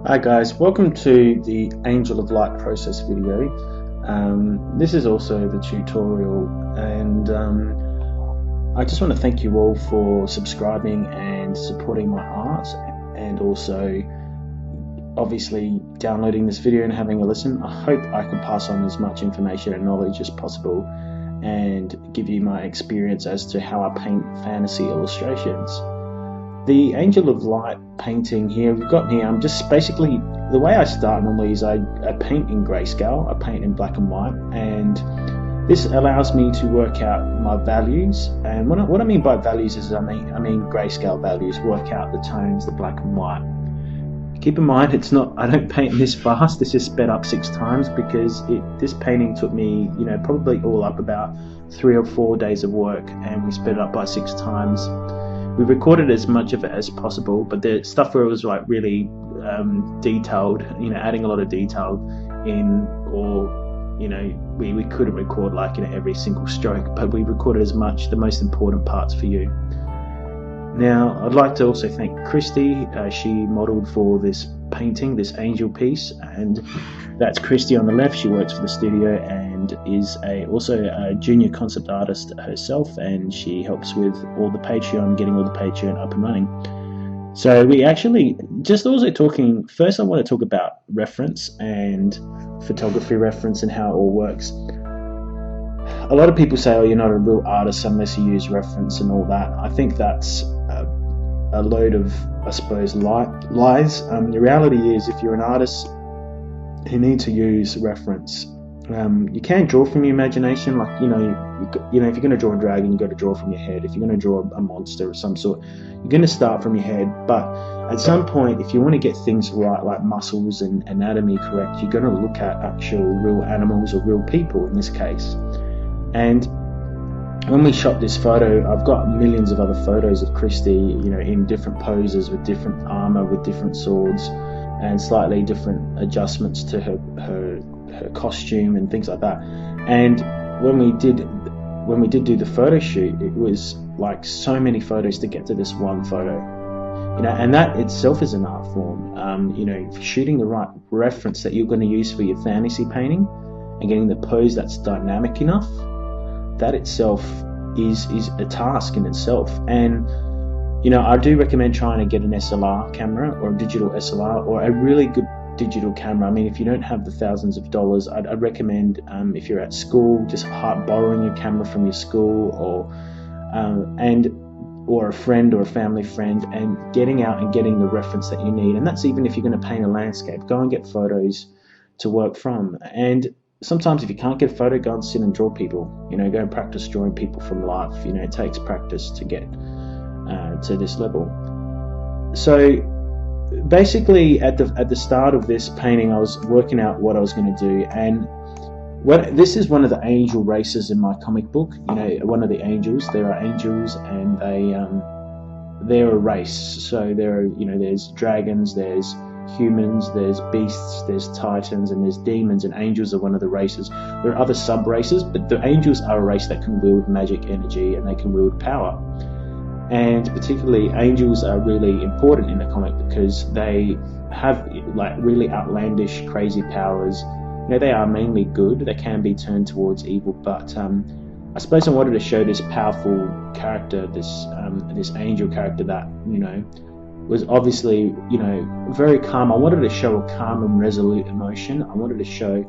Hi guys, welcome to the Angel of Light process video. This is also the tutorial, and I just want to thank you all for subscribing and supporting my art, and also obviously downloading this video and having a listen. I hope I can pass on as much information and knowledge as possible and give you my experience as to how I paint fantasy illustrations. The Angel of Light painting here, we've got here, I'm just basically, the way I start normally is I paint in grayscale, I paint in black and white, and this allows me to work out my values. And what I mean by values is I mean grayscale values, work out the tones, the black and white. Keep in mind, I don't paint this fast. This is sped up 6 times because this painting took me, probably all up about 3 or 4 days of work, and we sped it up by 6 times. We recorded as much of it as possible, but the stuff where it was like really detailed, adding a lot of detail in, or we couldn't record like every single stroke, but we recorded as much, the most important parts for you. Now, I'd like to also thank Christy. She modelled for this painting, this angel piece, and that's Christy on the left. She works for the studio and is also a junior concept artist herself, and she helps with all the Patreon, getting all the Patreon up and running. So we actually just also talking, first I want to talk about reference and photography reference and how it all works. A lot of people say, oh, you're not a real artist unless you use reference and all that. I think that's a load of, I suppose, lies. The reality is, if you're an artist, you need to use reference. You can draw from your imagination, like if you're going to draw a dragon, you've got to draw from your head. If you're going to draw a monster of some sort, you're going to start from your head. But at some point, if you want to get things right, like muscles and anatomy correct, you're going to look at actual real animals or real people in this case. And when we shot this photo, I've got millions of other photos of Christy, in different poses with different armor, with different swords, and slightly different adjustments to her costume and things like that. And when we did do the photo shoot, it was like so many photos to get to this one photo, and that itself is an art form. Shooting the right reference that you're going to use for your fantasy painting and getting the pose that's dynamic enough, that itself is a task in itself. And I do recommend trying to get an SLR camera, or a digital SLR, or a really good digital camera. I mean, if you don't have the thousands of dollars, I'd recommend, if you're at school, just borrowing a camera from your school, or a friend or a family friend, and getting out and getting the reference that you need. And that's even if you're going to paint a landscape. Go and get photos to work from. And sometimes if you can't get a photo, go and sit and draw people. Go and practice drawing people from life. It takes practice to get to this level. So basically, at the start of this painting, I was working out what I was going to do, and this is one of the angel races in my comic book. One of the angels. There are angels, and they're a race. So there's dragons, there's humans, there's beasts, there's titans, and there's demons, and angels are one of the races. There are other sub races, but the angels are a race that can wield magic energy, and they can wield power. And particularly, angels are really important in the comic because they have like really outlandish, crazy powers. They are mainly good. They can be turned towards evil, but I suppose I wanted to show this powerful character, this angel character that was obviously very calm. I wanted to show a calm and resolute emotion. I wanted to show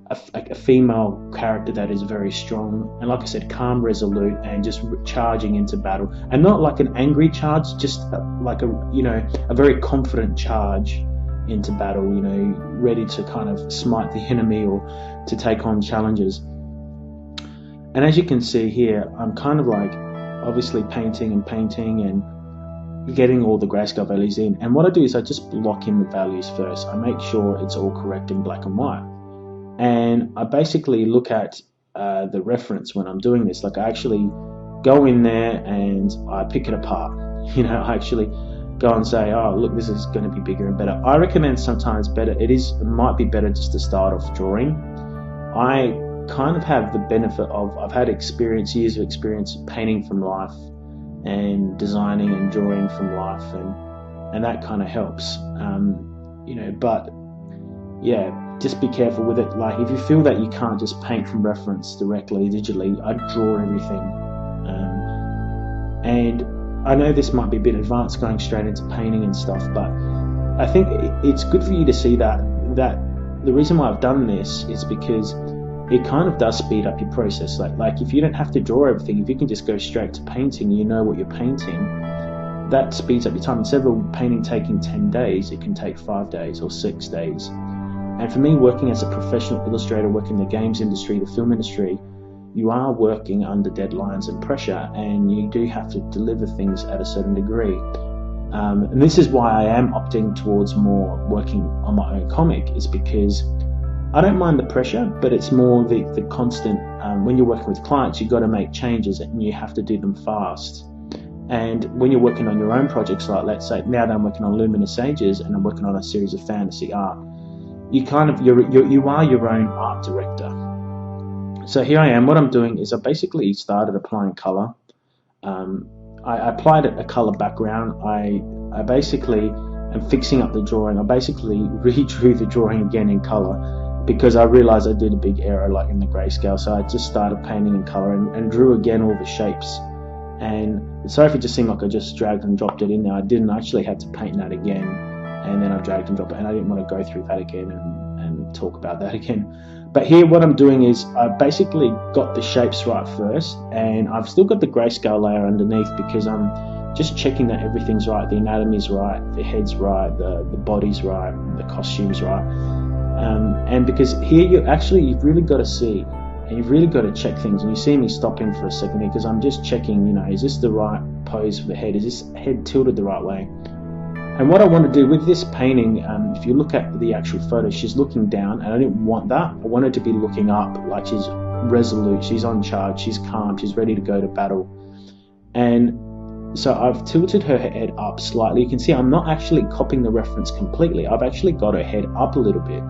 a female character that is very strong, and like I said, calm, resolute, and just charging into battle, and not like an angry charge, just like a very confident charge into battle, ready to kind of smite the enemy or to take on challenges. And as you can see here, I'm kind of like obviously painting and getting all the grayscale values in. And what I do is I just block in the values first. I make sure it's all correct in black and white. And I basically look at the reference when I'm doing this. Like, I actually go in there and I pick it apart. I actually go and say, oh, look, this is going to be bigger and better. I recommend sometimes it might be better just to start off drawing. I kind of have the benefit of, I've had years of experience painting from life and designing and drawing from life, and that kind of helps. but yeah, just be careful with it. Like, if you feel that you can't just paint from reference directly digitally, I'd draw everything. And I know this might be a bit advanced going straight into painting and stuff, but I think it's good for you to see that the reason why I've done this is because it kind of does speed up your process. Like if you don't have to draw everything, if you can just go straight to painting, you know what you're painting, that speeds up your time. Instead of painting taking 10 days, it can take 5 days or 6 days. And for me, working as a professional illustrator, working in the games industry, the film industry, you are working under deadlines and pressure, and you do have to deliver things at a certain degree. And this is why I am opting towards more working on my own comic, is because I don't mind the pressure, but it's more the constant, when you're working with clients, you've got to make changes and you have to do them fast. And when you're working on your own projects, like let's say now that I'm working on Luminous Ages and I'm working on a series of fantasy art, you are your own art director. So here I am. What I'm doing is I basically started applying color. I applied a color background. I basically am fixing up the drawing. I basically redrew the drawing again in color because I realized I did a big error like in the grayscale. So I just started painting in color and drew again all the shapes. And sorry if it just seemed like I just dragged and dropped it in there. I didn't. I actually had to paint that again, and then I dragged and dropped it, and I didn't want to go through that again and talk about that again. But here what I'm doing is I basically got the shapes right first, and I've still got the grayscale layer underneath because I'm just checking that everything's right, the anatomy's right, the head's right, the body's right, the costume's right. And because here you've really got to see, and you've really got to check things. And you see me stopping for a second here because I'm just checking, is this the right pose for the head? Is this head tilted the right way? And what I want to do with this painting, if you look at the actual photo, she's looking down, and I didn't want that. I wanted to be looking up, like she's resolute, she's on charge, she's calm, she's ready to go to battle. And so I've tilted her head up slightly. You can see I'm not actually copying the reference completely. I've actually got her head up a little bit.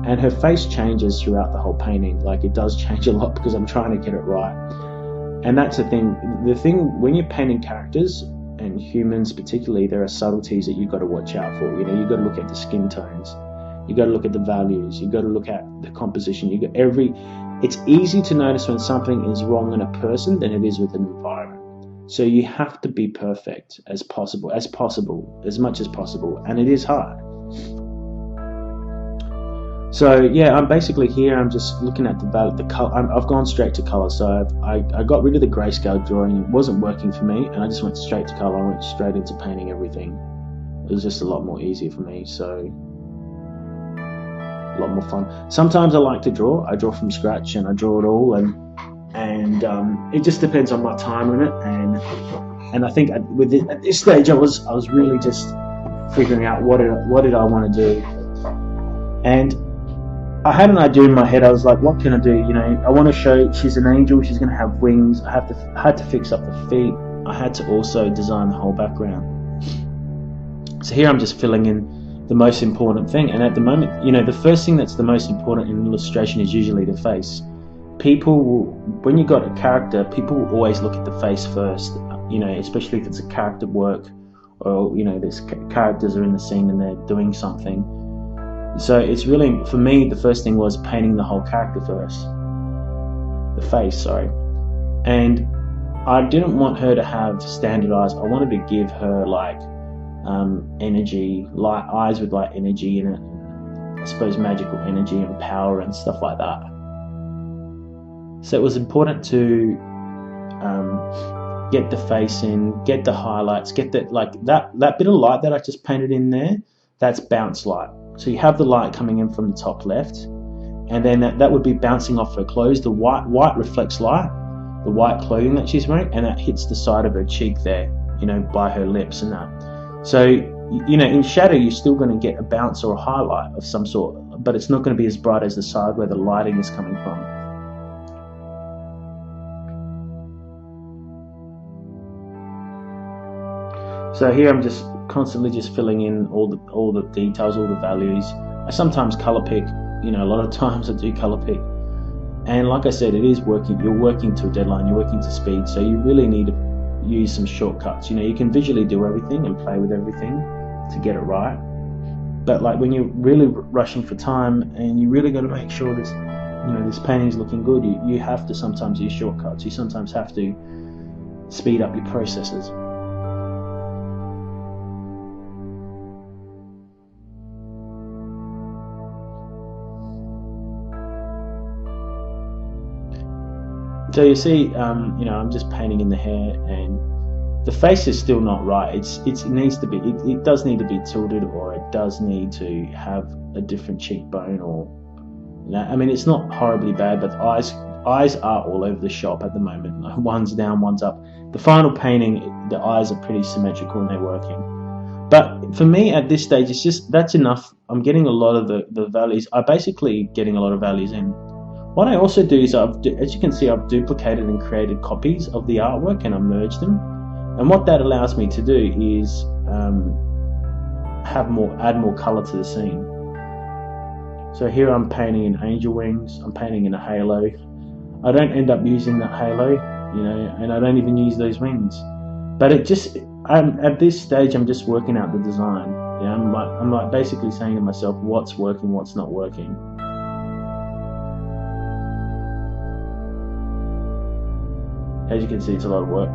And her face changes throughout the whole painting. Like, it does change a lot because I'm trying to get it right. And that's the thing. The thing, when you're painting characters, and humans particularly, there are subtleties that you've got to watch out for. You've got to look at the skin tones, you've got to look at the values, you've got to look at the composition. It's easy to notice when something is wrong in a person than it is with an environment. So you have to be perfect as much as possible, and it is hard. So yeah, I'm basically here. I'm just looking at the color. I've gone straight to color. So I got rid of the grayscale drawing. It wasn't working for me, and I just went straight to color. I went straight into painting everything. It was just a lot more easier for me. So a lot more fun. Sometimes I like to draw. I draw from scratch, and I draw it all, and it just depends on my time on it. And I think at this stage, I was really just figuring out what did I want to do, and I had an idea in my head. I was like, what can I do? I want to show she's an angel. She's going to have wings. I had to fix up the feet. I had to also design the whole background. So here I'm just filling in the most important thing. And at the moment, the first thing that's the most important in illustration is usually the face. When you got a character, people will always look at the face first. Especially if it's a character work, or there's characters are in the scene and they're doing something. So it's really, for me, the first thing was painting the whole character first. The face, sorry. And I didn't want her to have standard eyes. I wanted to give her energy, light eyes with energy in it. I suppose magical energy and power and stuff like that. So it was important to get the face in, get the highlights, get that bit of light that I just painted in there. That's bounce light. So you have the light coming in from the top left, and then that would be bouncing off her clothes. The white reflects light, the white clothing that she's wearing, and that hits the side of her cheek there, by her lips and that. So, in shadow, you're still going to get a bounce or a highlight of some sort, but it's not going to be as bright as the side where the lighting is coming from. So here I'm just constantly just filling in all the details, all the values. I sometimes color pick, a lot of times I do color pick. And like I said, it is working. You're working to a deadline, you're working to speed, so you really need to use some shortcuts. You can visually do everything and play with everything to get it right. But like when you're really rushing for time and you really got to make sure this, this painting is looking good, you have to sometimes use shortcuts. You sometimes have to speed up your processes. So you see, I'm just painting in the hair, and the face is still not right. It needs to be. It does need to be tilted, or it does need to have a different cheekbone, or it's not horribly bad, but eyes are all over the shop at the moment. Like, one's down, one's up. The final painting, the eyes are pretty symmetrical and they're working. But for me at this stage, it's just that's enough. I'm getting a lot of the values. I'm basically getting a lot of values in. What I also do is, as you can see, I've duplicated and created copies of the artwork and I merged them. And what that allows me to do is add more color to the scene. So here I'm painting in angel wings. I'm painting in a halo. I don't end up using that halo, and I don't even use those wings. But at this stage, I'm just working out the design. I'm like basically saying to myself, what's working, what's not working. As you can see, it's a lot of work.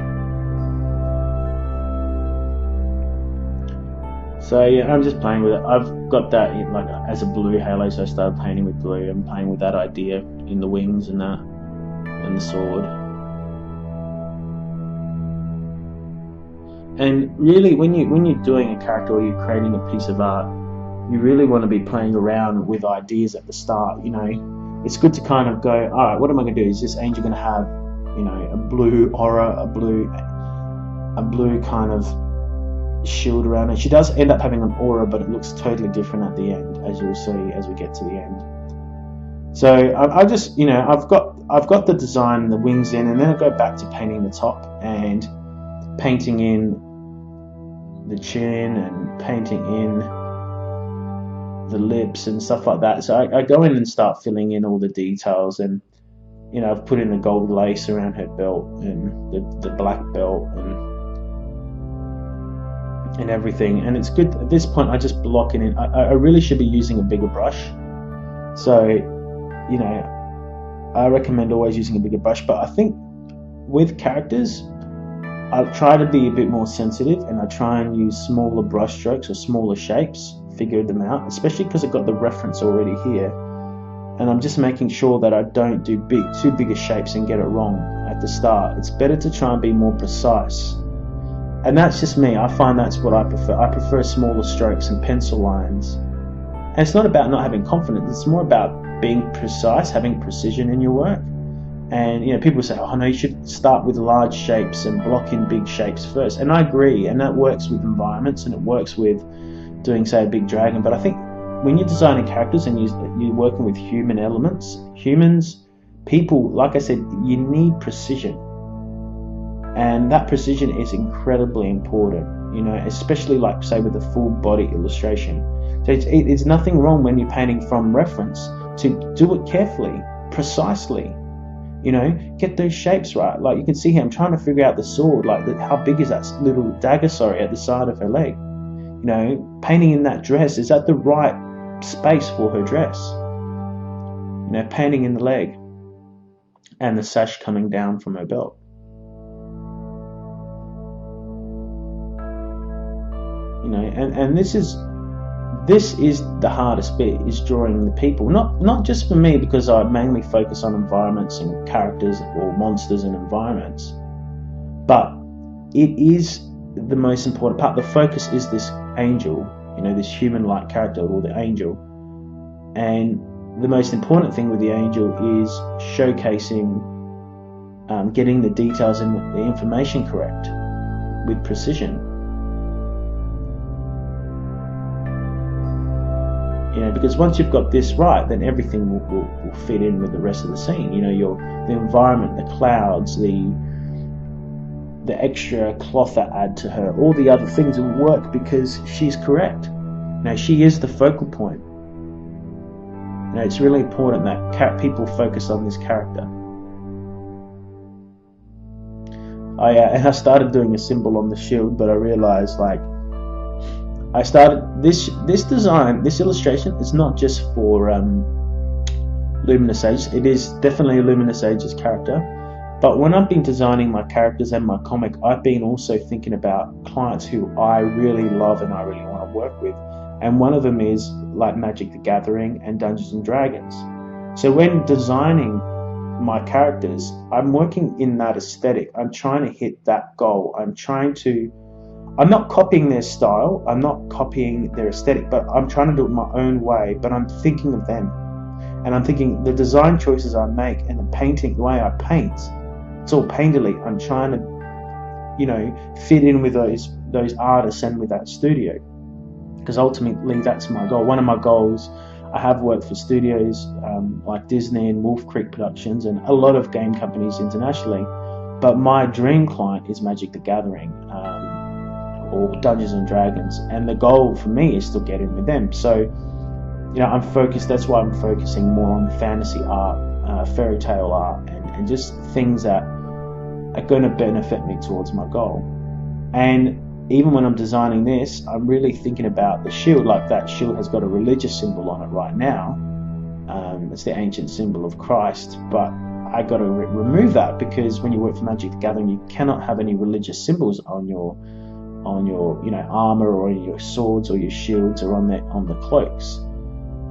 So yeah, I'm just playing with it. I've got that like as a blue halo, so I started painting with blue. I'm playing with that idea in the wings and that, and the sword. And really, when you're doing a character or you're creating a piece of art, you really want to be playing around with ideas at the start. It's good to kind of go, all right, what am I going to do? Is this angel going to have a blue aura, a blue kind of shield around it? She does end up having an aura, but it looks totally different at the end, as you'll see as we get to the end. So I just, I've got the design, the wings in, and then I go back to painting the top and painting in the chin and painting in the lips and stuff like that. So I go in and start filling in all the details, and I've put in the gold lace around her belt and the black belt and everything. And it's good at this point. I just block it in. I really should be using a bigger brush. So, I recommend always using a bigger brush. But I think with characters, I try to be a bit more sensitive, and I try and use smaller brush strokes or smaller shapes, figure them out, especially because I've got the reference already here. And I'm just making sure that I don't do too big shapes and get it wrong at the start. It's better to try and be more precise. And that's just me. I find that's what I prefer. I prefer smaller strokes and pencil lines. And it's not about not having confidence. It's more about being precise, having precision in your work. And people say, oh no, you should start with large shapes and block in big shapes first. And I agree, and that works with environments, and it works with doing, say, a big dragon. But I think when you're designing characters and you're working with human elements, people, like I said, you need precision. And that precision is incredibly important, especially like, say, with a full body illustration. So it's nothing wrong when you're painting from reference to do it carefully, precisely. Get those shapes right. Like you can see here, I'm trying to figure out the sword, like how big is that little dagger, at the side of her leg. Painting in that dress, is that the right space for her dress? Painting in the leg and the sash coming down from her belt. And this is the hardest bit, is drawing the people. Not just for me, because I mainly focus on environments and characters, or monsters and environments, but it is the most important part. The focus is this angel, this human-like character, or the angel. And the most important thing with the angel is showcasing, getting the details and the information correct with precision. Because once you've got this right, then everything will fit in with the rest of the scene. The environment, the clouds, the extra cloth that add to her, all the other things will work because she's correct. She is the focal point. It's really important that people focus on this character. I started doing a symbol on the shield, but I realized, I started this design, this illustration is not just for Luminous Ages. It is definitely a Luminous Ages character, but when I've been designing my characters and my comic, I've been also thinking about clients who I really love and I really want to work with, and one of them is like Magic the Gathering and Dungeons and Dragons. So when designing my characters, I'm working in that aesthetic. I'm trying to hit that goal. I'm not copying their style, I'm not copying their aesthetic, but I'm trying to do it my own way, but I'm thinking of them. And I'm thinking the design choices I make and the painting, the way I paint, it's all painterly. I'm trying to, fit in with those artists and with that studio, because ultimately that's my goal. One of my goals, I have worked for studios like Disney and Wolf Creek Productions and a lot of game companies internationally, but my dream client is Magic the Gathering or Dungeons and Dragons, and the goal for me is to get in with them. So I'm focused. That's why I'm focusing more on fantasy art, fairy tale art, and just things that are going to benefit me towards my goal. And even when I'm designing this, I'm really thinking about the shield. Like that shield has got a religious symbol on it right now. It's the ancient symbol of Christ, but I got to remove that, because when you work for Magic the Gathering, you cannot have any religious symbols on your armor or your swords or your shields or on the cloaks.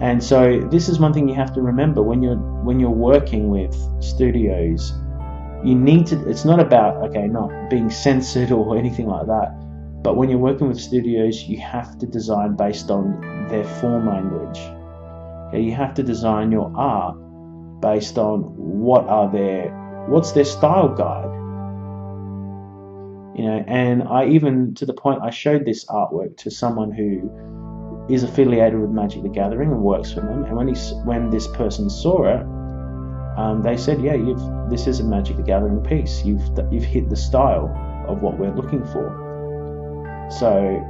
And so this is one thing you have to remember when you're working with studios. You need to. It's not about not being censored or anything like that. But when you're working with studios, you have to design based on their form language. Okay, you have to design your art based on what's their style guide. And I even, to the point, I showed this artwork to someone who is affiliated with Magic the Gathering and works for them, and when this person saw it, they said, "Yeah, this is a Magic the Gathering piece. You've hit the style of what we're looking for." So,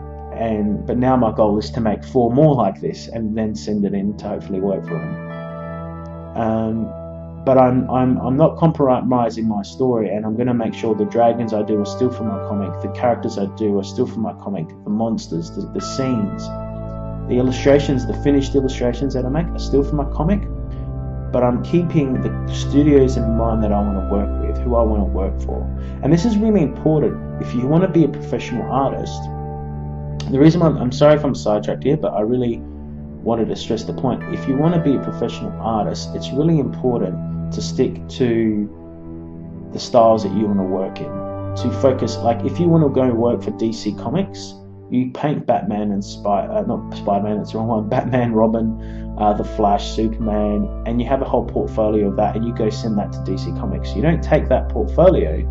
but now my goal is to make 4 more like this and then send it in to hopefully work for them. But I'm not compromising my story, and I'm going to make sure the dragons I do are still for my comic, the characters I do are still for my comic, the monsters, the scenes. The illustrations, the finished illustrations that I make are still for my comic, but I'm keeping the studios in mind that I want to work with, who I want to work for. And this is really important. If you want to be a professional artist, the reason I'm sorry if I'm sidetracked here, but I really wanted to stress the point. If you want to be a professional artist, it's really important to stick to the styles that you want to work in. To focus, like if you want to go and work for DC Comics, you paint Batman and not Spider-Man, that's the wrong one, Batman, Robin, The Flash, Superman, and you have a whole portfolio of that, and you go send that to DC Comics. You don't take that portfolio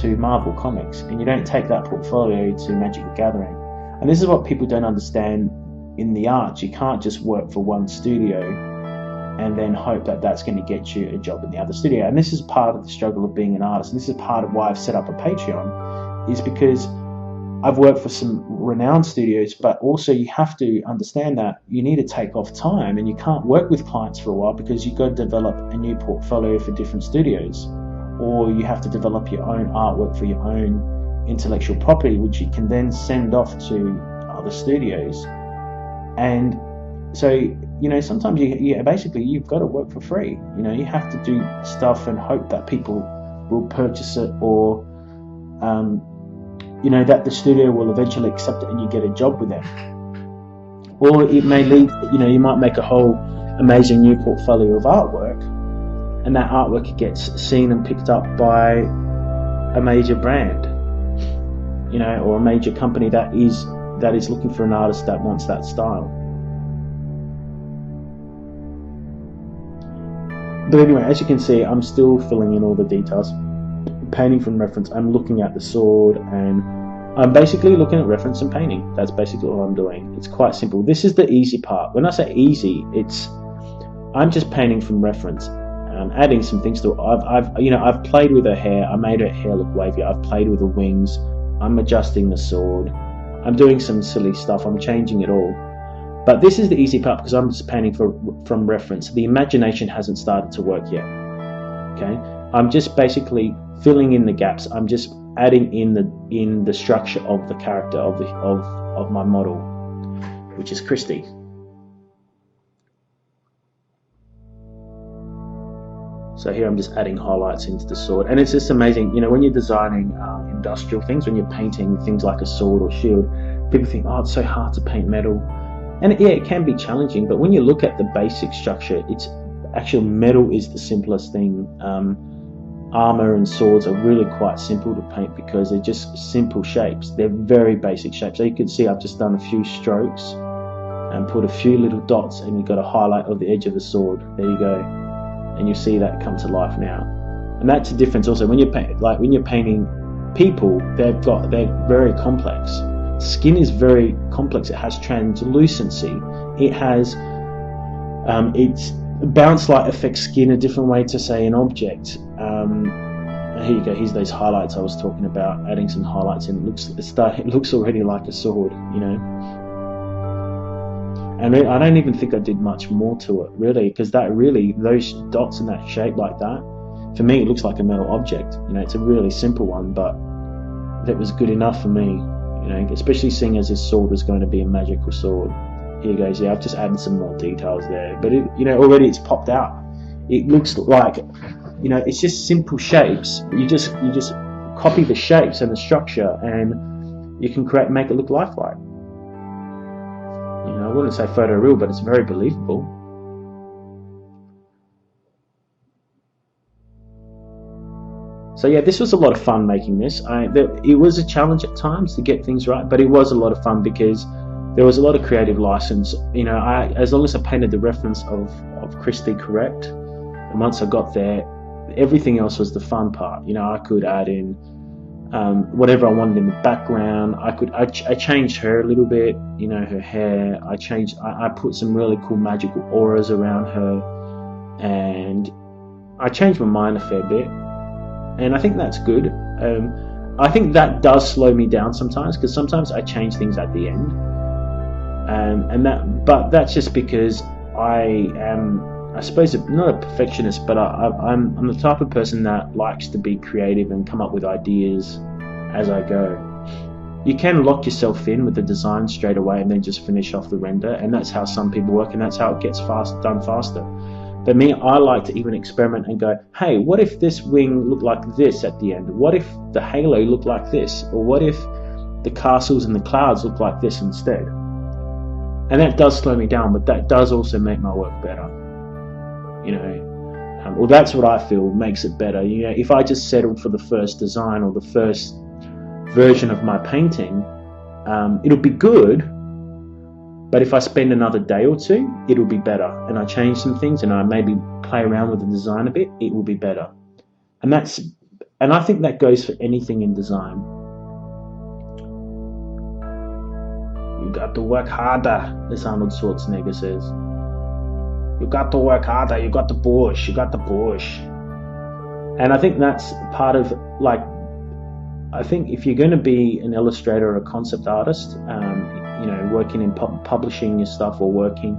to Marvel Comics, and you don't take that portfolio to Magic the Gathering. And this is what people don't understand in the arts. You can't just work for one studio and then hope that that's going to get you a job in the other studio. And this is part of the struggle of being an artist, and this is part of why I've set up a Patreon, is because I've worked for some renowned studios, but also you have to understand that you need to take off time, and you can't work with clients for a while because you've got to develop a new portfolio for different studios, or you have to develop your own artwork for your own intellectual property, which you can then send off to other studios. And so, sometimes you've got to work for free. You have to do stuff and hope that people will purchase it, or that the studio will eventually accept it and you get a job with them. Or it may lead, you might make a whole amazing new portfolio of artwork, and that artwork gets seen and picked up by a major brand, or a major company that is looking for an artist that wants that style. But anyway, as you can see, I'm still filling in all the details. Painting from reference, I'm looking at the sword, and I'm basically looking at reference and painting. That's basically all I'm doing. It's quite simple. This is the easy part. When I say easy, I'm just painting from reference. I'm adding some things to it. I've played with her hair. I made her hair look wavy. I've played with the wings. I'm adjusting the sword. I'm doing some silly stuff. I'm changing it all. But this is the easy part because I'm just painting from reference. The imagination hasn't started to work yet. Okay, I'm just basically filling in the gaps. I'm just adding in the structure of the character of of my model, which is Christy. So here I'm just adding highlights into the sword, and it's just amazing, you know, when you're designing industrial things, when you're painting things like a sword or shield, people think, oh, it's so hard to paint metal, and yeah, it can be challenging, but when you look at the basic structure, it's actual metal is the simplest thing. Armor and swords are really quite simple to paint because they're just simple shapes. They're very basic shapes. So you can see I've just done a few strokes and put a few little dots, and you've got a highlight of the edge of the sword. There you go. And you see that come to life now. And that's the difference also when you're when you're painting people, they're very complex. Skin is very complex. It has translucency. It has it's bounce light affects skin a different way to say an object. Here you go. Here's those highlights I was talking about. Adding some highlights in. It looks already like a sword, you know. And I don't even think I did much more to it, really, because those dots in that shape like that, for me, it looks like a metal object. You know, it's a really simple one, but that was good enough for me, you know, especially seeing as this sword was going to be a magical sword. Here goes, yeah, I've just added some more details there, but it, you know, already it's popped out. It looks like, you know, it's just simple shapes. You just copy the shapes and the structure, and you can make it look lifelike. You know, I wouldn't say photoreal, but it's very believable. So yeah, this was a lot of fun making this. It was a challenge at times to get things right, but it was a lot of fun because there was a lot of creative license. You know, as long as I painted the reference of Christy correct, and once I got there, everything else was the fun part. You know, I could add in whatever I wanted in the background. I changed her a little bit, you know, her hair. I put some really cool magical auras around her, and I changed my mind a fair bit, and I think that's good. I think that does slow me down sometimes, because sometimes I change things at the end, but that's just because I am, I suppose, not a perfectionist, but I'm the type of person that likes to be creative and come up with ideas as I go. You can lock yourself in with the design straight away and then just finish off the render, and that's how some people work, and that's how it gets done faster. But me, I like to even experiment and go, hey, what if this wing looked like this at the end? What if the halo looked like this? Or what if the castles and the clouds look like this instead? And that does slow me down, but that does also make my work better. You know, well, that's what I feel makes it better. You know, if I just settled for the first design or the first version of my painting, it'll be good, but if I spend another day or two, it'll be better, and I change some things and I maybe play around with the design a bit, it will be better. And I think that goes for anything in design. You got to work harder, as Arnold Schwarzenegger says. You got to work harder, you got to push. And I think that's part of, like, I think if you're going to be an illustrator or a concept artist, you know, working in publishing your stuff or working,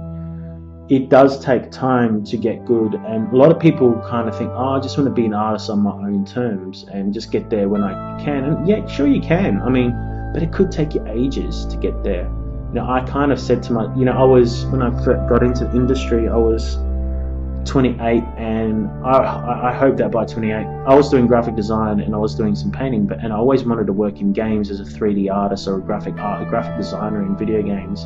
it does take time to get good. And a lot of people kind of think, oh, I just want to be an artist on my own terms and just get there when I can. And yeah, sure you can. I mean, but it could take you ages to get there. You know, I kind of said to my, you know, when I got into the industry, I was 28, and I hope that by 28 I was doing graphic design and I was doing some painting, and I always wanted to work in games as a 3D artist or a graphic designer in video games.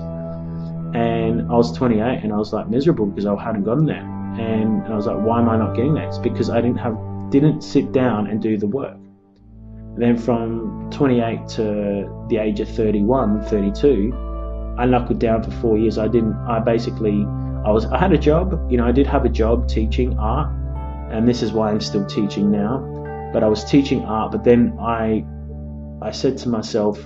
And I was 28 and I was like miserable because I hadn't gotten there, and I was like, why am I not getting there? It's because I didn't sit down and do the work. And then from 28 to the age of 31, 32, I knuckled down for 4 years. I had a job, you know, I did have a job teaching art, and this is why I'm still teaching now, but I was teaching art, but then I said to myself,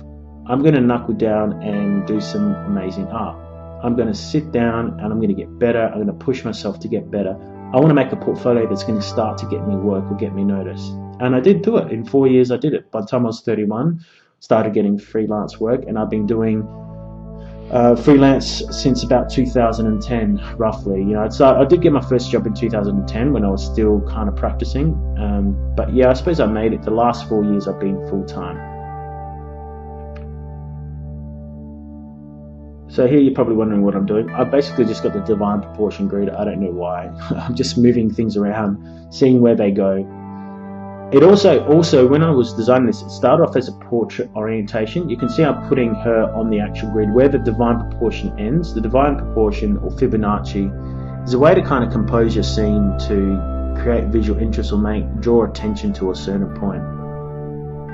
I'm going to knuckle down and do some amazing art. I'm going to sit down and I'm going to get better. I'm going to push myself to get better. I want to make a portfolio that's going to start to get me work or get me noticed. And I did do it. In 4 years I did it. By the time I was 31, started getting freelance work, and I've been doing freelance since about 2010, roughly. You know, so I did get my first job in 2010 when I was still kind of practicing. But yeah, I suppose I made it. The last 4 years I've been full time. So here you're probably wondering what I'm doing. I've basically just got the divine proportion grid. I don't know why. I'm just moving things around, seeing where they go. It also when I was designing this, it started off as a portrait orientation. You can see I'm putting her on the actual grid where the divine proportion ends. The divine proportion, or Fibonacci, is a way to kind of compose your scene to create visual interest or draw attention to a certain point.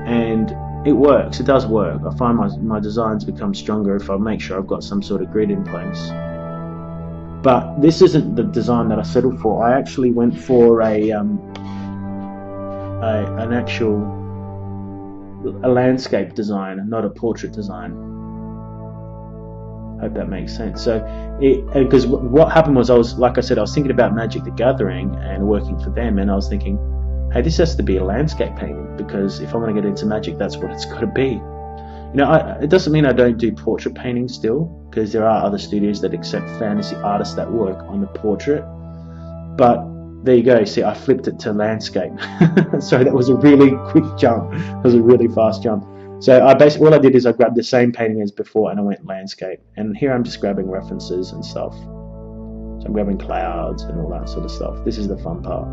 And it works. It does work. I find my designs become stronger if I make sure I've got some sort of grid in place. But this isn't the design that I settled for. I actually went for a landscape design, not a portrait design. Hope that makes sense. So, because what happened was, I was thinking about Magic the Gathering and working for them, and I was thinking, hey, this has to be a landscape painting, because if I want to get into Magic, that's what it's got to be. You know, it doesn't mean I don't do portrait painting still, because there are other studios that accept fantasy artists that work on the portrait. But there you go. See, I flipped it to landscape. Sorry, that was a really quick jump. It was a really fast jump. So all I did is I grabbed the same painting as before and I went landscape. And here I'm just grabbing references and stuff. So I'm grabbing clouds and all that sort of stuff. This is the fun part.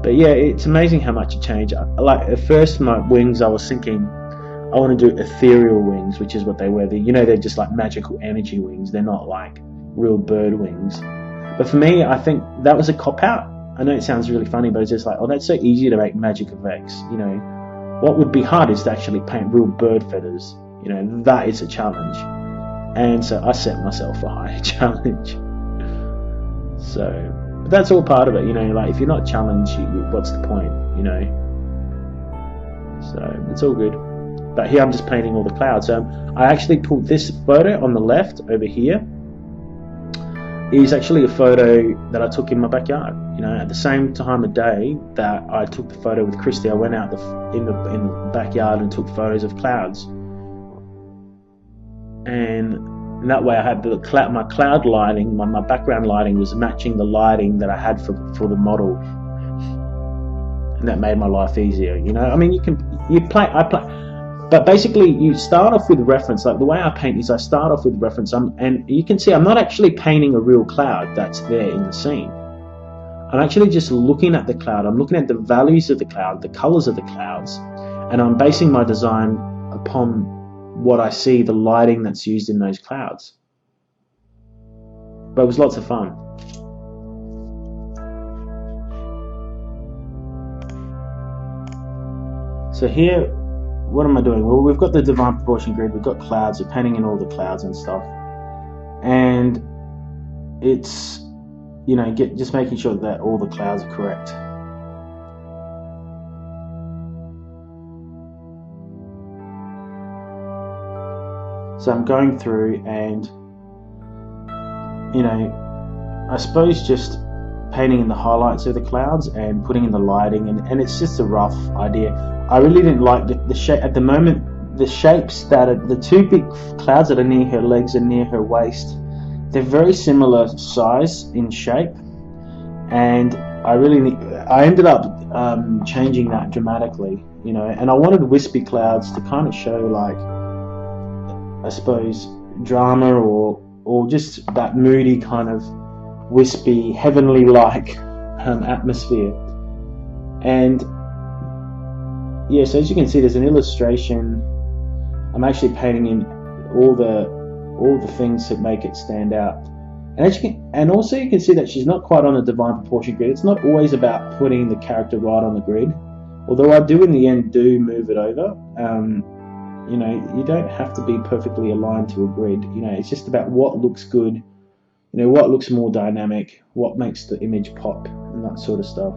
But yeah, it's amazing how much it changed. Like at first, my wings, I was thinking, I want to do ethereal wings, which is what they were. They're just like magical energy wings. They're not like real bird wings. But for me, I think that was a cop-out. I know it sounds really funny, but it's just like, oh, that's so easy to make magic effects. What would be hard is to actually paint real bird feathers. That is a challenge. And so I set myself a higher challenge. But that's all part of it, like if you're not challenged, what's the point, So it's all good. But here I'm just painting all the clouds. I actually pulled this photo on the left over here. Is actually a photo that I took in my backyard. At the same time of day that I took the photo with Christy, I went out in the backyard and took photos of clouds. And that way I had my cloud lighting, my background lighting was matching the lighting that I had for the model, and that made my life easier. I mean, I play. But basically, you start off with reference. Like the way I paint is I start off with reference. And you can see I'm not actually painting a real cloud that's there in the scene. I'm actually just looking at the cloud. I'm looking at the values of the cloud, the colors of the clouds, and I'm basing my design upon what I see, the lighting that's used in those clouds. But it was lots of fun. So here, what am I doing? Well, we've got the divine proportion grid, we've got clouds, we're painting in all the clouds and stuff. And it's, just making sure that all the clouds are correct. So I'm going through and, I suppose just painting in the highlights of the clouds and putting in the lighting, and it's just a rough idea. I really didn't like the shape at the moment. The shapes that are the two big clouds that are near her legs and near her waist, they're very similar size in shape, and I ended up changing that dramatically, and I wanted wispy clouds to kind of show, like, I suppose, drama or just that moody kind of wispy, heavenly-like atmosphere. And yeah, so as you can see, there's an illustration. I'm actually painting in all the things that make it stand out. And also you can see that she's not quite on the divine proportion grid. It's not always about putting the character right on the grid, although I do in the end move it over. You don't have to be perfectly aligned to a grid. It's just about what looks good, what looks more dynamic, what makes the image pop, and that sort of stuff.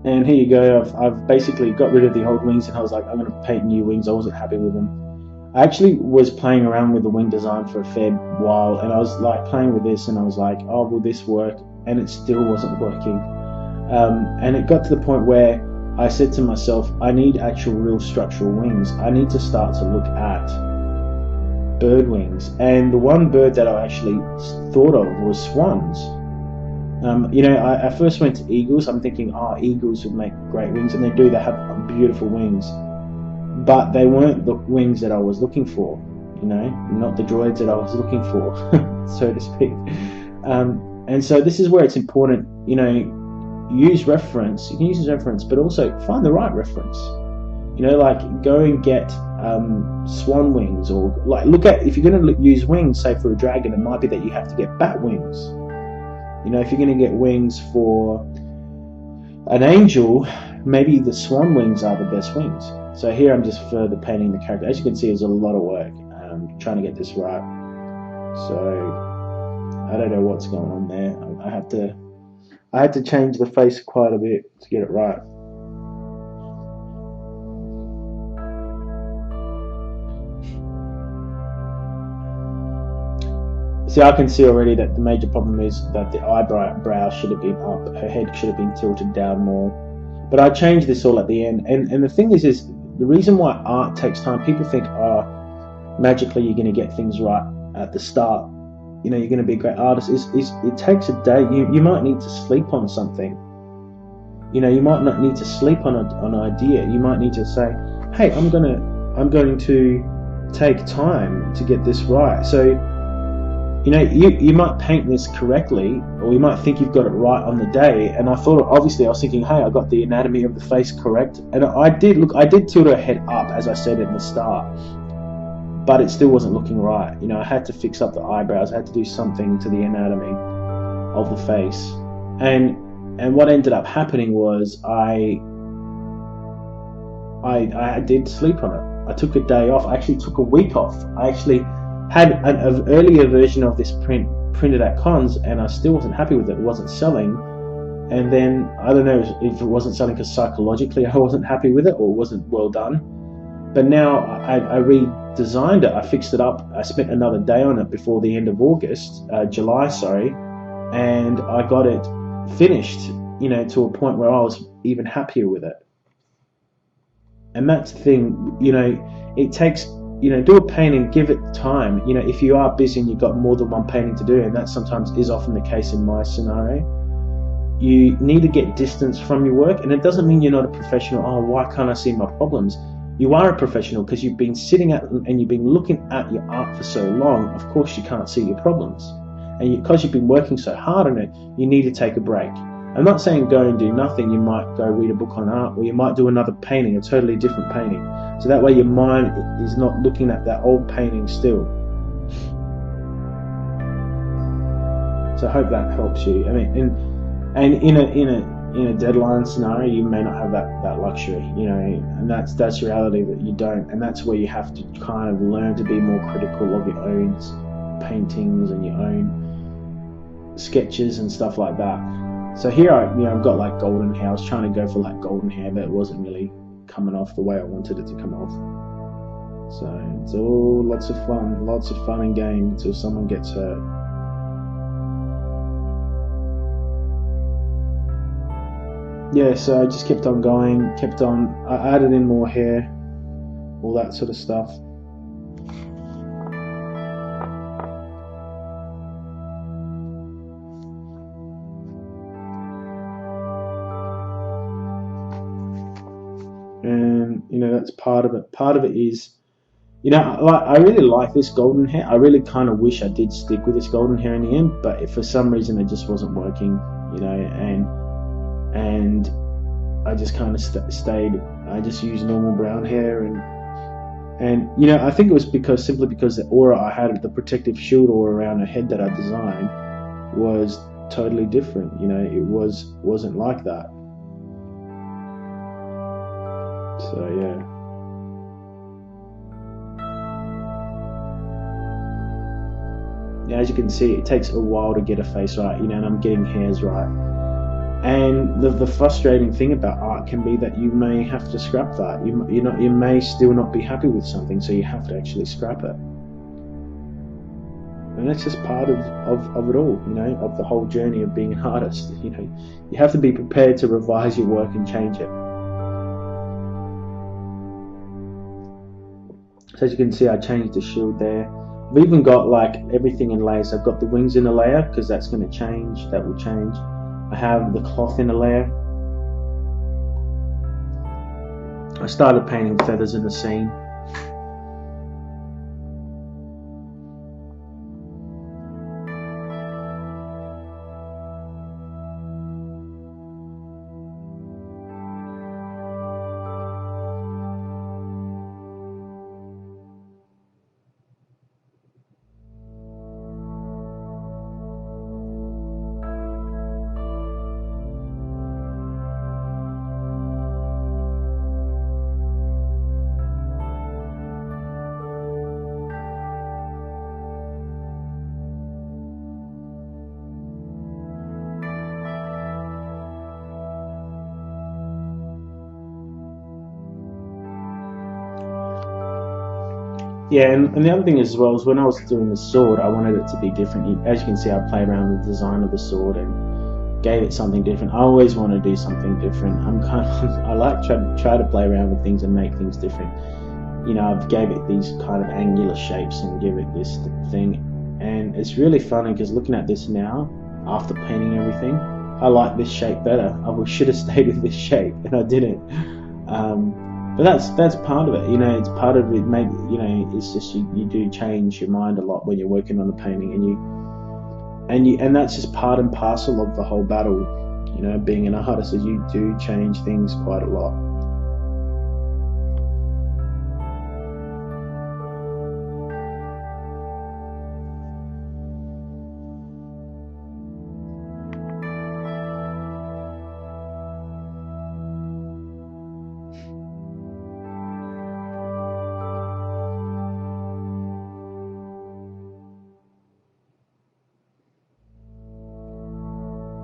And here you go, I've basically got rid of the old wings, and I was like, I'm going to paint new wings. I wasn't happy with them. I actually was playing around with the wing design for a fair while, and I was like playing with this, and I was like, oh, will this work? And it still wasn't working. And it got to the point where I said to myself, I need actual real structural wings. I need to start to look at bird wings, and the one bird that I actually thought of was swans. I first went to eagles. I'm thinking, eagles would make great wings, and they do. They have beautiful wings, but they weren't the wings that I was looking for. Not the droids that I was looking for, so to speak. And so this is where it's important. Use reference. You can use reference, but also find the right reference. Like go and get swan wings, or like look at, if you're going to use wings, say for a dragon, it might be that you have to get bat wings. If you're going to get wings for an angel, maybe the swan wings are the best wings. So here I'm just further painting the character. As you can see, there's a lot of work trying to get this right. So I don't know what's going on there. I had to change the face quite a bit to get it right. See, I can see already that the major problem is that the eyebrow should have been up, her head should have been tilted down more. But I changed this all at the end. And the thing is the reason why art takes time, people think, magically you're going to get things right at the start. You're going to be a great artist. It takes a day. You might need to sleep on something. You might not need to sleep on an idea. You might need to say, hey, I'm going to take time to get this right. So, you might paint this correctly, or you might think you've got it right on the day. And I was thinking, hey, I got the anatomy of the face correct. And I did tilt her head up, as I said in the start. But it still wasn't looking right. I had to fix up the eyebrows. I had to do something to the anatomy of the face. And what ended up happening was I did sleep on it. I took a day off. I actually took a week off. I actually had an earlier version of this printed at cons, and I still wasn't happy with it. It wasn't selling. And then, I don't know if it wasn't selling because psychologically I wasn't happy with it, or it wasn't well done. But now I redesigned it. I fixed it up. I spent another day on it before the end of July, and I got it finished, to a point where I was even happier with it. And that's the thing, it takes, do a painting, give it time. If you are busy and you've got more than one painting to do, and that sometimes is often the case in my scenario, you need to get distance from your work. And it doesn't mean you're not a professional. Why can't I see my problems? You are a professional because you've been sitting at and you've been looking at your art for so long. Of course you can't see your problems. And because you've been working so hard on it, you need to take a break. I'm not saying go and do nothing. You might go read a book on art, or you might do another painting, a totally different painting. So that way your mind is not looking at that old painting still. So I hope that helps you. I mean, and in a deadline scenario, you may not have that luxury, and that's reality, that you don't. And that's where you have to kind of learn to be more critical of your own paintings and your own sketches and stuff like that. So here I've got like golden hair. I was trying to go for like golden hair, but it wasn't really coming off the way I wanted it to come off. So it's all lots of fun and games until someone gets hurt. Yeah, so I just kept on going, I added in more hair, all that sort of stuff. And, that's part of it. Part of it is, I really like this golden hair. I really kind of wish I did stick with this golden hair in the end, but for some reason it just wasn't working, and I just kind of stayed. I just used normal brown hair, and I think it was simply because the aura I had, the protective shield aura around her head that I designed, was totally different. It wasn't like that. So yeah. As you can see, it takes a while to get a face right, and I'm getting hairs right. And the frustrating thing about art can be that you may have to scrap that. You may still not be happy with something, so you have to actually scrap it. And that's just part of it all, of the whole journey of being an artist. You have to be prepared to revise your work and change it. So as you can see, I changed the shield there. I've even got like everything in layers. I've got the wings in a layer because that's going to change. That will change. I have the cloth in a layer. I started painting feathers in the scene. Yeah, and the other thing as well is when I was doing the sword, I wanted it to be different. As you can see, I played around with the design of the sword and gave it something different. I always want to do something different. I'm kind of I like try to play around with things and make things different. You know, I've gave it these kind of angular shapes and give it this thing, and it's really funny because looking at this now after painting everything, I like this shape better. I should have stayed with this shape, and I didn't. But that's part of it, you know. It's part of it. Maybe, you know, it's just you do change your mind a lot when you're working on a painting, and that's just part and parcel of the whole battle. You know, being an artist, is you do change things quite a lot.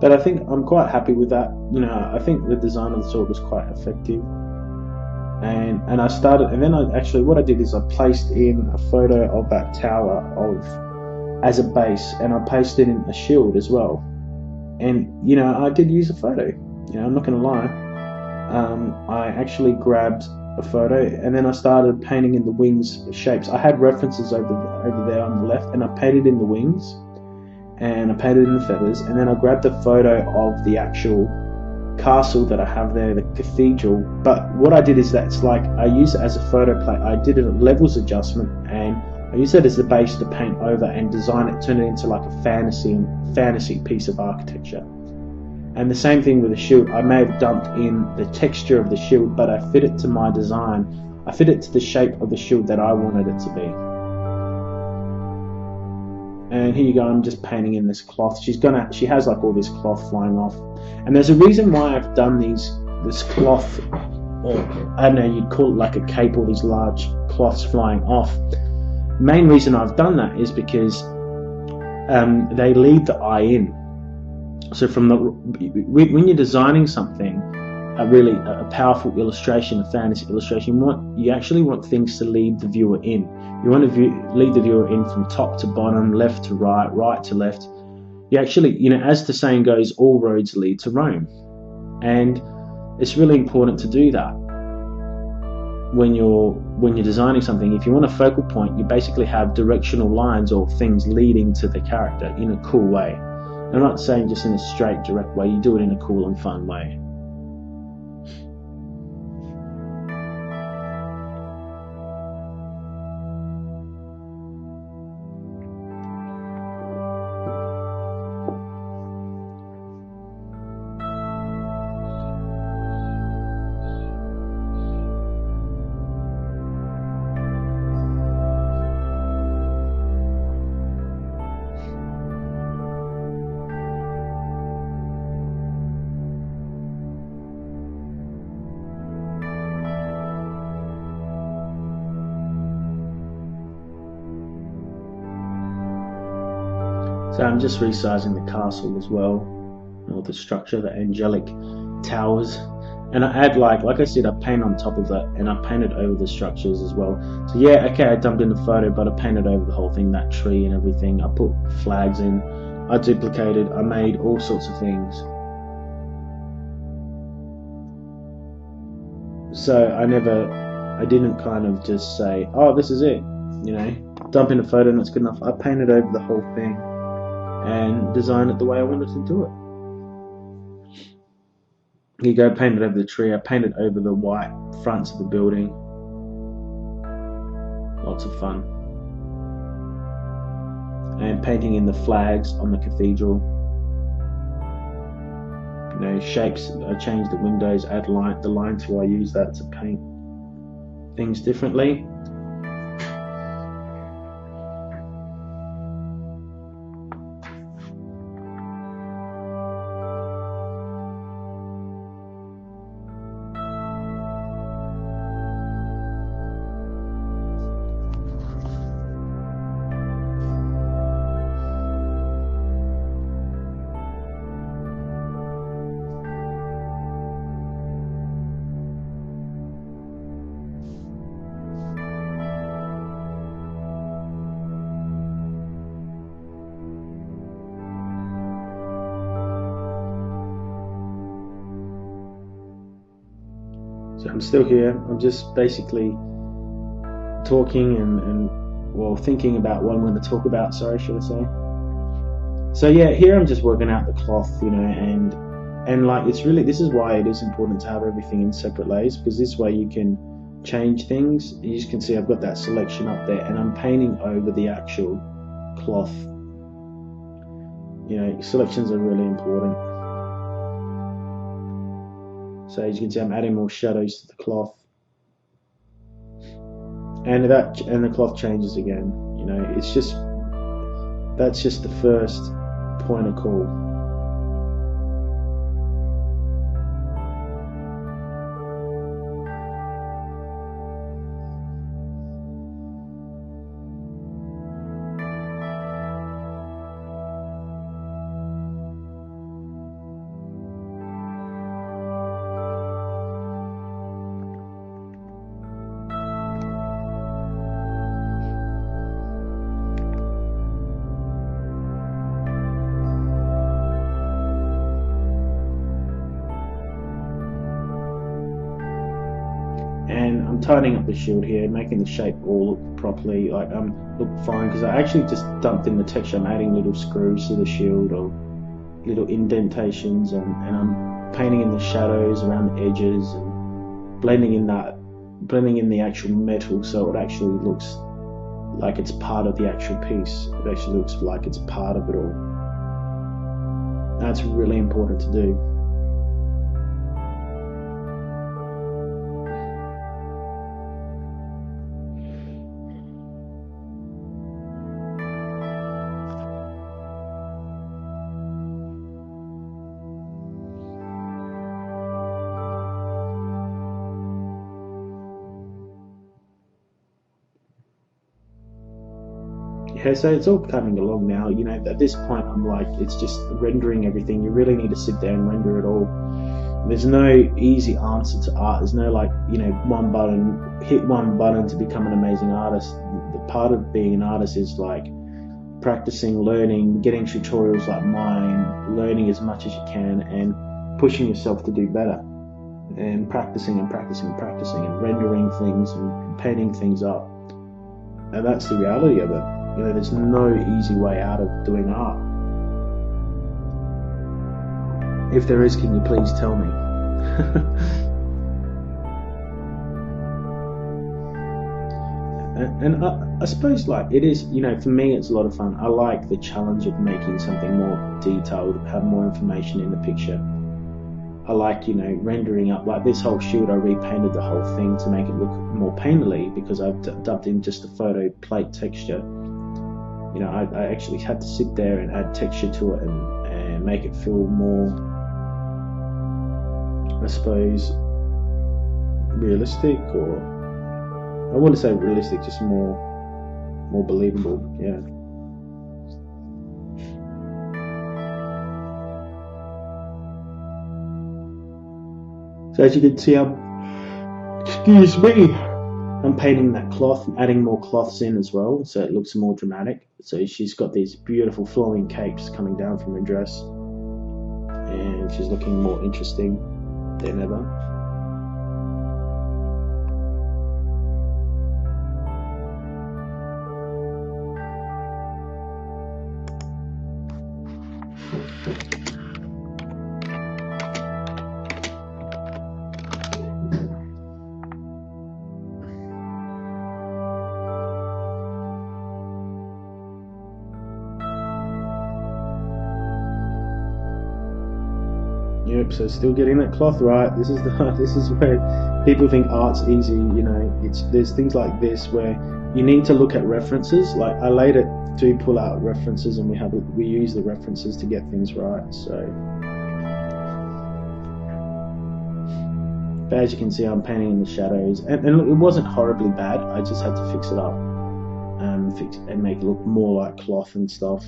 But I think I'm quite happy with that. You know, I think the design of the sword was quite effective. And I started, and then what I did is I placed in a photo of that tower as a base, and I pasted in a shield as well. And you know, I did use a photo. You know, I'm not going to lie. I actually grabbed a photo, and then I started painting in the wings shapes. I had references over there on the left, and I painted in the wings, and I painted in the feathers, and then I grabbed a photo of the actual castle that I have there, the cathedral. But what I did is that's like I used it as a photo plate. I did a levels adjustment, and I used it as the base to paint over and design it, turn it into like a fantasy piece of architecture. And the same thing with the shield. I may have dumped in the texture of the shield, but I fit it to my design. I fit it to the shape of the shield that I wanted it to be. And here you go, I'm just painting in this cloth. She has like all this cloth flying off. And there's a reason why I've done this cloth, or I don't know, you'd call it like a cape, or these large cloths flying off. Main reason I've done that is because they lead the eye in. So when you're designing something, a powerful illustration, a fantasy illustration, you actually want things to lead the viewer in. You want to lead the viewer in from top to bottom, left to right, right to left. You actually, you know, as the saying goes, all roads lead to Rome. And it's really important to do that when you're designing something. If you want a focal point, you basically have directional lines or things leading to the character in a cool way. I'm not saying just in a straight, direct way. You do it in a cool and fun way. So I'm just resizing the castle as well, or the structure, the angelic towers. And I add, like I said, I paint on top of that, and I painted over the structures as well. So yeah, okay, I dumped in the photo, but I painted over the whole thing, that tree and everything. I put flags in, I duplicated, I made all sorts of things. So I didn't kind of just say, oh, this is it, you know. dump in a photo and it's good enough. I painted over the whole thing and designed it the way I wanted to do it. Here you go, painted over the tree. I painted over the white fronts of the building. Lots of fun. And painting in the flags on the cathedral. You know, shapes. I changed the windows, add the line tool. I use that to paint things differently. So I'm still here. I'm just basically talking and well, thinking about what I'm going to talk about. Sorry, should I say? So yeah, here I'm just working out the cloth, you know, and like it's really, this is why it is important to have everything in separate layers, because this way you can change things. You just can see I've got that selection up there, and I'm painting over the actual cloth. You know, selections are really important. So as you can see, I'm adding more shadows to the cloth, and the cloth changes again. You know, it's just, that's just the first point of call. And I'm tidying up the shield here, making the shape all look properly, like look fine, because I actually just dumped in the texture. I'm adding little screws to the shield or little indentations, and I'm painting in the shadows around the edges and blending in the actual metal, so it actually looks like it's part of the actual piece. It actually looks like it's part of it all. That's really important to do. Yeah, so it's all coming along now. You know, at this point, I'm like, it's just rendering everything. You really need to sit there and render it all. There's no easy answer to art. There's no, like, you know, hit one button to become an amazing artist. The part of being an artist is like practicing, learning, getting tutorials like mine, learning as much as you can, and pushing yourself to do better, and practicing and practicing and practicing, and rendering things and painting things up. And that's the reality of it. You know, there's no easy way out of doing art. If there is, can you please tell me? and I suppose, like, it is, you know, for me it's a lot of fun. I like the challenge of making something more detailed, have more information in the picture. I like, you know, rendering up, like this whole shield, I repainted the whole thing to make it look more painterly, because I've dubbed in just a photo plate texture. You know, I actually had to sit there and add texture to it and make it feel more, I suppose, realistic, or I wouldn't say realistic, just more believable. Yeah. So as you can see, I'm painting that cloth, adding more cloths in as well, so it looks more dramatic. So she's got these beautiful flowing capes coming down from her dress, and she's looking more interesting than ever. Yep, so still getting that cloth right. This is where people think art's easy. You know, there's things like this where you need to look at references. Like I later do pull out references, and we use the references to get things right. So, but as you can see, I'm painting in the shadows, and it wasn't horribly bad. I just had to fix it up, and make it look more like cloth and stuff.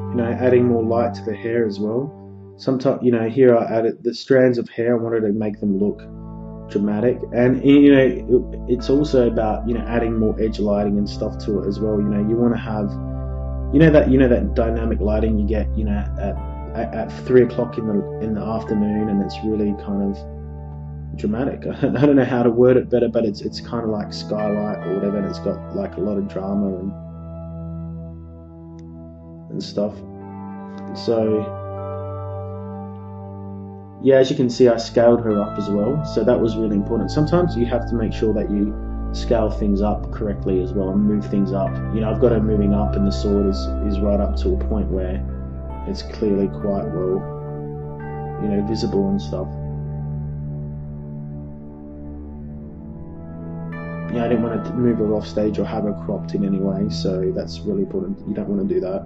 You know, adding more light to the hair as well. Sometimes, you know, here I added the strands of hair. I wanted to make them look dramatic, and you know, it's also about, you know, adding more edge lighting and stuff to it as well. You know, you want to have, you know that dynamic lighting you get, you know, at 3 o'clock in the afternoon, and it's really kind of dramatic. I don't know how to word it better, but it's kind of like skylight or whatever, and it's got like a lot of drama and stuff. So yeah, as you can see, I scaled her up as well, so that was really important. Sometimes you have to make sure that you scale things up correctly as well and move things up. You know, I've got her moving up, and the sword is right up to a point where it's clearly quite well, you know, visible and stuff. Yeah, I didn't want to move her off stage or have her cropped in any way, so that's really important. You don't want to do that.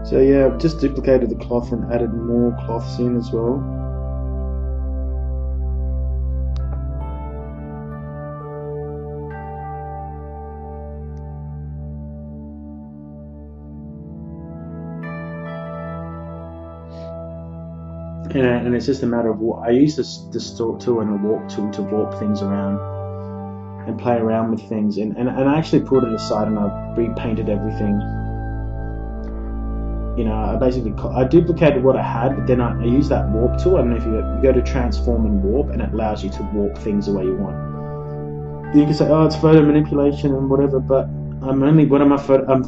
So yeah, I've just duplicated the cloth and added more cloths in as well. And it's just a matter of what I use this distort tool and a warp tool to warp things around and play around with things, and I actually put it aside and I repainted everything. You know, I duplicated what I had, but then I used that warp tool. I don't know if you go to transform and warp, and it allows you to warp things the way you want. You can say, oh, it's photo manipulation and whatever, but I'm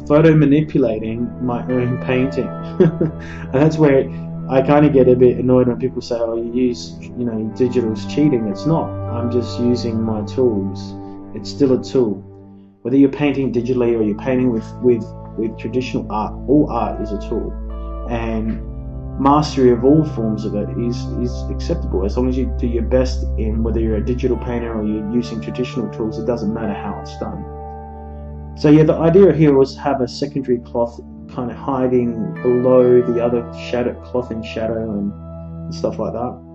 photo manipulating my own painting. And that's where I kind of get a bit annoyed when people say, oh, you use, you know, digital's cheating. It's not. I'm just using my tools. It's still a tool. Whether you're painting digitally or you're painting with traditional art, all art is a tool, and mastery of all forms of it is acceptable as long as you do your best in whether you're a digital painter or you're using traditional tools. It doesn't matter how it's done. So yeah, the idea here was have a secondary cloth kind of hiding below the other cloth in shadow and stuff like that.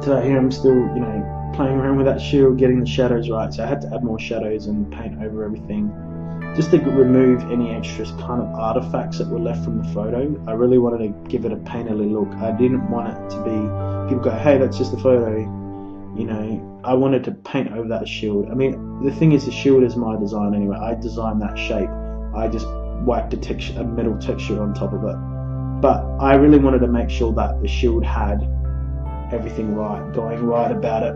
So here I'm still, you know, playing around with that shield, getting the shadows right. So I had to add more shadows and paint over everything, just to remove any extra kind of artifacts that were left from the photo. I really wanted to give it a painterly look. I didn't want it to be, people go, hey, that's just a photo. You know, I wanted to paint over that shield. I mean, the thing is, the shield is my design anyway. I designed that shape. I just whacked a metal texture on top of it. But I really wanted to make sure that the shield had everything right, going right about it.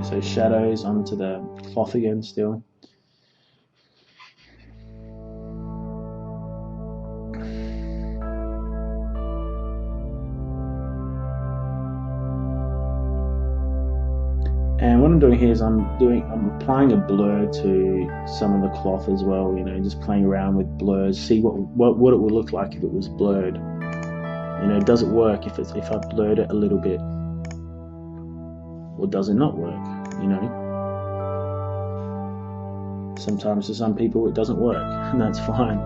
So shadows onto the cloth again still. And what I'm doing here is I'm applying a blur to some of the cloth as well, you know, just playing around with blurs, see what it would look like if it was blurred. You know, does it work if I blurred it a little bit? Or does it not work, you know? Sometimes for some people it doesn't work, and that's fine.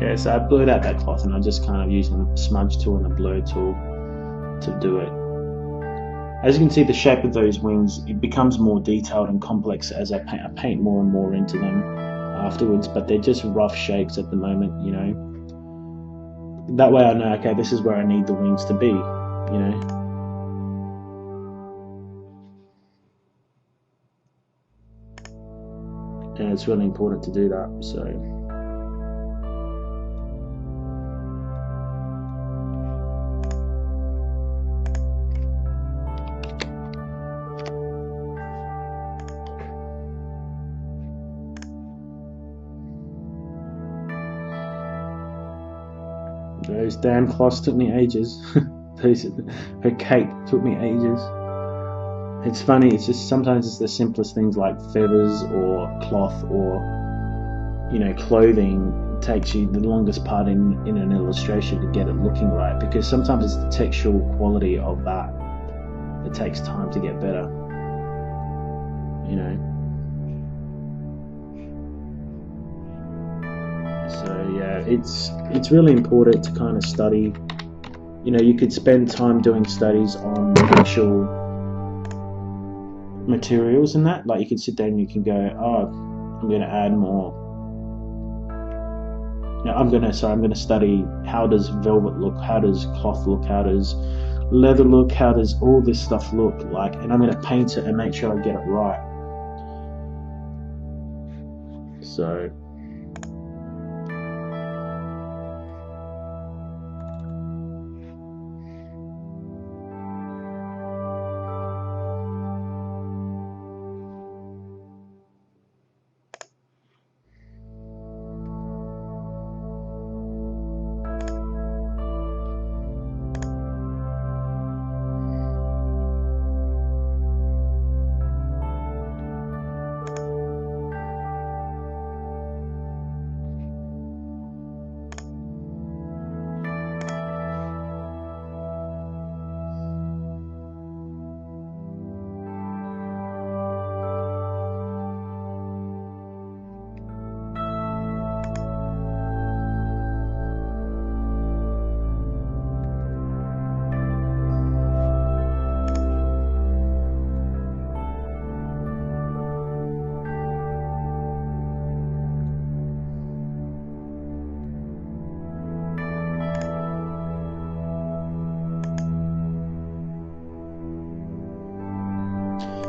Yeah, so I blurred out that cloth and I just kind of used the smudge tool and the blur tool to do it. As you can see, the shape of those wings, it becomes more detailed and complex as I paint more and more into them afterwards, but they're just rough shapes at the moment, you know. That way I know, okay, this is where I need the wings to be, you know. And it's really important to do that, so. Those damn cloths took me ages. Her cape took me ages. It's funny, it's just sometimes it's the simplest things like feathers or cloth or, you know, clothing takes you the longest part in an illustration to get it looking right, because sometimes it's the textual quality of that that takes time to get better, you know. So yeah, it's really important to kind of study. You know, you could spend time doing studies on the actual materials and that. Like you could sit down and you can go, oh, I'm going to add more. You know, I'm going to study how does velvet look, how does cloth look, how does leather look, how does all this stuff look like, and I'm going to paint it and make sure I get it right. So.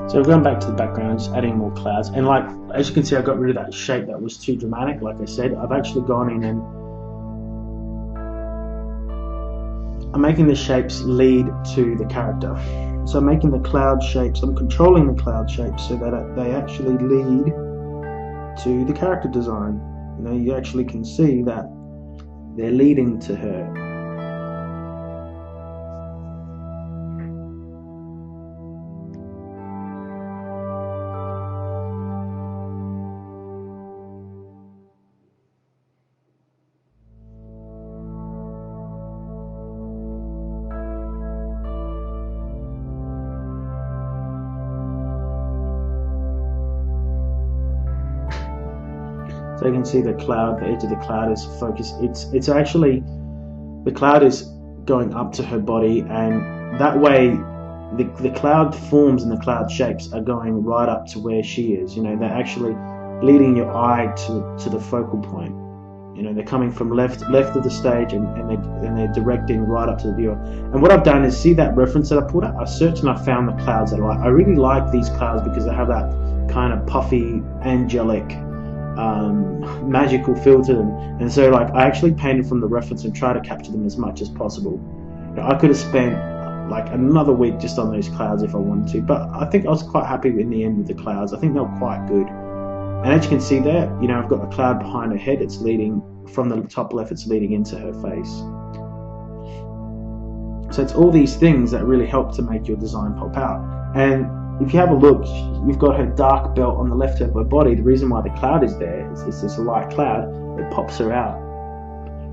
So going back to the background, just adding more clouds, and like as you can see, I got rid of that shape that was too dramatic. Like I said, I've actually gone in and I'm making the shapes lead to the character. So I'm making the cloud shapes, I'm controlling the cloud shapes so that they actually lead to the character design. You know, you actually can see that they're leading to her. So you can see the cloud, the edge of the cloud is focused. It's actually, the cloud is going up to her body, and that way the cloud forms and the cloud shapes are going right up to where she is. You know, they're actually leading your eye to the focal point. You know, they're coming from left of the stage, and they're directing right up to the viewer. And what I've done is, see that reference that I put up? I searched and I found the clouds that I like. I really like these clouds because they have that kind of puffy, angelic, magical feel to them. And so, like, I actually painted from the reference and tried to capture them as much as possible. You know, I could have spent like another week just on those clouds if I wanted to, but I think I was quite happy in the end with the clouds. I think they were quite good. And as you can see there, you know, I've got a cloud behind her head. It's leading from the top left, it's leading into her face. So it's all these things that really help to make your design pop out. And if you have a look, you've got her dark belt on the left of her body. The reason why the cloud is there is it's this light cloud that pops her out.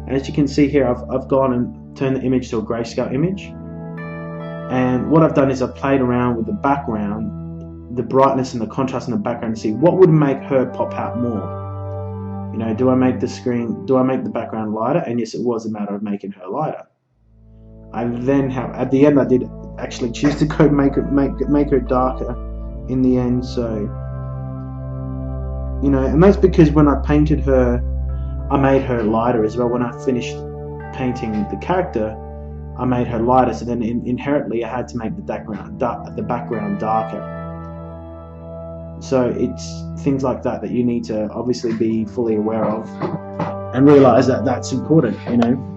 And as you can see here, I've gone and turned the image to a grayscale image. And what I've done is I've played around with the background, the brightness and the contrast in the background to see what would make her pop out more. You know, do I make the background lighter? And yes, it was a matter of making her lighter. I then have, at the end, I did actually choose to go make her darker in the end. So, you know, and that's because when I painted her, I made her lighter as well. When I finished painting the character, I made her lighter. So then inherently I had to make the background darker. So it's things like that you need to obviously be fully aware of and realize that that's important, you know.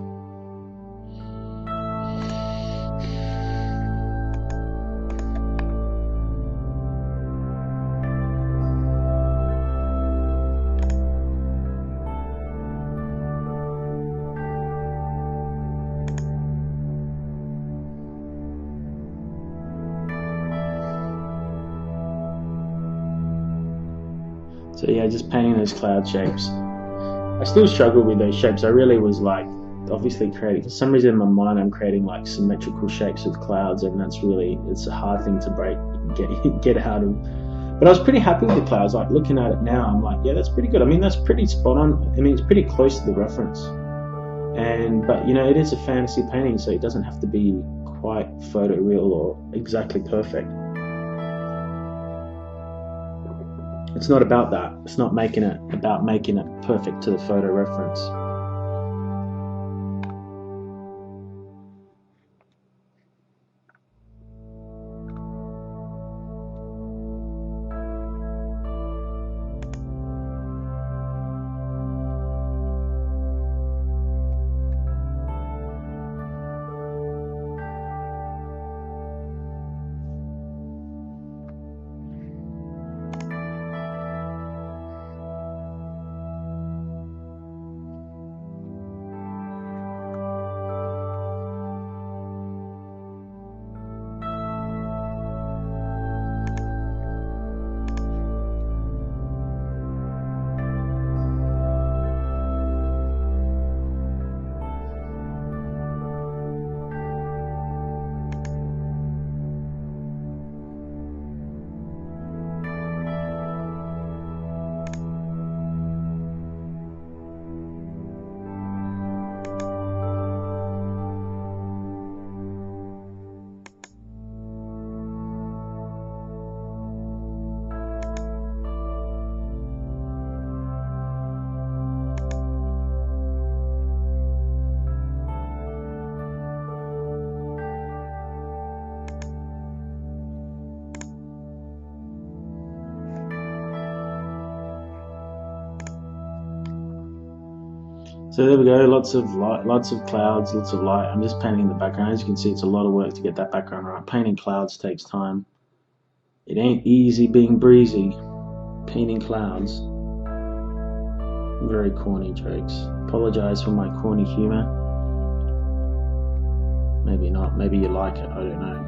So yeah, just painting those cloud shapes. I still struggle with those shapes. I really was like, obviously creating, for some reason in my mind I'm creating like symmetrical shapes with clouds, and it's a hard thing to get out of. But I was pretty happy with the clouds. Like, looking at it now, I'm like, yeah, that's pretty good. I mean, that's pretty spot on. I mean, it's pretty close to the reference. But you know, it is a fantasy painting, so it doesn't have to be quite photoreal or exactly perfect. It's not about that. It's not about making it perfect to the photo reference. So there we go, lots of light, lots of clouds, lots of light. I'm just painting in the background. As you can see, it's a lot of work to get that background right. Painting clouds takes time. It ain't easy being breezy. Painting clouds. Very corny jokes. Apologise for my corny humour. Maybe not, maybe you like it, I don't know.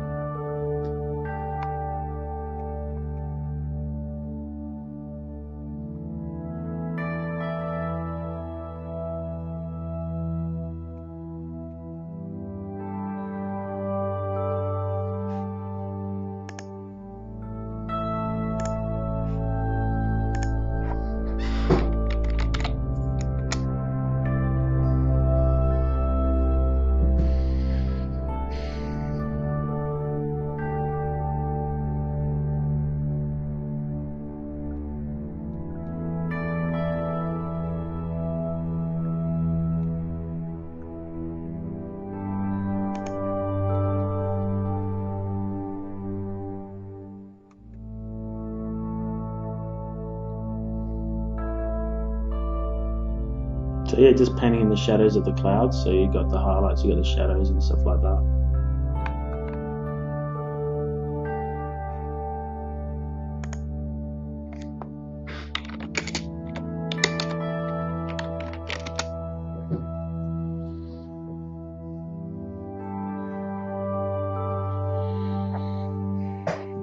So yeah, just painting in the shadows of the clouds. So you got the highlights, you got the shadows and stuff like that.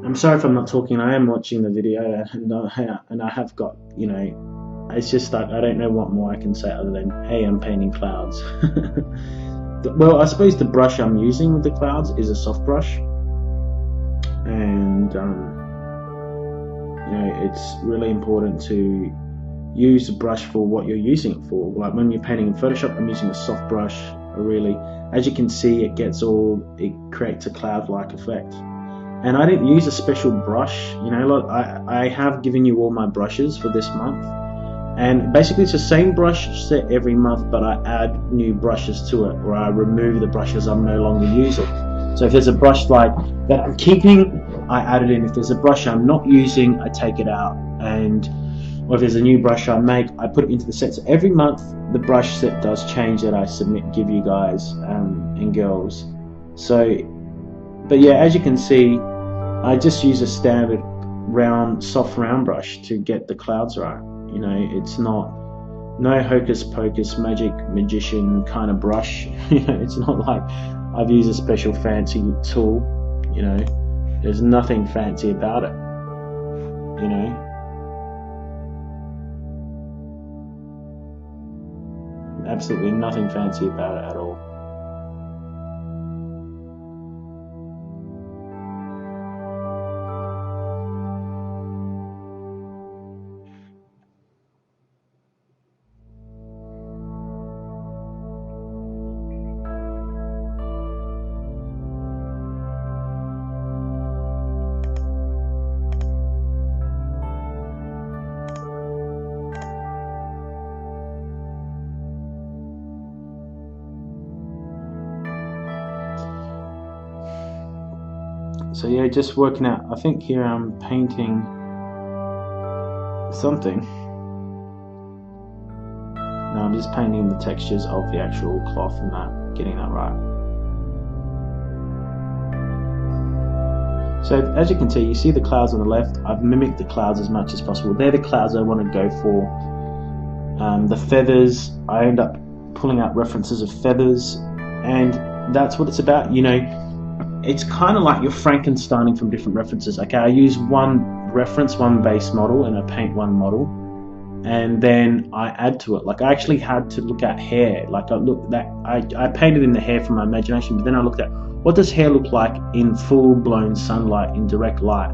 I'm sorry if I'm not talking. I am watching the video, and I have got, you know, it's just like I don't know what more I can say other than, hey, I'm painting clouds. Well, I suppose the brush I'm using with the clouds is a soft brush, and you know, it's really important to use the brush for what you're using it for. Like when you're painting in Photoshop, I'm using a soft brush. As you can see, it creates a cloud-like effect. And I didn't use a special brush, you know. Look, I have given you all my brushes for this month. And basically it's the same brush set every month, but I add new brushes to it, or I remove the brushes I'm no longer using. So if there's a brush like that I'm keeping, I add it in. If there's a brush I'm not using, I take it out. Or if there's a new brush I make, I put it into the set. So every month the brush set does change that I give you guys and girls. So, but yeah, as you can see, I just use a standard soft round brush to get the clouds right. You know, it's no hocus pocus magician kind of brush. You know, it's not like I've used a special fancy tool. You know, there's nothing fancy about it. You know, absolutely nothing fancy about it at all. So yeah, just working out. I think here I'm painting something. No, I'm just painting the textures of the actual cloth and that, getting that right. So as you can see the clouds on the left. I've mimicked the clouds as much as possible. They're the clouds I want to go for. The feathers, I end up pulling out references of feathers, and that's what it's about. You know, it's kind of like you're Frankensteining from different references. Okay, I use one reference, one base model, and I paint one model, and then I add to it. Like I actually had to look at hair. Like I painted in the hair from my imagination, but then I looked at what does hair look like in full-blown sunlight, in direct light.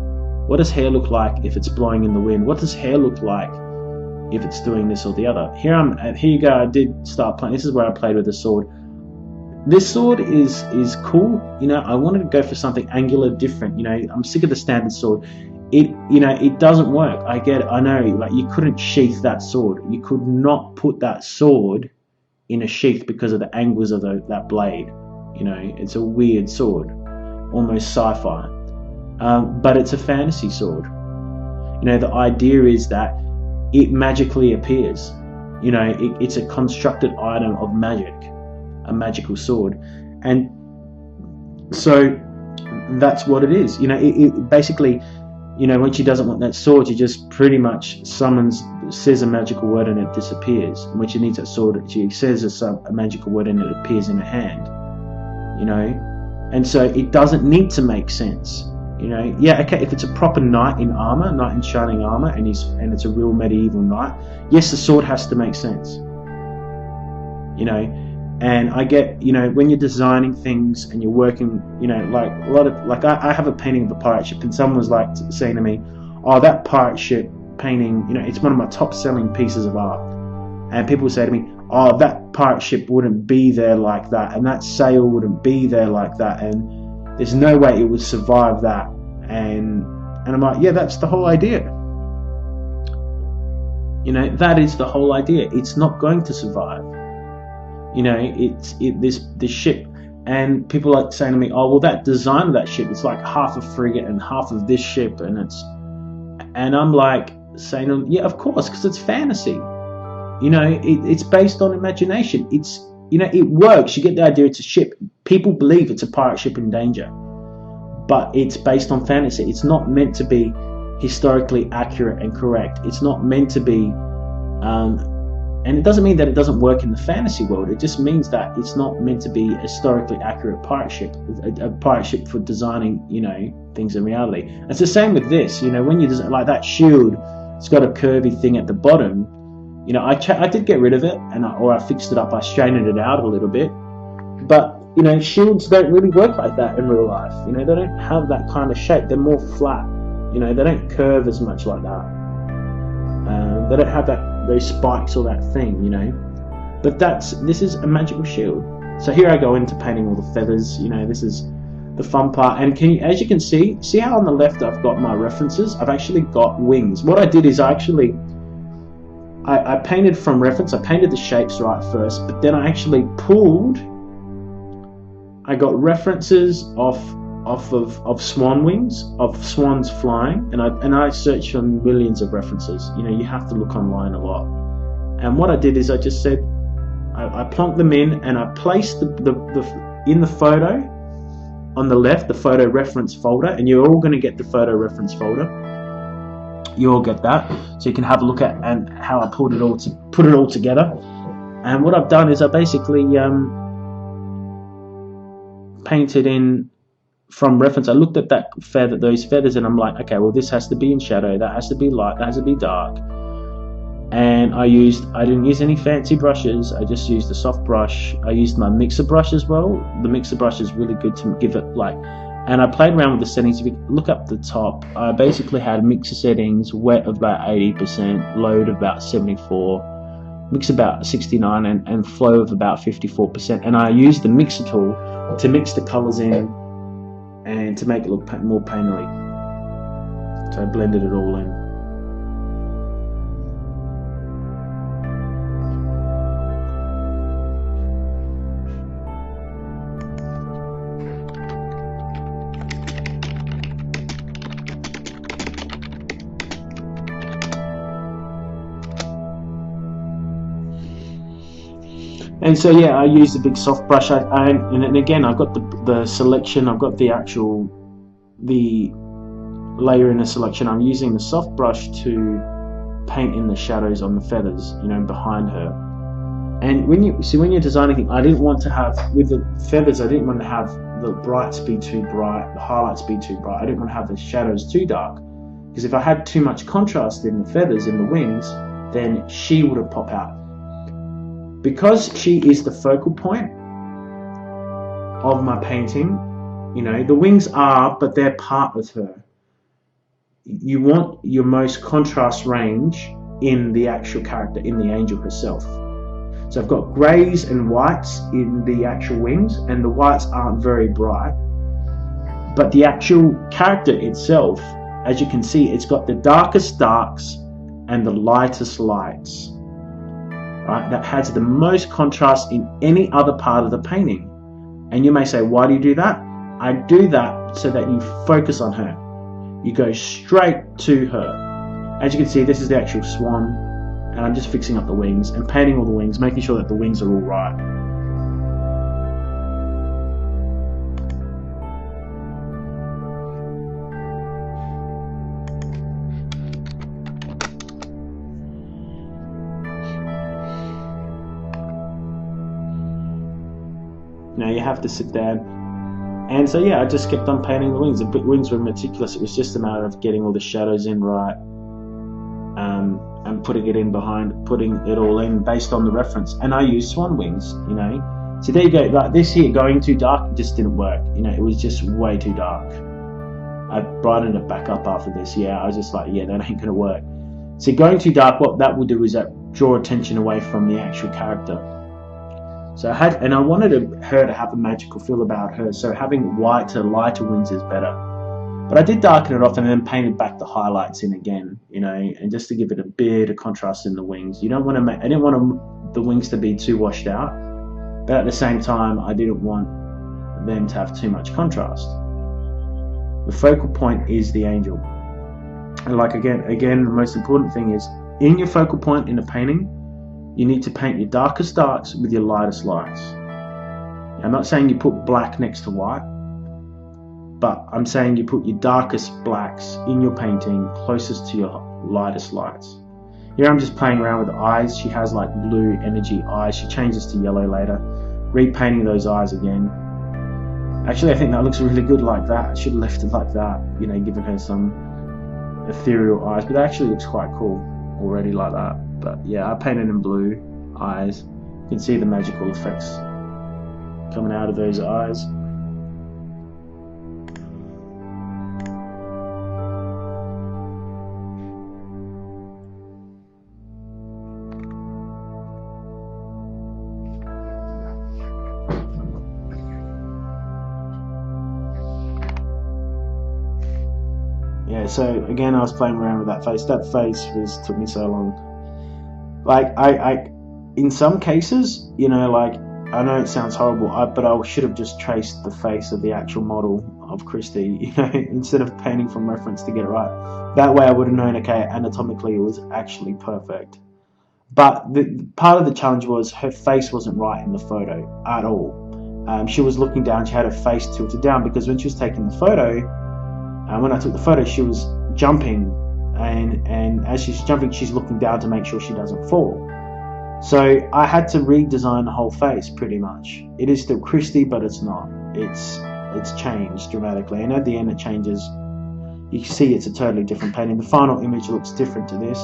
What does hair look like if it's blowing in the wind? What does hair look like if it's doing this or the other? Here you go. I did start playing. This is where I played with the sword. This sword is cool. You know, I wanted to go for something angular, different. You know, I'm sick of the standard sword. It doesn't work. I know, like you couldn't sheath that sword. You could not put that sword in a sheath because of the angles of that blade. You know, it's a weird sword, almost sci-fi. But it's a fantasy sword. You know, the idea is that it magically appears. You know, it's a constructed item of magic, a magical sword. And so that's what it is. You know, it basically, you know, when she doesn't want that sword, she just pretty much says a magical word and it disappears. And when she needs that sword, she says a magical word and it appears in her hand. You know, and so it doesn't need to make sense. You know, yeah, okay, if it's a proper knight in armor, knight in shining armor, and it's a real medieval knight, yes, the sword has to make sense. You know, and I get, you know, when you're designing things and you're working, you know, like a lot of, like I have a painting of a pirate ship, and someone was like saying to me, oh, that pirate ship painting, you know, it's one of my top selling pieces of art. And people say to me, oh, that pirate ship wouldn't be there like that, and that sail wouldn't be there like that, and there's no way it would survive that. And I'm like, yeah, that's the whole idea. You know, that is the whole idea. It's not going to survive. You know, this ship, and people like saying to me, oh, well, that design of that ship, it's like half a frigate and half of this ship, and I'm like saying to them, yeah, of course, because it's fantasy. You know, it's based on imagination. It's, you know, it works. You get the idea. It's a ship. People believe it's a pirate ship in danger, but it's based on fantasy. It's not meant to be historically accurate and correct. It's not meant to be, and it doesn't mean that it doesn't work in the fantasy world. It just means that it's not meant to be a historically accurate pirate ship, a pirate ship for designing, you know, things in reality. It's the same with this. You know, when you design like that shield, it's got a curvy thing at the bottom. You know, I did get rid of it, or I fixed it up. I straightened it out a little bit. But, you know, shields don't really work like that in real life. You know, they don't have that kind of shape. They're more flat. You know, they don't curve as much like that. They don't have those spikes or that thing, you know. But this is a magical shield. So here I go into painting all the feathers. You know, this is the fun part. And as you can see how on the left I've got my references? I've actually got wings. What I did is I painted from reference. I painted the shapes right first, but then I actually I got references of swan wings, of swans flying, and I searched for millions of references. You know, you have to look online a lot. And what I did is I just said, I plonked them in, and I placed in the photo on the left, the photo reference folder, and you're all going to get the photo reference folder. You all get that, so you can have a look at and how I put it all together. And what I've done is I basically painted in from reference. I looked at those feathers, and I'm like, okay, well, this has to be in shadow, that has to be light, that has to be dark. And I didn't use any fancy brushes. I just used a soft brush. I used my mixer brush as well. The mixer brush is really good to give it like. And I played around with the settings. If you look up the top, I basically had mixer settings, wet of about 80%, load of about 74, mix about 69, and flow of about 54%. And I used the mixer tool to mix the colors in and to make it look more painterly. So I blended it all in. And so yeah, I used a big soft brush. And again, I've got the selection. I've got the layer in the selection. I'm using the soft brush to paint in the shadows on the feathers, you know, behind her. And when you're designing things, I didn't want to have with the feathers. I didn't want to have the brights be too bright, the highlights be too bright. I didn't want to have the shadows too dark, because if I had too much contrast in the feathers, in the wings, then she would have popped out. Because she is the focal point of my painting, you know, the wings are, but they're part of her. You want your most contrast range in the actual character, in the angel herself. So I've got greys and whites in the actual wings, and the whites aren't very bright. But the actual character itself, as you can see, it's got the darkest darks and the lightest lights. Right, that has the most contrast in any other part of the painting. And you may say, why do you do that? I do that so that you focus on her. You go straight to her. As you can see, this is the actual swan. and I'm just fixing up the wings and painting all the wings, making sure that the wings are all right. You know, you have to sit there. And so yeah, I just kept on painting the wings. The wings were meticulous. It was just a matter of getting all the shadows in right, and putting it in behind, putting it all in based on the reference. And I used swan wings, you know. So there you go. Like this here, going too dark just didn't work. You know, it was just way too dark. I brightened it back up after this. Yeah, I was just like, yeah, that ain't gonna work. So going too dark, what that will do is that draw attention away from the actual character. So I wanted her to have a magical feel about her. So having lighter wings is better. But I did darken it off and then painted back the highlights in again, you know, and just to give it a bit of contrast in the wings. You don't want to I didn't want the wings to be too washed out, but at the same time, I didn't want them to have too much contrast. The focal point is the angel. And like again, the most important thing is in your focal point in a painting, you need to paint your darkest darks with your lightest lights. I'm not saying you put black next to white, but I'm saying you put your darkest blacks in your painting closest to your lightest lights. Here I'm just playing around with the eyes. She has like blue energy eyes. She changes to yellow later. Repainting those eyes again. Actually, I think that looks really good like that. I should have left it like that, you know, giving her some ethereal eyes, but that actually looks quite cool already like that. But yeah, I painted in blue eyes. You can see the magical effects coming out of those eyes. Yeah, so again, I was playing around with that face. That face took me so long. Like I in some cases, you know, like I know it sounds horrible, but I should have just traced the face of the actual model of Christy, you know, instead of painting from reference to get it right. That way I would have known, okay, anatomically it was actually perfect. But part of the challenge was her face wasn't right in the photo at all. She was looking down, she had her face tilted down because when she was taking the photo, when I took the photo, she was jumping, and as she's jumping, she's looking down to make sure she doesn't fall. So I had to redesign the whole face pretty much. It is still Christy, but it's not. It's changed dramatically, and at the end it changes. You see it's a totally different painting. The final image looks different to this.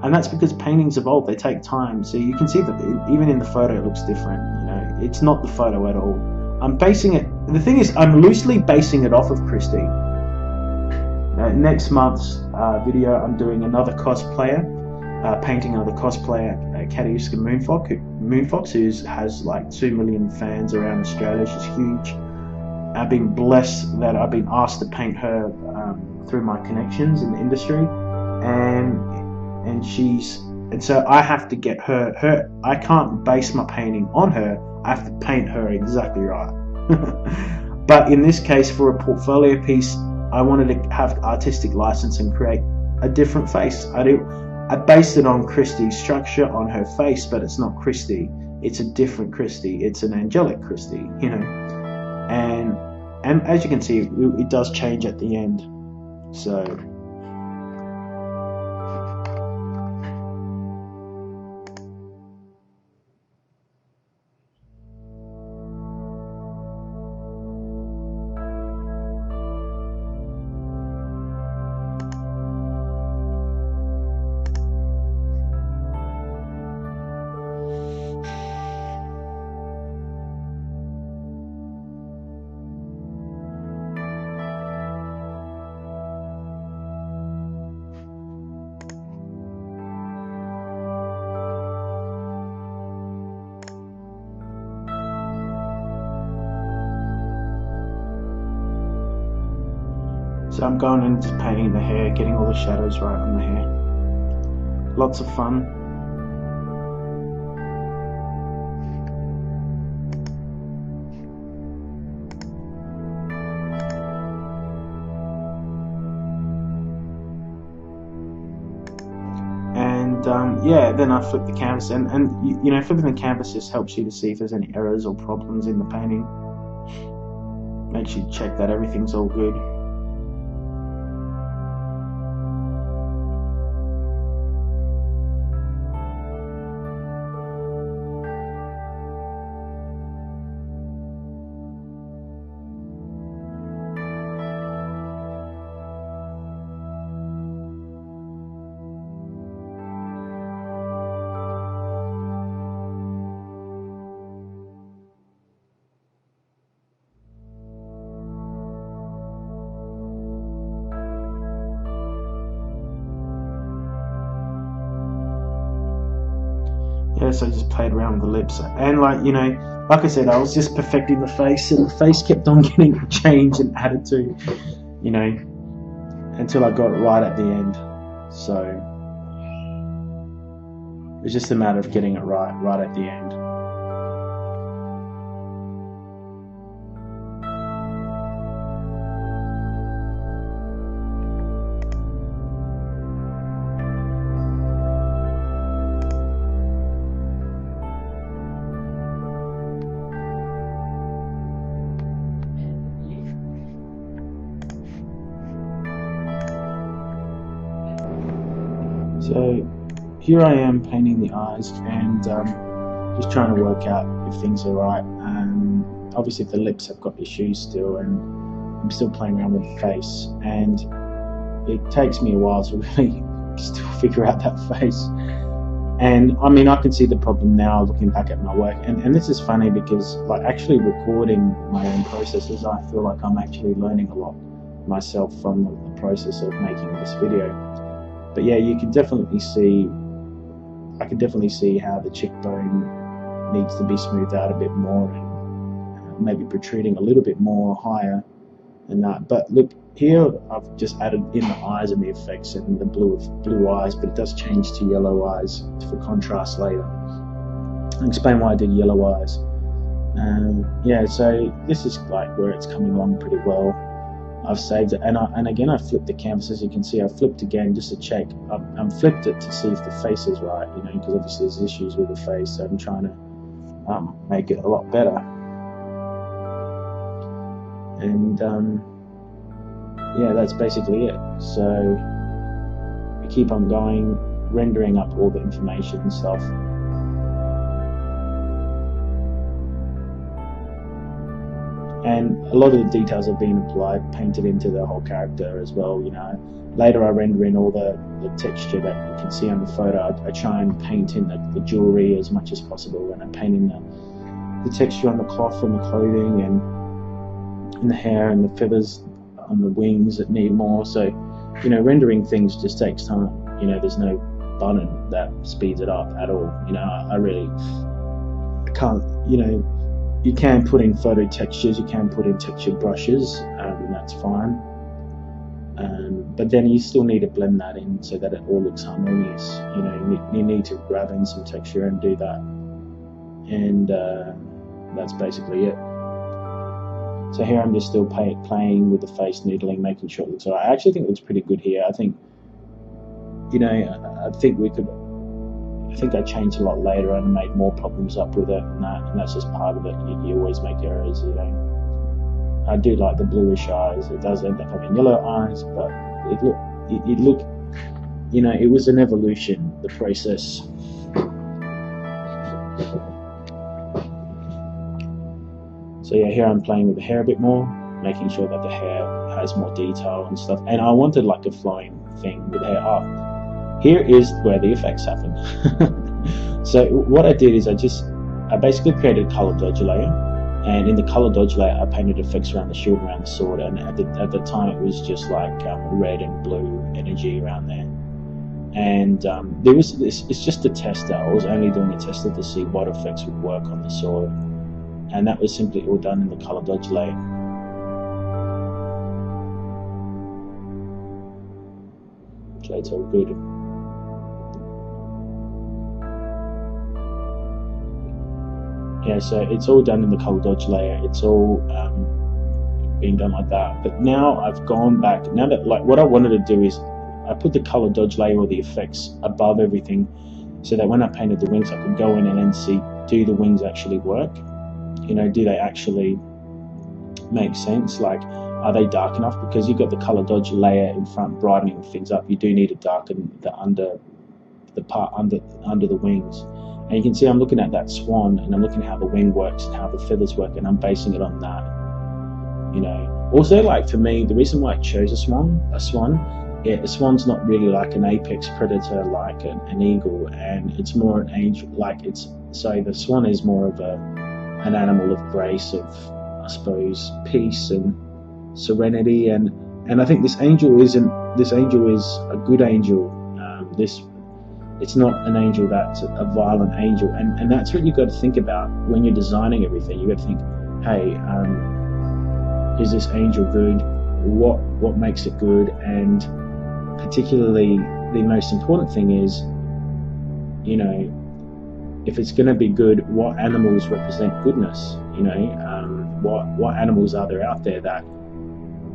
And that's because paintings evolve, they take time. So you can see that even in the photo it looks different, you know. It's not the photo at all. I'm basing it, the thing is, I'm loosely basing it off of Christy. Next month's video, I'm doing another cosplayer, painting another cosplayer, Katiuska Moonfox, who has like 2 million fans around Australia. She's huge. I've been blessed that I've been asked to paint her through my connections in the industry, and so I have to get her. I can't base my painting on her. I have to paint her exactly right. But in this case, for a portfolio piece, I wanted to have artistic license and create a different face. I based it on Christy's structure, on her face, but it's not Christy. It's a different Christy. It's an angelic Christy, you know. And as you can see, it does change at the end. So. So I'm going and just painting the hair, getting all the shadows right on the hair. Lots of fun. And yeah, then I flip the canvas, and you know, flipping the canvas just helps you to see if there's any errors or problems in the painting. Makes you check that everything's all good. Yeah, so I just played around with the lips, and like, you know, like I said, I was just perfecting the face, and the face kept on getting changed and added to, you know, until I got it right at the end. So it's just a matter of getting it right at the end. So here I am painting the eyes, and just trying to work out if things are right. Obviously the lips have got issues still, and I'm still playing around with the face, and it takes me a while to really still figure out that face. And I mean, I can see the problem now looking back at my work, and this is funny because like actually recording my own processes, I feel like I'm actually learning a lot myself from the process of making this video. But yeah, you can definitely see, I can definitely see how the cheekbone needs to be smoothed out a bit more, and maybe protruding a little bit more higher than that. But look, here I've just added in the eyes and the effects and the blue eyes, but it does change to yellow eyes for contrast later. I'll explain why I did yellow eyes. Yeah, so this is like where it's coming along pretty well. I've saved it, and again I flipped the canvas. As you can see, I flipped again just to check. I'm flipped it to see if the face is right, you know, because obviously there's issues with the face, so I'm trying to make it a lot better. And yeah, that's basically it. So I keep on going, rendering up all the information and stuff. And a lot of the details have been applied, painted into the whole character as well, you know. Later I render in all the texture that you can see on the photo. I try and paint in the jewellery as much as possible, and I paint in the texture on the cloth and the clothing, and in the hair and the feathers on the wings that need more. So, you know, rendering things just takes time. You know, there's no button that speeds it up at all. You know, I can't, you know, you can put in photo textures, you can put in texture brushes, and that's fine. But then you still need to blend that in so that it all looks harmonious. You know, you need to grab in some texture and do that. And that's basically it. So here I'm just still playing with the face, needling, making sure it looks alright. I actually think it looks pretty good here. I think, you know, I think I changed a lot later and made more problems up with it, and that's just part of it. You always make errors, you know. I do like the bluish eyes. It does end up having yellow eyes, but it looked, you know, it was an evolution, the process. So yeah, here I'm playing with the hair a bit more, making sure that the hair has more detail and stuff. And I wanted like a flowing thing with the hair up. Here is where the effects happen. So what I did is I basically created a color dodge layer, and in the color dodge layer I painted effects around the shield, around the sword, and at the time it was just like red and blue energy around there. And there was this, it's just a tester. I was only doing a tester to see what effects would work on the sword, and that was simply all done in the color dodge layer. So it's all good. Yeah, so it's all done in the color dodge layer. It's all being done like that. But now I've gone back. Now that, like, what I wanted to do is I put the color dodge layer or the effects above everything, so that when I painted the wings, I could go in and then see, do the wings actually work? You know, do they actually make sense? Like, are they dark enough? Because you've got the color dodge layer in front brightening things up. You do need to darken the part under the wings. And you can see I'm looking at that swan, and I'm looking at how the wing works and how the feathers work, and I'm basing it on that. You know, also, like, for me, the reason why I chose a swan, a swan's not really like an apex predator like an eagle, and it's more an angel. Like, the swan is more of an animal of grace, of, I suppose, peace and serenity, and I think this angel is a good angel. It's not an angel that's a violent angel, and that's what you've got to think about when you're designing everything. You've got to think, hey, is this angel good? What makes it good? And particularly, the most important thing is, you know, if it's going to be good, what animals represent goodness? You know, what animals are there out there that,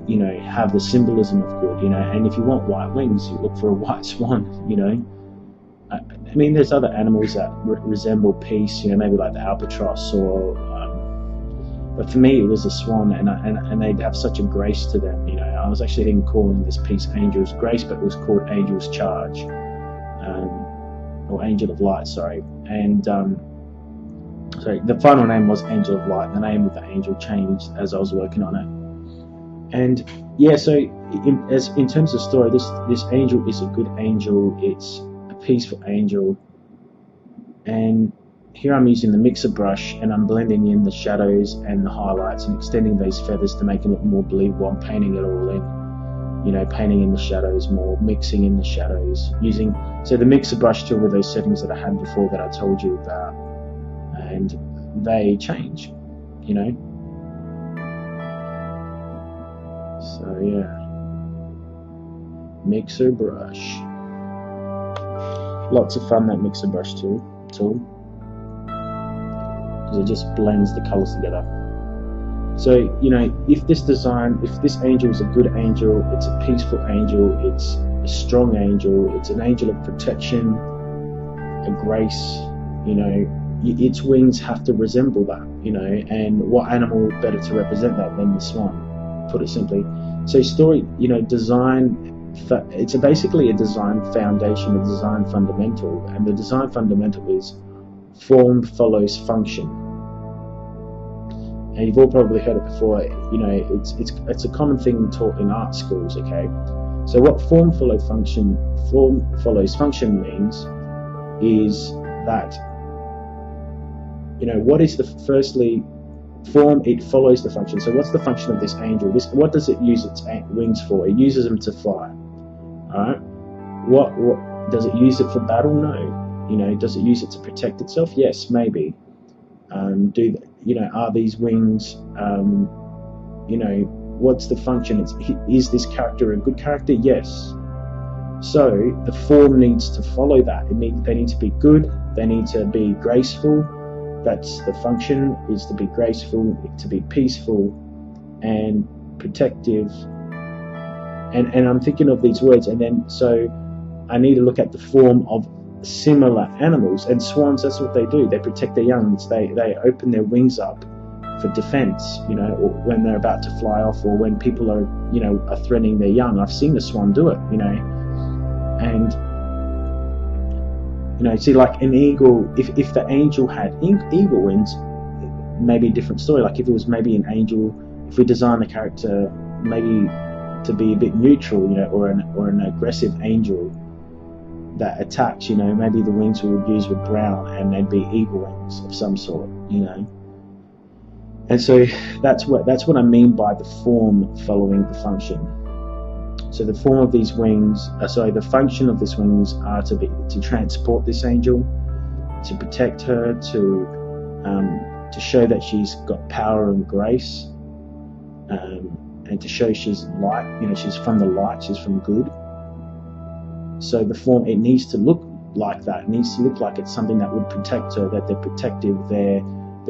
you know, have the symbolism of good? You know, and if you want white wings, you look for a white swan. You know. I mean, there's other animals that resemble peace, you know, maybe like the albatross, but for me it was a swan, and they'd have such a grace to them. You know, I was actually then calling this piece Angel's Grace, but it was called Angel's Charge, or Angel of Light, sorry. And sorry, the final name was Angel of Light. The name of the angel changed as I was working on it. And yeah, so in terms of story, this angel is a good angel. It's peaceful angel, and here I'm using the mixer brush, and I'm blending in the shadows and the highlights and extending those feathers to make it look more believable. I'm painting it all in, you know, painting in the shadows more, mixing in the shadows, so the mixer brush tool with those settings that I had before that I told you about, and they change, you know. So yeah, mixer brush. Lots of fun, that mixer brush tool, because it just blends the colors together. So, you know, if this angel is a good angel, it's a peaceful angel, it's a strong angel, it's an angel of protection, a grace, you know, its wings have to resemble that, you know, and what animal better to represent that than the swan, put it simply. So story, you know, design, it's basically a design foundation, a design fundamental, and the design fundamental is form follows function. And you've all probably heard it before. You know, it's a common thing taught in art schools. Okay, so what form follows function means is that, you know, what is firstly form? It follows the function. So what's the function of this angel? What does it use its wings for? It uses them to fly. Alright, what does it use it for battle? No. You know, does it use it to protect itself? Yes, maybe. Are these wings, you know, what's the function? Is this character a good character? Yes. So the form needs to follow that. They need to be good, they need to be graceful. That's the function, is to be graceful, to be peaceful and protective. And I'm thinking of these words, and then so I need to look at the form of similar animals. And swans, that's what they do. They protect their young. They open their wings up for defense, you know, or when they're about to fly off, or when people are, you know, are threatening their young. I've seen the swan do it, you know. And, you know, see, like an eagle, if the angel had eagle wings, maybe a different story. Like if it was maybe an angel, if we design the character maybe to be a bit neutral, you know, or an aggressive angel that attacks, you know, maybe the wings we would use were brown and they'd be eagle wings of some sort, you know. And so that's what I mean by the form following the function. So the form of these wings, the function of these wings are to transport this angel, to protect her, to show that she's got power and grace, and to show she's light, you know, she's from the light, she's from good. So the form, it needs to look like that. It needs to look like it's something that would protect her, that they're protective, they're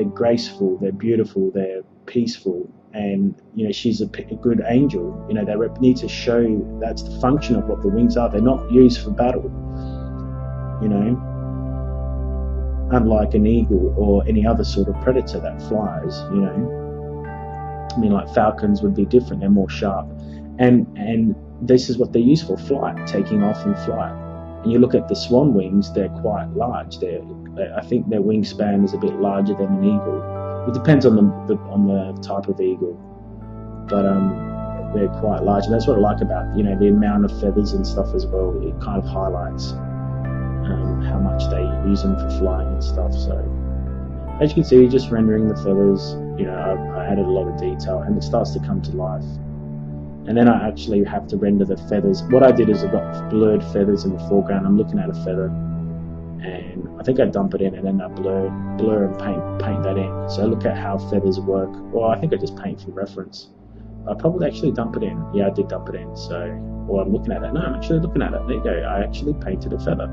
graceful, they're beautiful, they're peaceful, and, you know, she's a good angel. You know, they need to show that's the function of what the wings are. They're not used for battle, you know. unlike an eagle or any other sort of predator that flies, you know. I mean, like falcons would be different, they're more sharp. And this is what they're used for, flight, taking off in flight. And you look at the swan wings, they're quite large. I think their wingspan is a bit larger than an eagle. It depends on the type of eagle, but they're quite large. And that's what I like about, you know, the amount of feathers and stuff as well. It kind of highlights how much they use them for flying and stuff. So as you can see, just rendering the feathers, you know, I added a lot of detail and it starts to come to life. And then I actually have to render the feathers. What I did is I got blurred feathers in the foreground. I'm looking at a feather and I think I dump it in and then I blur and paint that in. So I look at how feathers work. Well, I think I just paint for reference. I probably actually dump it in. Yeah, I did dump it in. So, or I'm looking at it. No, I'm actually looking at it. There you go. I actually painted a feather.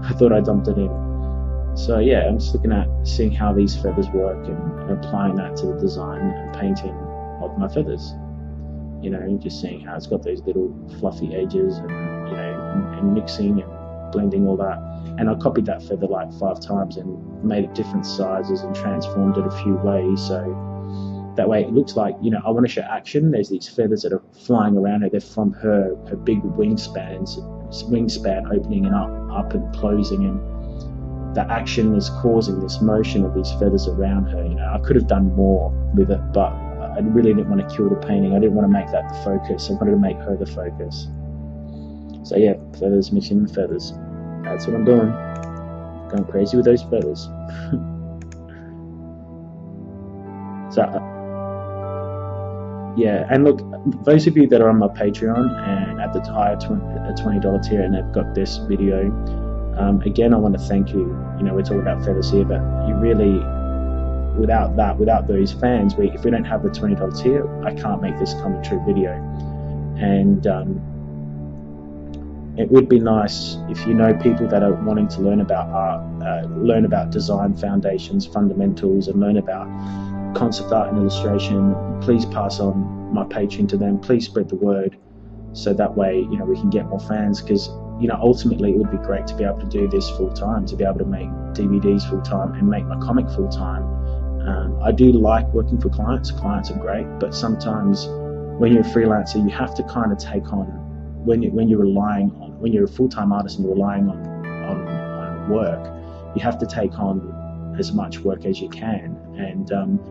I thought I dumped it in. So yeah, I'm just looking at seeing how these feathers work and applying that to the design and painting of my feathers. You know, just seeing how it's got those little fluffy edges and, you know, and mixing and blending all that. And I copied that feather like 5 times and made it different sizes and transformed it a few ways. So that way it looks like, you know, I want to show action. There's these feathers that are flying around her. They're from her big wingspan opening and up and closing, and the action is causing this motion of these feathers around her. You know, I could have done more with it, but I really didn't want to kill the painting. I didn't want to make that the focus. I wanted to make her the focus. So yeah, feathers, mixing the feathers. That's what I'm doing. Going crazy with those feathers. So yeah, and look, those of you that are on my Patreon and at the higher $20 tier and have got this video, again, I want to thank you. You know, we're talking about feathers here, but you really, without those fans, if we don't have the $20 tier, I can't make this commentary video. And it would be nice if you know people that are wanting to learn about art, learn about design foundations, fundamentals, and learn about concept art and illustration. Please pass on my Patreon to them. Please spread the word, so that way, you know, we can get more fans. Because, you know, ultimately it would be great to be able to do this full time, to be able to make DVDs full time and make my comic full time. I do like working for clients. Clients are great, but sometimes when you're a freelancer, you have to kind of take on, when you're a full-time artist and you're relying on work, you have to take on as much work as you can, and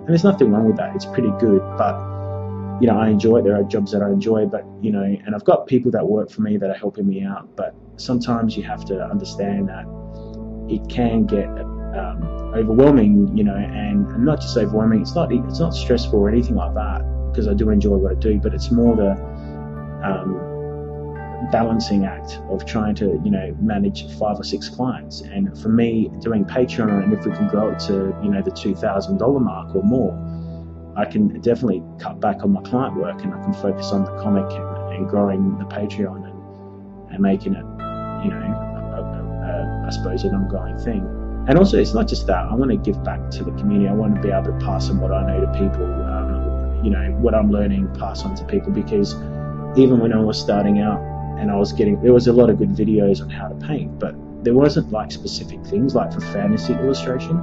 there's nothing wrong with that. It's pretty good, but you know, I enjoy it. There are jobs that I enjoy, but you know, and I've got people that work for me that are helping me out, but sometimes you have to understand that it can get overwhelming, you know, and not just overwhelming. It's not stressful or anything like that, because I do enjoy what I do, but it's more the balancing act of trying to, you know, manage 5 or 6 clients. And for me, doing Patreon, and if we can grow it to, you know, the $2,000 mark or more, I can definitely cut back on my client work and I can focus on the comic and growing the Patreon and making it, you know, I suppose an ongoing thing. And also, it's not just that. I want to give back to the community. I want to be able to pass on what I know to people, you know, what I'm learning, pass on to people, because even when I was starting out, and there was a lot of good videos on how to paint, but there wasn't like specific things like for fantasy illustration.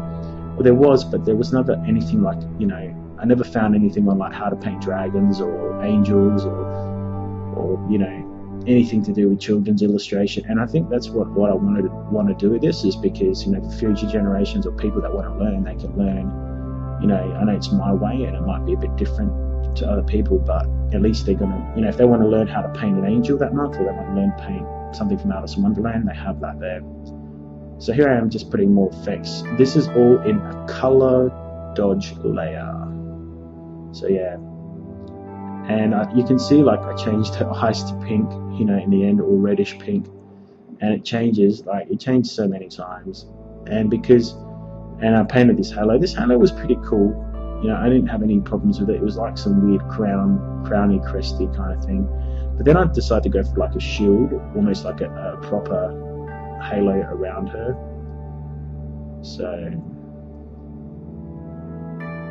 Well, there was, but there was never anything like, you know, I never found anything on like how to paint dragons or angels or you know, anything to do with children's illustration. And I think that's what I want to do with this, is because, you know, the future generations or people that want to learn, they can learn. You know, I know it's my way and it might be a bit different to other people, but at least they're gonna, you know, if they want to learn how to paint an angel that month, or they want to learn to paint something from Alice in Wonderland, they have that there. So here I am just putting more effects. This is all in a color dodge layer. So yeah, and you can see like I changed the eyes to pink, you know, in the end, or reddish pink, and it changes, like it changed so many times. And I painted this halo. This halo was pretty cool. You know, I didn't have any problems with it. It was like some weird crowny, cresty kind of thing. But then I decided to go for like a shield, almost like a proper halo around her. So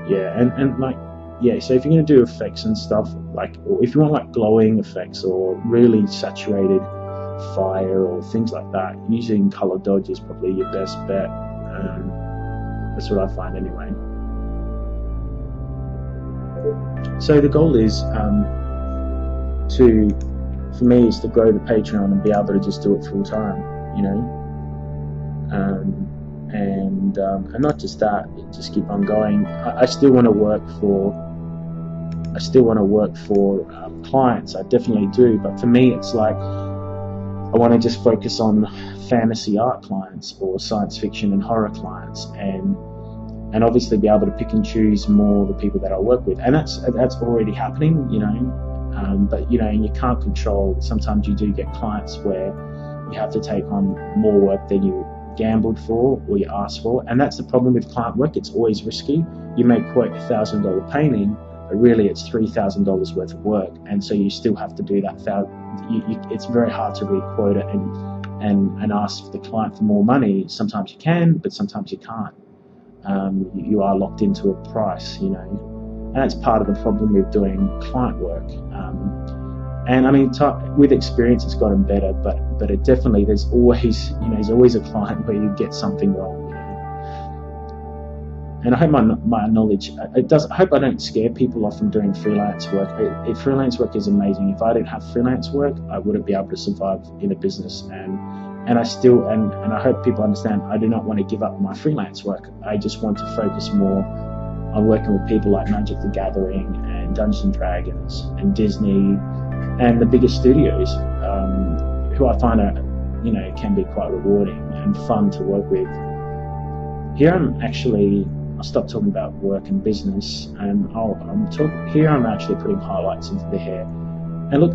yeah, and like, yeah, so if you're going to do effects and stuff, like, or if you want like glowing effects or really saturated fire or things like that, using color dodge is probably your best bet. That's what I find anyway. So the goal is for me is to grow the Patreon and be able to just do it full time, and not just that, just keep on going. I still want to work for clients. I definitely do, but for me it's like I want to just focus on fantasy art clients or science fiction and horror clients, and obviously be able to pick and choose more the people that I work with, and that's already happening, but you can't control. Sometimes you do get clients where you have to take on more work than you gambled for or you asked for, and that's the problem with client work. It's always risky. You may quote $1,000 painting, but really it's $3,000 worth of work, and so you still have to do that. It's very hard to re-quote it and ask the client for more money. Sometimes you can, but sometimes you can't. You are locked into a price, and that's part of the problem with doing client work. And I mean, with experience, it's gotten better, but it definitely, there's always a client where you get something wrong. And I hope my knowledge, I hope I don't scare people off from doing freelance work. Freelance work is amazing. If I didn't have freelance work, I wouldn't be able to survive in a business. And I hope people understand, I do not want to give up my freelance work. I just want to focus more on working with people like Magic the Gathering and Dungeons and Dragons and Disney and the bigger studios, who I find can be quite rewarding and fun to work with. Here I'll stop talking about work and business, and I'm actually putting highlights into the hair. And look,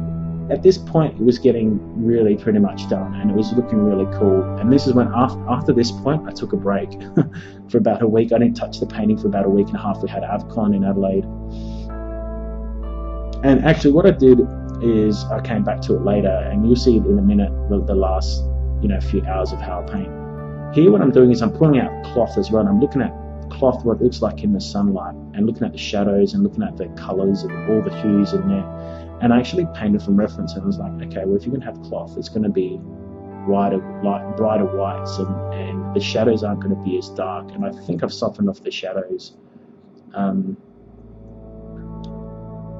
at this point it was getting really pretty much done, and it was looking really cool. And this is when after this point I took a break for about a week. I didn't touch the painting for about a week and a half. We had AvCon in Adelaide, and actually what I did is I came back to it later, and you'll see it in a minute, the last few hours of how I paint. Here what I'm doing is I'm pulling out cloth as well, and I'm looking at cloth, what it looks like in the sunlight, and looking at the shadows and looking at the colours and all the hues in there. And I actually painted from reference, and I was like, okay, well, if you're going to have cloth, it's going to be brighter whites, and the shadows aren't going to be as dark. And I think I've softened off the shadows.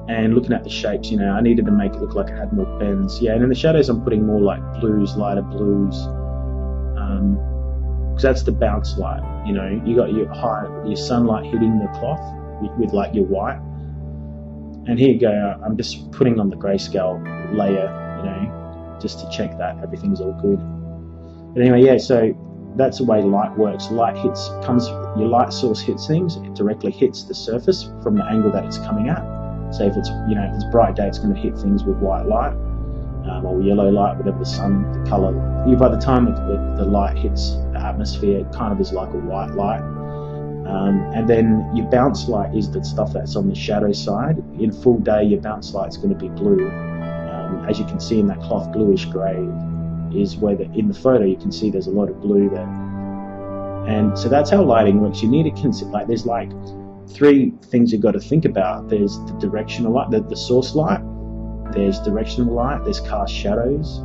And looking at the shapes, I needed to make it look like it had more bends. Yeah, and in the shadows, I'm putting more like blues, lighter blues. Because that's the bounce light, you got your sunlight hitting the cloth with like your white. And here you go, I'm just putting on the grayscale layer, just to check that everything's all good. But anyway, yeah, so that's the way light works. Your light source hits things, it directly hits the surface from the angle that it's coming at. So if it's bright day, it's going to hit things with white light, or yellow light, whatever the color. By the time the light hits the atmosphere, it kind of is like a white light. And then your bounce light is the stuff that's on the shadow side. In full day, your bounce light is going to be blue. As you can see in that cloth, bluish grey is where in the photo you can see there's a lot of blue there. And so that's how lighting works. You need to consider, there's like three things you've got to think about. There's the directional light, the source light. There's directional light. There's cast shadows.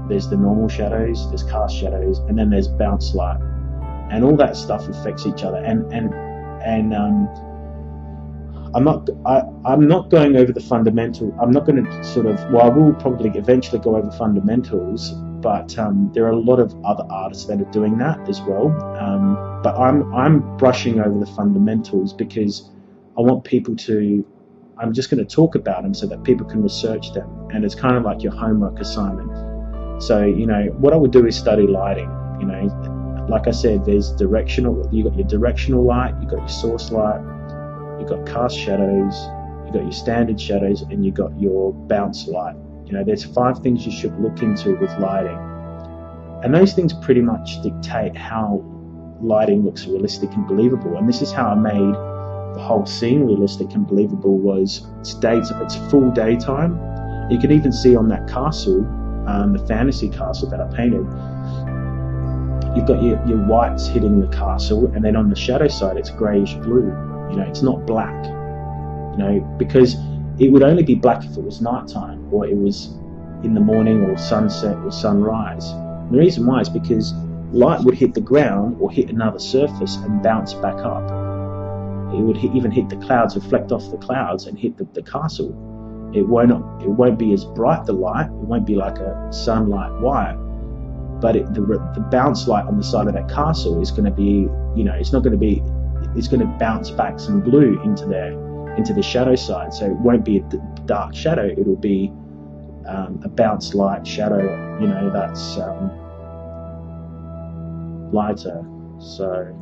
There's the normal shadows. There's cast shadows, and then there's bounce light. And all that stuff affects each other. And I'm not going over the fundamental. I'm not going to I will probably eventually go over fundamentals, but there are a lot of other artists that are doing that as well. But I'm brushing over the fundamentals because I want people to. I'm just going to talk about them so that people can research them, and it's kind of like your homework assignment. So what I would do is study lighting. Like I said, there's directional. You got your directional light, you got your source light, you got cast shadows, you got your standard shadows, and you got your bounce light. There's 5 things you should look into with lighting, and those things pretty much dictate how lighting looks realistic and believable. And this is how I made the whole scene realistic and believable. It's full daytime. You can even see on that castle, the fantasy castle that I painted. You've got your whites hitting the castle, and then on the shadow side it's greyish blue. It's not black. Because it would only be black if it was nighttime, or it was in the morning, or sunset, or sunrise. And the reason why is because light would hit the ground or hit another surface and bounce back up. It would even hit the clouds, reflect off the clouds and hit the castle. It won't be as bright, the light. It won't be like a sunlight wire, but the bounce light on the side of that castle is going to be, it's not going to be, it's going to bounce back some blue into the shadow side. So it won't be a dark shadow. It'll be a bounce light shadow, that's lighter. So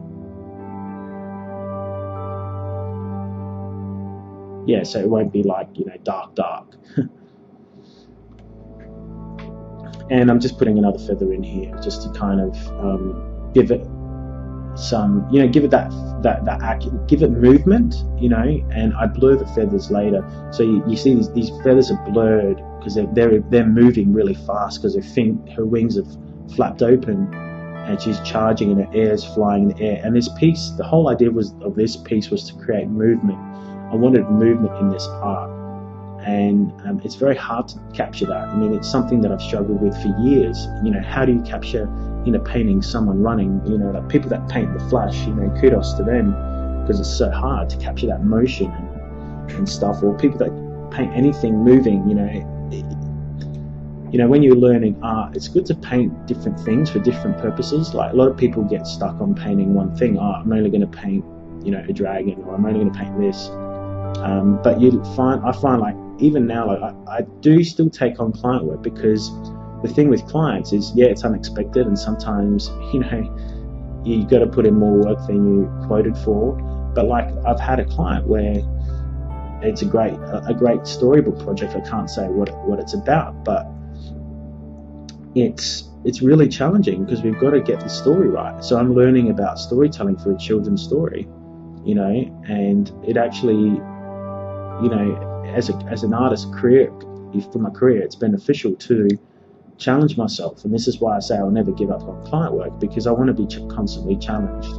yeah, so it won't be like, dark. And I'm just putting another feather in here just to kind of give it some, give it give it movement, and I blur the feathers later. So you see these feathers are blurred because they're moving really fast because her wings have flapped open and she's charging and her air is flying in the air. And this piece, the whole idea of this piece was to create movement. I wanted movement in this art, and it's very hard to capture that. I mean, it's something that I've struggled with for years. How do you capture in a painting someone running? Like people that paint the flash, kudos to them, because it's so hard to capture that motion and stuff. Or people that paint anything moving, when you're learning art, it's good to paint different things for different purposes. Like a lot of people get stuck on painting one thing. I'm only going to paint, a dragon, or I'm only going to paint this. But I find like even now, like I do still take on client work, because the thing with clients is, it's unexpected, and sometimes you got to put in more work than you quoted for. But like I've had a client where it's a great storybook project. I can't say what it's about, but it's really challenging because we've got to get the story right. So I'm learning about storytelling for a children's story, and it actually, as an artist career, for my career, it's beneficial to challenge myself. And this is why I say I'll never give up on client work, because I want to be constantly challenged.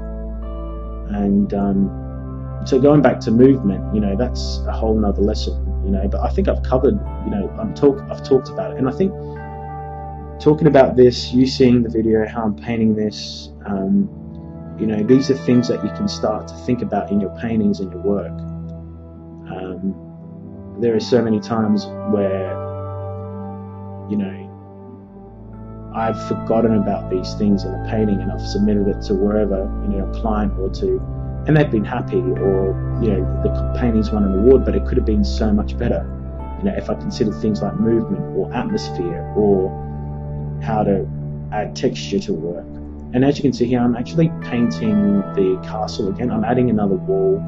And so going back to movement, that's a whole nother lesson, but I think I've covered, I've talked about it. And I think talking about this, you seeing the video, how I'm painting this, these are things that you can start to think about in your paintings and your work. There are so many times where, I've forgotten about these things in a painting, and I've submitted it to wherever, a client or two, and they've been happy, or, the painting's won an award, but it could have been so much better. If I consider things like movement or atmosphere, or how to add texture to work. And as you can see here, I'm actually painting the castle again. I'm adding another wall.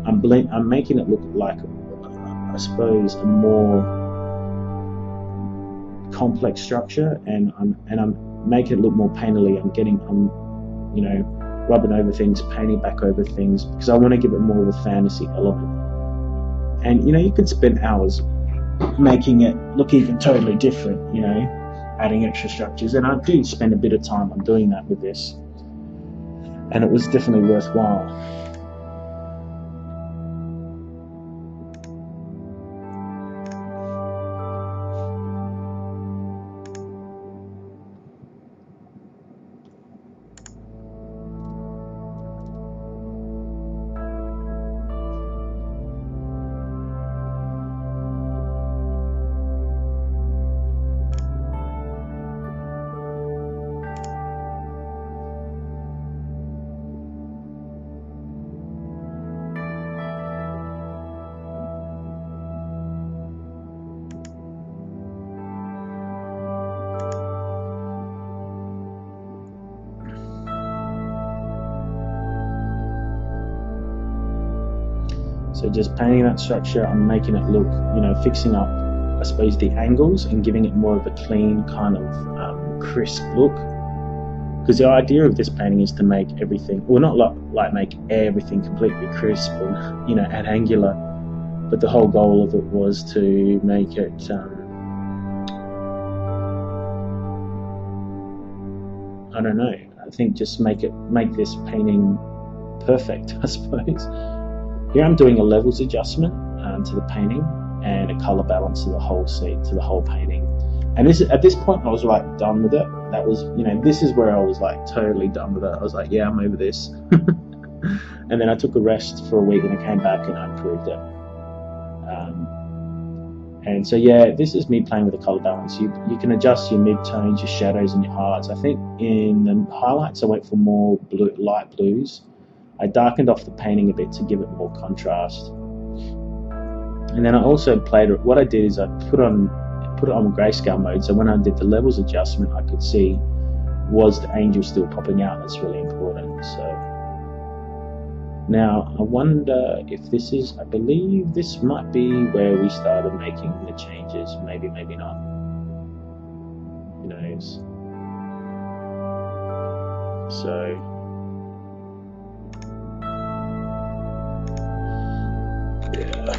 I'm making it look like, I suppose, a more complex structure, and I'm making it look more painterly. I'm rubbing over things, painting back over things, because I want to give it more of a fantasy element. And you could spend hours making it look even totally different, adding extra structures, and I do spend a bit of time on doing that with this, and it was definitely worthwhile. So just painting that structure, I'm making it look, fixing up, I suppose, the angles and giving it more of a clean kind of crisp look. Because the idea of this painting is to make everything, well, not like make everything completely crisp and, and angular, but the whole goal of it was to make it, I don't know, I think just make this painting perfect, I suppose. Here I'm doing a levels adjustment to the painting and a color balance to the whole scene, to the whole painting. And at this point I was like done with it. that was, this is where I was like totally done with it. I was like, yeah, I'm over this. And then I took a rest for a week and I came back and I improved it. And so yeah, this is me playing with the color balance. You can adjust your mid-tones, your shadows, and your highlights. I think in the highlights I went for more light blues. I darkened off the painting a bit to give it more contrast. And then I also played it. What I did is I put it on grayscale mode. So when I did the levels adjustment, I could see, was the angel still popping out? That's really important. So now I wonder if this is, I believe this might be where we started making the changes. Maybe, maybe not. Who knows? So yeah.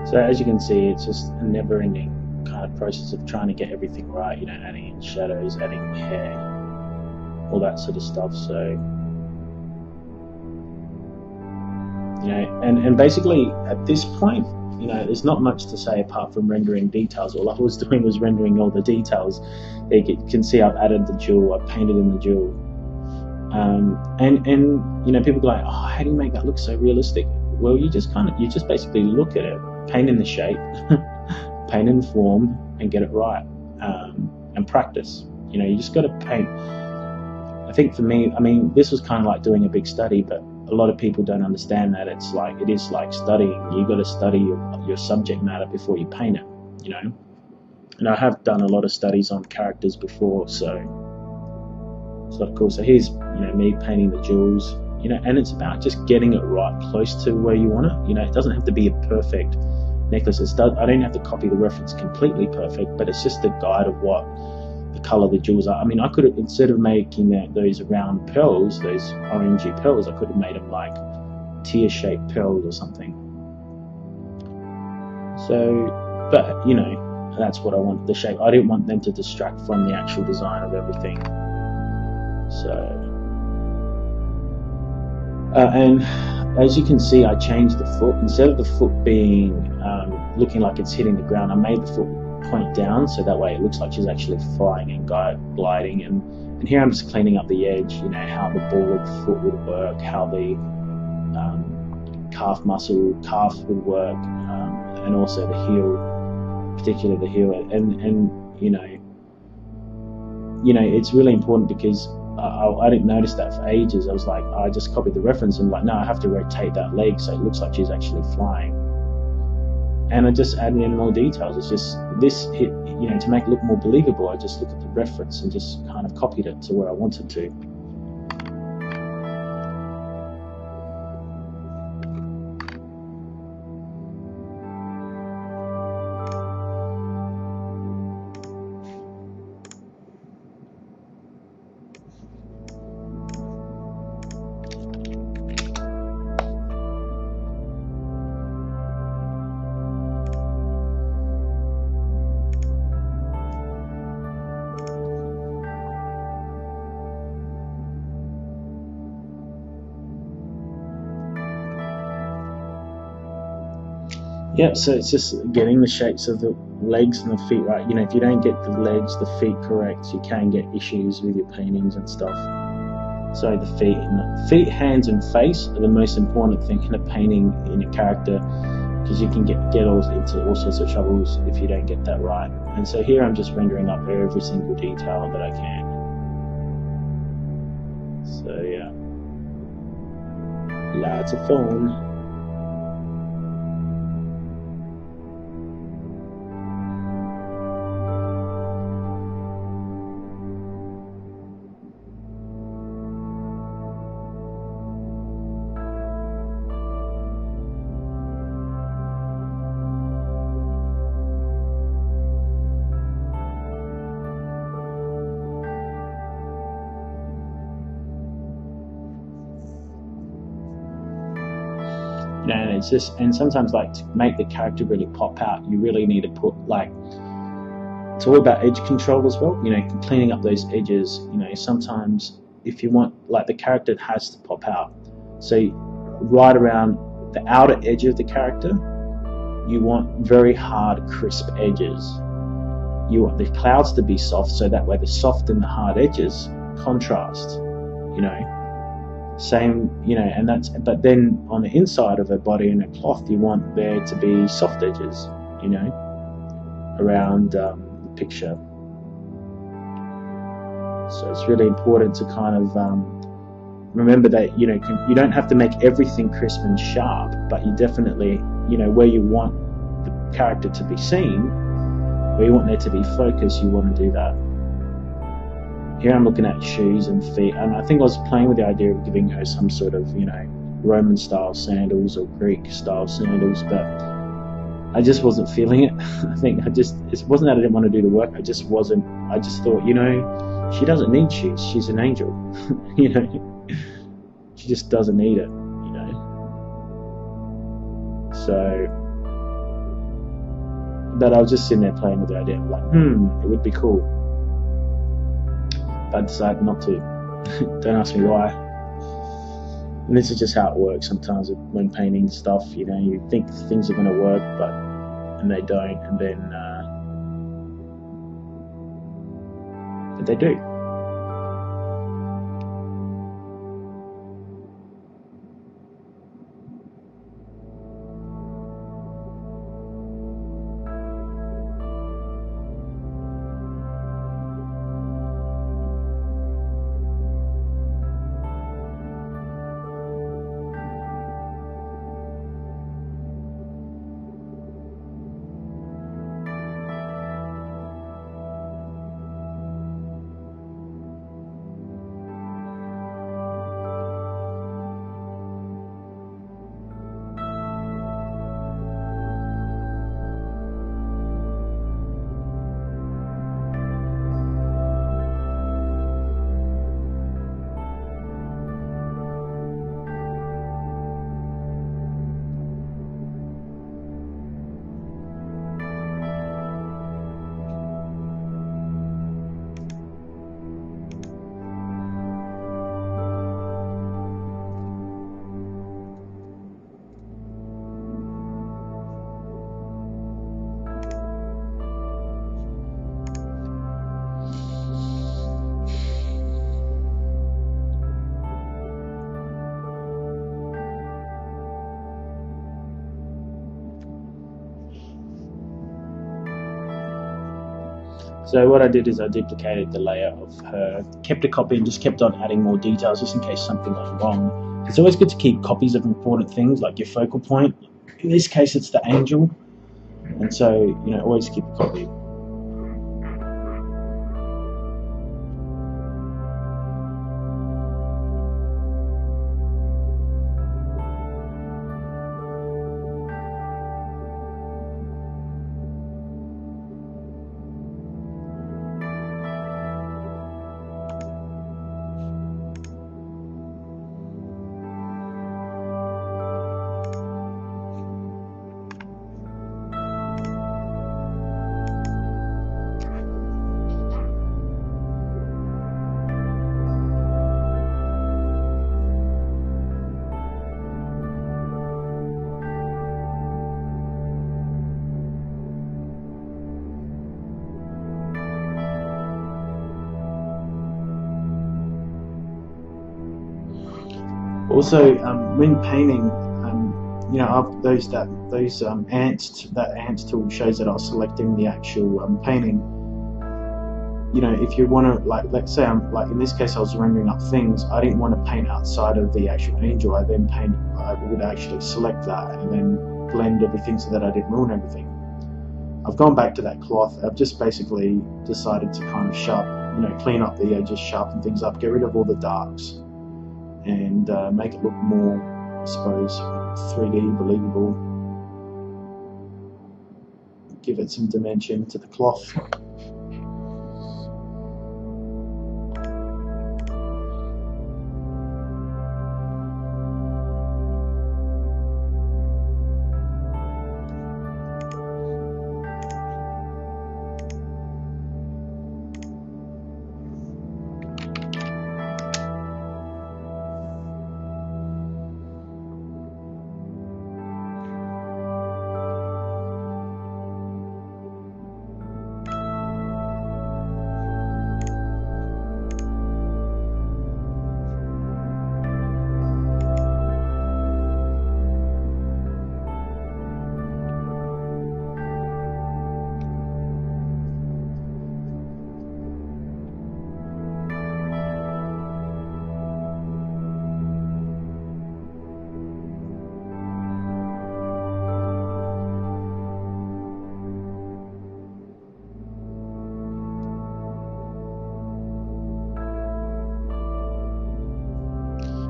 So as you can see, it's just a never-ending kind of process of trying to get everything right, adding in shadows, adding hair, all that sort of stuff. So, and basically at this point, there's not much to say apart from rendering details. All I was doing was rendering all the details. You can see I've added the jewel, I've painted in the jewel. And people go like, oh, how do you make that look so realistic? Well, you just basically look at it, paint in the shape, paint in the form, and get it right, and practice. You just got to paint. I think for me, this was kind of like doing a big study, but a lot of people don't understand that it is like studying. You got to study your subject matter before you paint it, And I have done a lot of studies on characters before, so it's not cool. So here's me painting the jewels, and it's about just getting it right, close to where you want it. It doesn't have to be a perfect necklace. I don't have to copy the reference completely perfect, but it's just a guide of what the color the jewels are. I could have, instead of making those round pearls, those orangey pearls, I could have made them like tear-shaped pearls or something. So, but that's what I wanted the shape. I didn't want them to distract from the actual design of everything. So, and as you can see, I changed the foot. Instead of the foot being looking like it's hitting the ground, I made the foot point down, so that way it looks like she's actually flying and gliding. And here I'm just cleaning up the edge, how the ball of the foot would work, how the calf would work, and also the heel, particularly the heel. And it's really important because I didn't notice that for ages. I was like, I just copied the reference and like, no, I have to rotate that leg so it looks like she's actually flying. And I just added in more details. It's just this hit, to make it look more believable. I just looked at the reference and just kind of copied it to where I wanted to. Yeah, so it's just getting the shapes of the legs and the feet right. You know, if you don't get the legs, the feet correct, you can get issues with your paintings and stuff. So the feet, hands, and face are the most important thing in a painting in a character, because you can get into all sorts of troubles if you don't get that right. And so here I'm just rendering up every single detail that I can. So yeah, lots of fun. And it's just, and sometimes, like, to make the character really pop out, you really need to put, like, it's all about edge control as well, you know, cleaning up those edges. You know, sometimes if you want, like, the character has to pop out, so right around the outer edge of the character, you want very hard, crisp edges. You want the clouds to be soft, so that way the soft and the hard edges contrast, you know. Same, you know, and that's, but then on the inside of a body and a cloth, you want there to be soft edges, you know, around the picture. So it's really important to kind of remember that, you know, you don't have to make everything crisp and sharp, but you definitely, you know, where you want the character to be seen, where you want there to be focus, you want to do that. Here I'm looking at shoes and feet, and I think I was playing with the idea of giving her some sort of, you know, Roman style sandals or Greek style sandals, but I just wasn't feeling it. I think it wasn't that I didn't want to do the work, I just thought, you know, she doesn't need shoes, she's an angel. You know, she just doesn't need it, you know. So, but I was just sitting there playing with the idea, like, it would be cool. But I decided not to. Don't ask me why. And this is just how it works sometimes when painting stuff. You know, you think things are going to work, and they don't, and then but they do. So what I did is I duplicated the layer of her, kept a copy, and just kept on adding more details just in case something went wrong. It's always good to keep copies of important things, like your focal point. In this case, it's the angel, and so, you know, always keep a copy. Also, when painting, you know, that ants tool shows that I was selecting the actual painting. You know, if you want to, like, let's say I'm like, in this case I was rendering up things, I didn't want to paint outside of the actual angel. I would actually select that and then blend everything so that I didn't ruin everything. I've gone back to that cloth. I've just basically decided to kind of clean up the edges, sharpen things up, get rid of all the darks, and make it look more, I suppose, 3D, believable. Give it some dimension to the cloth.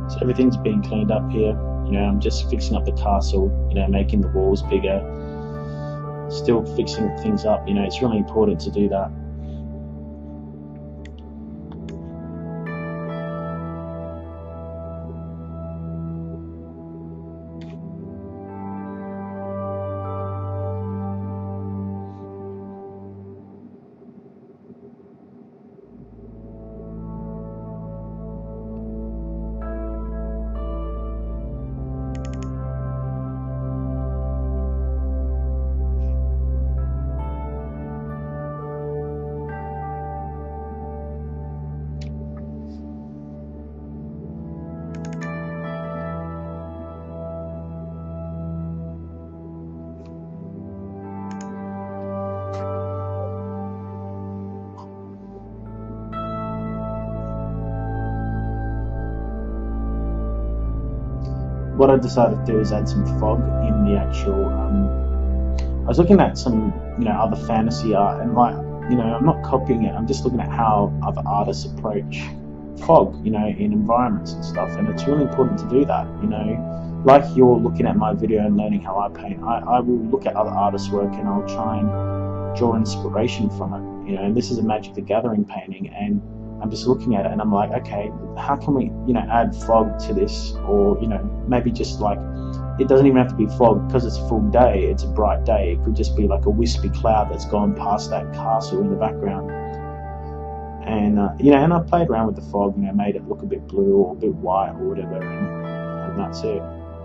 So everything's being cleaned up here. You know, I'm just fixing up the castle, you know, making the walls bigger, still fixing things up. You know, it's really important to do that. What I decided to do is add some fog in the actual. I was looking at some, you know, other fantasy art, and like, you know, I'm not copying it. I'm just looking at how other artists approach fog, you know, in environments and stuff. And it's really important to do that. You know, like you're looking at my video and learning how I paint. I will look at other artists' work and I'll try and draw inspiration from it. You know, and this is a Magic the Gathering painting, and I'm just looking at it and I'm like, okay, how can we, you know, add fog to this? Or, you know, maybe just like, it doesn't even have to be fog because it's a full day, it's a bright day. It could just be like a wispy cloud that's gone past that castle in the background. And, you know, and I played around with the fog, you know, made it look a bit blue or a bit white or whatever, and that's it.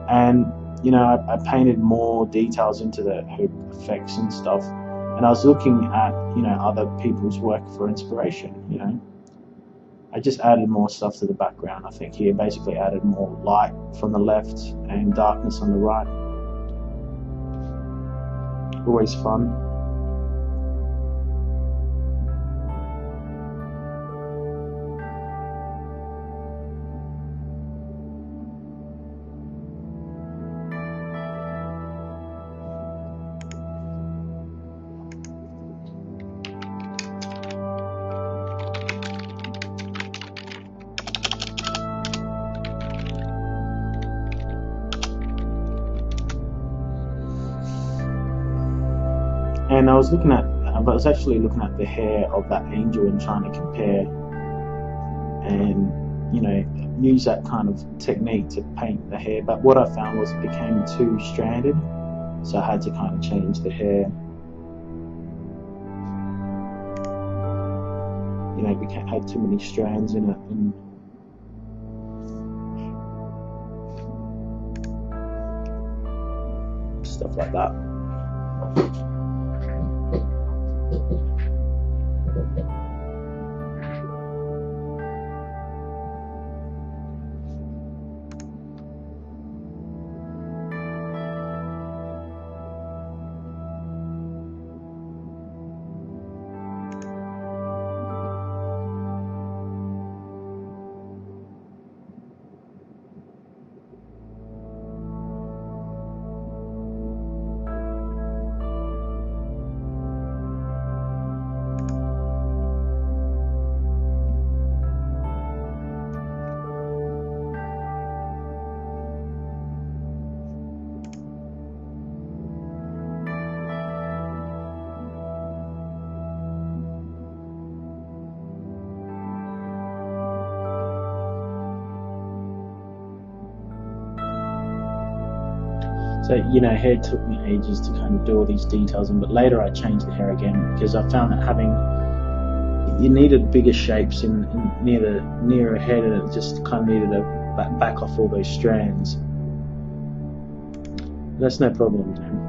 And, you know, I painted more details into the effects and stuff. And I was looking at, you know, other people's work for inspiration, you know. I just added more stuff to the background. I think here basically added more light from the left and darkness on the right. Always fun. And I was actually looking at the hair of that angel and trying to compare and, you know, use that kind of technique to paint the hair. But what I found was it became too stranded, so I had to kind of change the hair. You know, it had too many strands in it, and stuff like that. So, hair took me ages to kind of do all these details, but later I changed the hair again because I found that you needed bigger shapes near a head, and it just kind of needed to back off all those strands. That's no problem, Dan.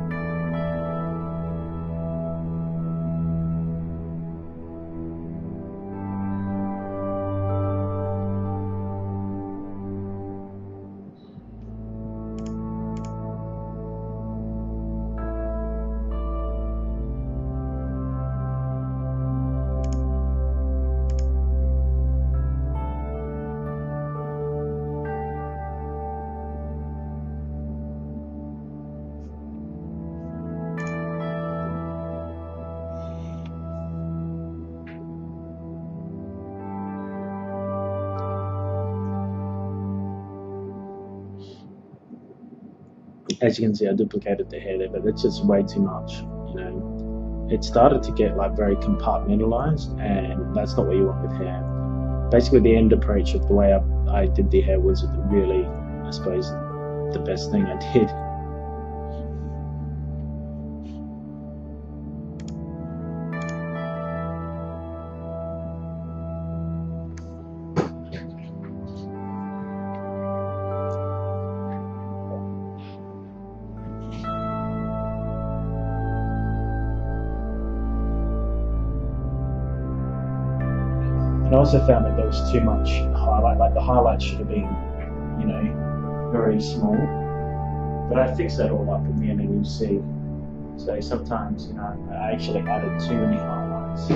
As you can see, I duplicated the hair there, but that's just way too much. It started to get like very compartmentalized, and that's not what you want with hair. Basically, the end approach of the way I did the hair was really, I suppose, the best thing I did. And I also found that there was too much highlight, like the highlights should have been, very small. But I fixed that all up in the end, and you'll see. So sometimes, I actually added too many highlights.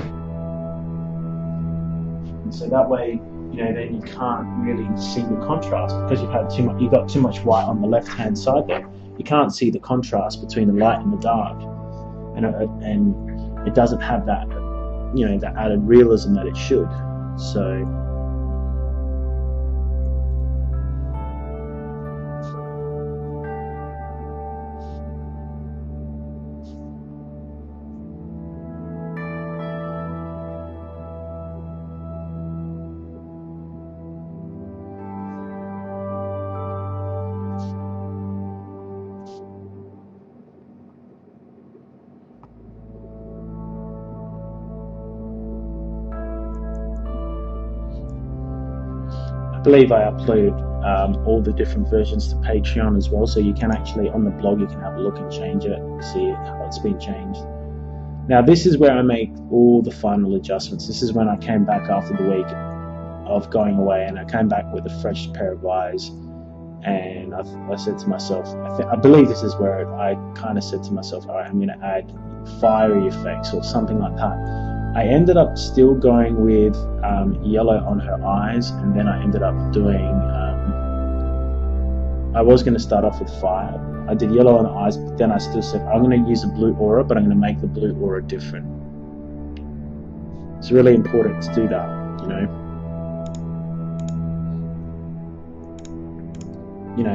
And so that way, then you can't really see the contrast because you've got too much white on the left-hand side there. You can't see the contrast between the light and the dark. And it doesn't have that, that added realism that it should. So I believe I upload all the different versions to Patreon as well, so you can actually, on the blog, you can have a look and change it, see how it's been changed. Now this is where I make all the final adjustments. This is when I came back after the week of going away, and I came back with a fresh pair of eyes, and I said to myself, I believe this is where I kind of said to myself, all right, I'm going to add fiery effects or something like that. I ended up still going with yellow on her eyes, and then I ended up doing, I was going to start off with fire. I did yellow on the eyes, but then I still said, I'm going to use a blue aura, but I'm going to make the blue aura different. It's really important to do that,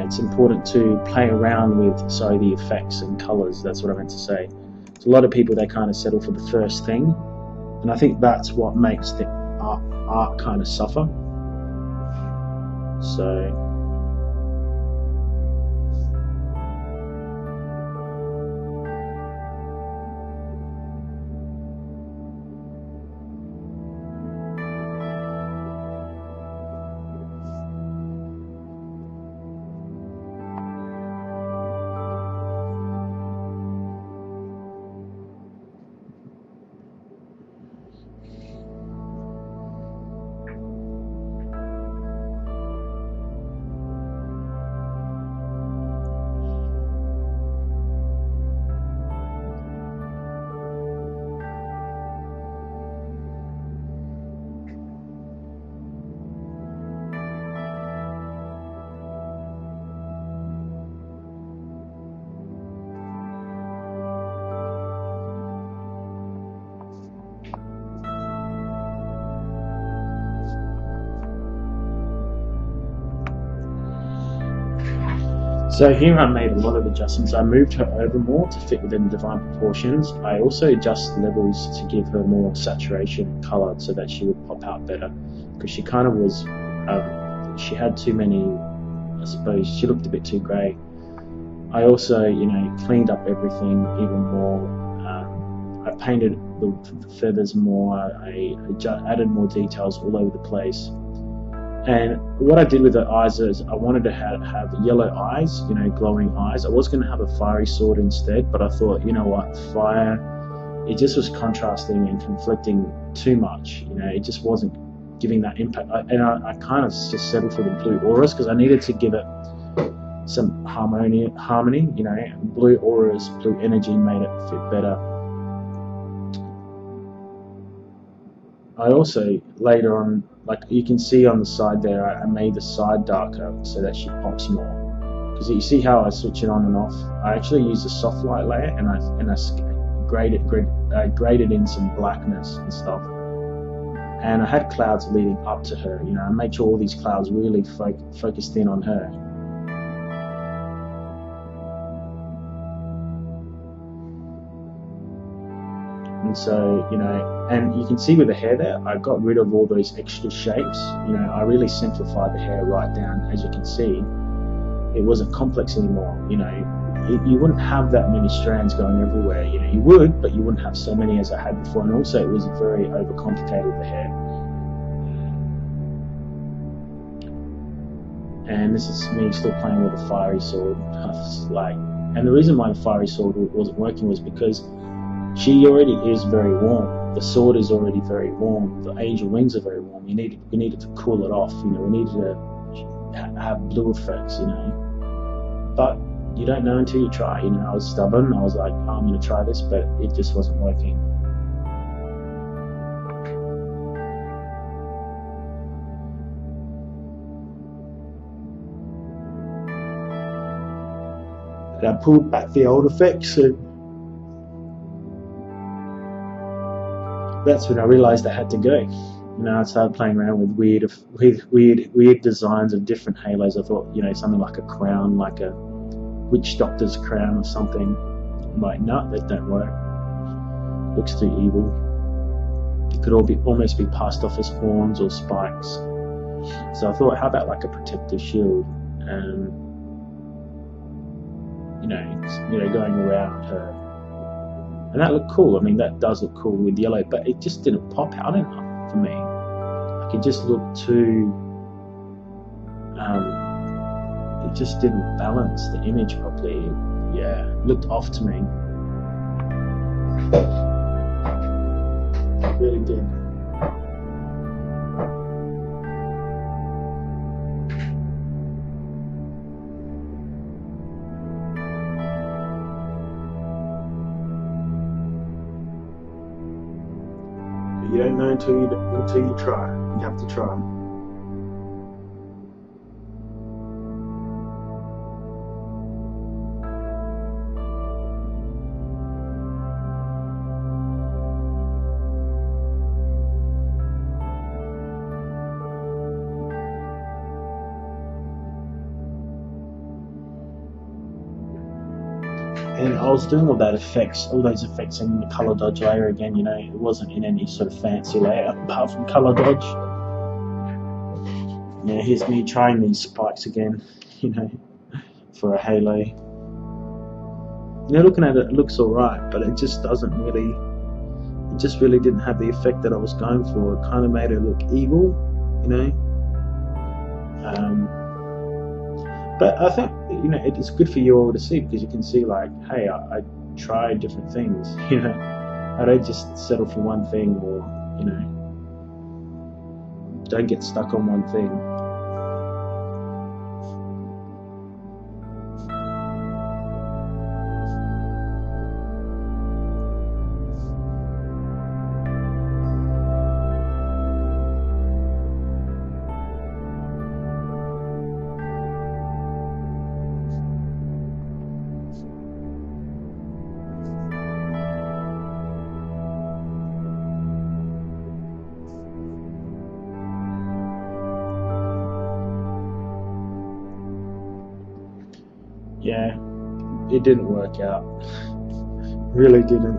it's important to play around with, the effects and colors. That's what I meant to say. So a lot of people, they kind of settle for the first thing, and I think that's what makes the art kind of suffer. So So here I made a lot of adjustments. I moved her over more to fit within the divine proportions. I also adjust levels to give her more saturation and colour so that she would pop out better, because she kind of was, she had too many, I suppose, she looked a bit too grey. I also, cleaned up everything even more. I painted the feathers more. I added more details all over the place. And what I did with the eyes is I wanted to have yellow eyes, glowing eyes. I was going to have a fiery sword instead, but I thought, you know what, fire, it just was contrasting and conflicting too much. it just wasn't giving that impact. I kind of just settled for the blue auras because I needed to give it some harmony. Blue auras, blue energy made it fit better. I also, later on, like you can see on the side there, I made the side darker so that she pops more. Because you see how I switch it on and off? I actually use a soft light layer and I graded in some blackness and stuff. And I had clouds leading up to her. I made sure all these clouds really focused in on her. And so, and you can see with the hair there, I got rid of all those extra shapes. I really simplified the hair right down. As you can see, it wasn't complex anymore. You wouldn't have that many strands going everywhere. You would, but you wouldn't have so many as I had before. And also, it was very overcomplicated, the hair. And this is me still playing with a fiery sword. And the reason why the fiery sword wasn't working was because she already is very warm. The sword is already very warm. The angel wings are very warm. We needed to cool it off. We needed to have blue effects. But you don't know until you try. I was stubborn. I was like, oh, I'm going to try this, but it just wasn't working. And I pulled back the old effects, and that's when I realized I had to go. I started playing around with weird designs of different halos. I thought, something like a crown, like a witch doctor's crown or something. I'm like, no, that don't work. Looks too evil. It could almost be passed off as horns or spikes. So I thought, how about like a protective shield? Going around her. And that looked cool. That does look cool with yellow, but it just didn't pop out enough for me. Like, it just looked too... it just didn't balance the image properly. It looked off to me. It really did. You don't know until you try. You have to try. And I was doing all those effects in the color dodge layer again. It wasn't in any sort of fancy layer apart from color dodge. Here's me trying these spikes again, for a halo. Looking at it, it looks alright, but it just really didn't have the effect that I was going for. It kind of made it look evil, But I think, it's good for you all to see, because you can see, like, hey, I tried different things, I don't just settle for one thing, or, don't get stuck on one thing. Yeah, it didn't work out. Really didn't.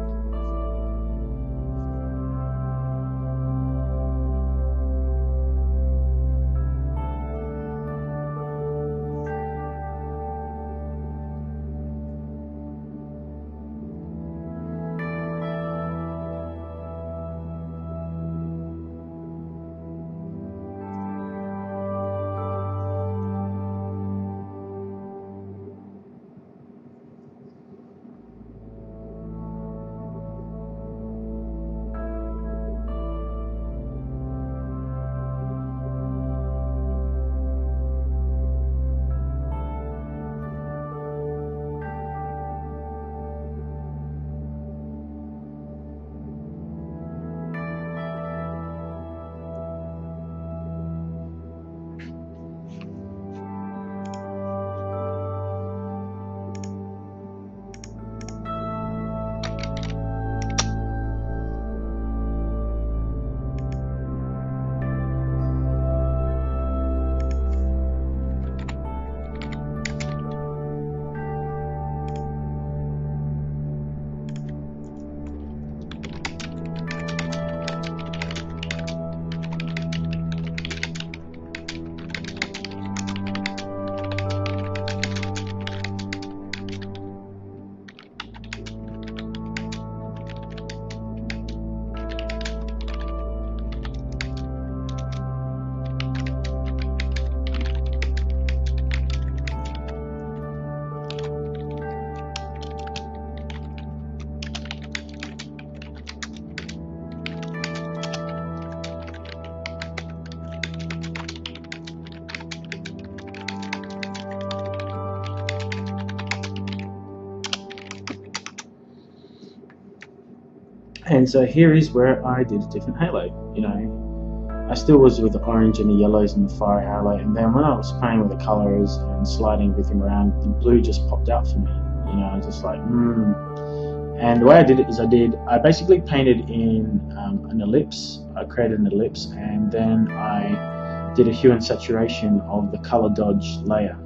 And so here is where I did a different halo. You know, I still was with the orange and the yellows and the fire halo, and then when I was playing with the colors and sliding everything around, the blue just popped out for me. You know, I was just like, And the way I did it is I basically painted in an ellipse. I created an ellipse, and then I did a hue and saturation of the color dodge layer.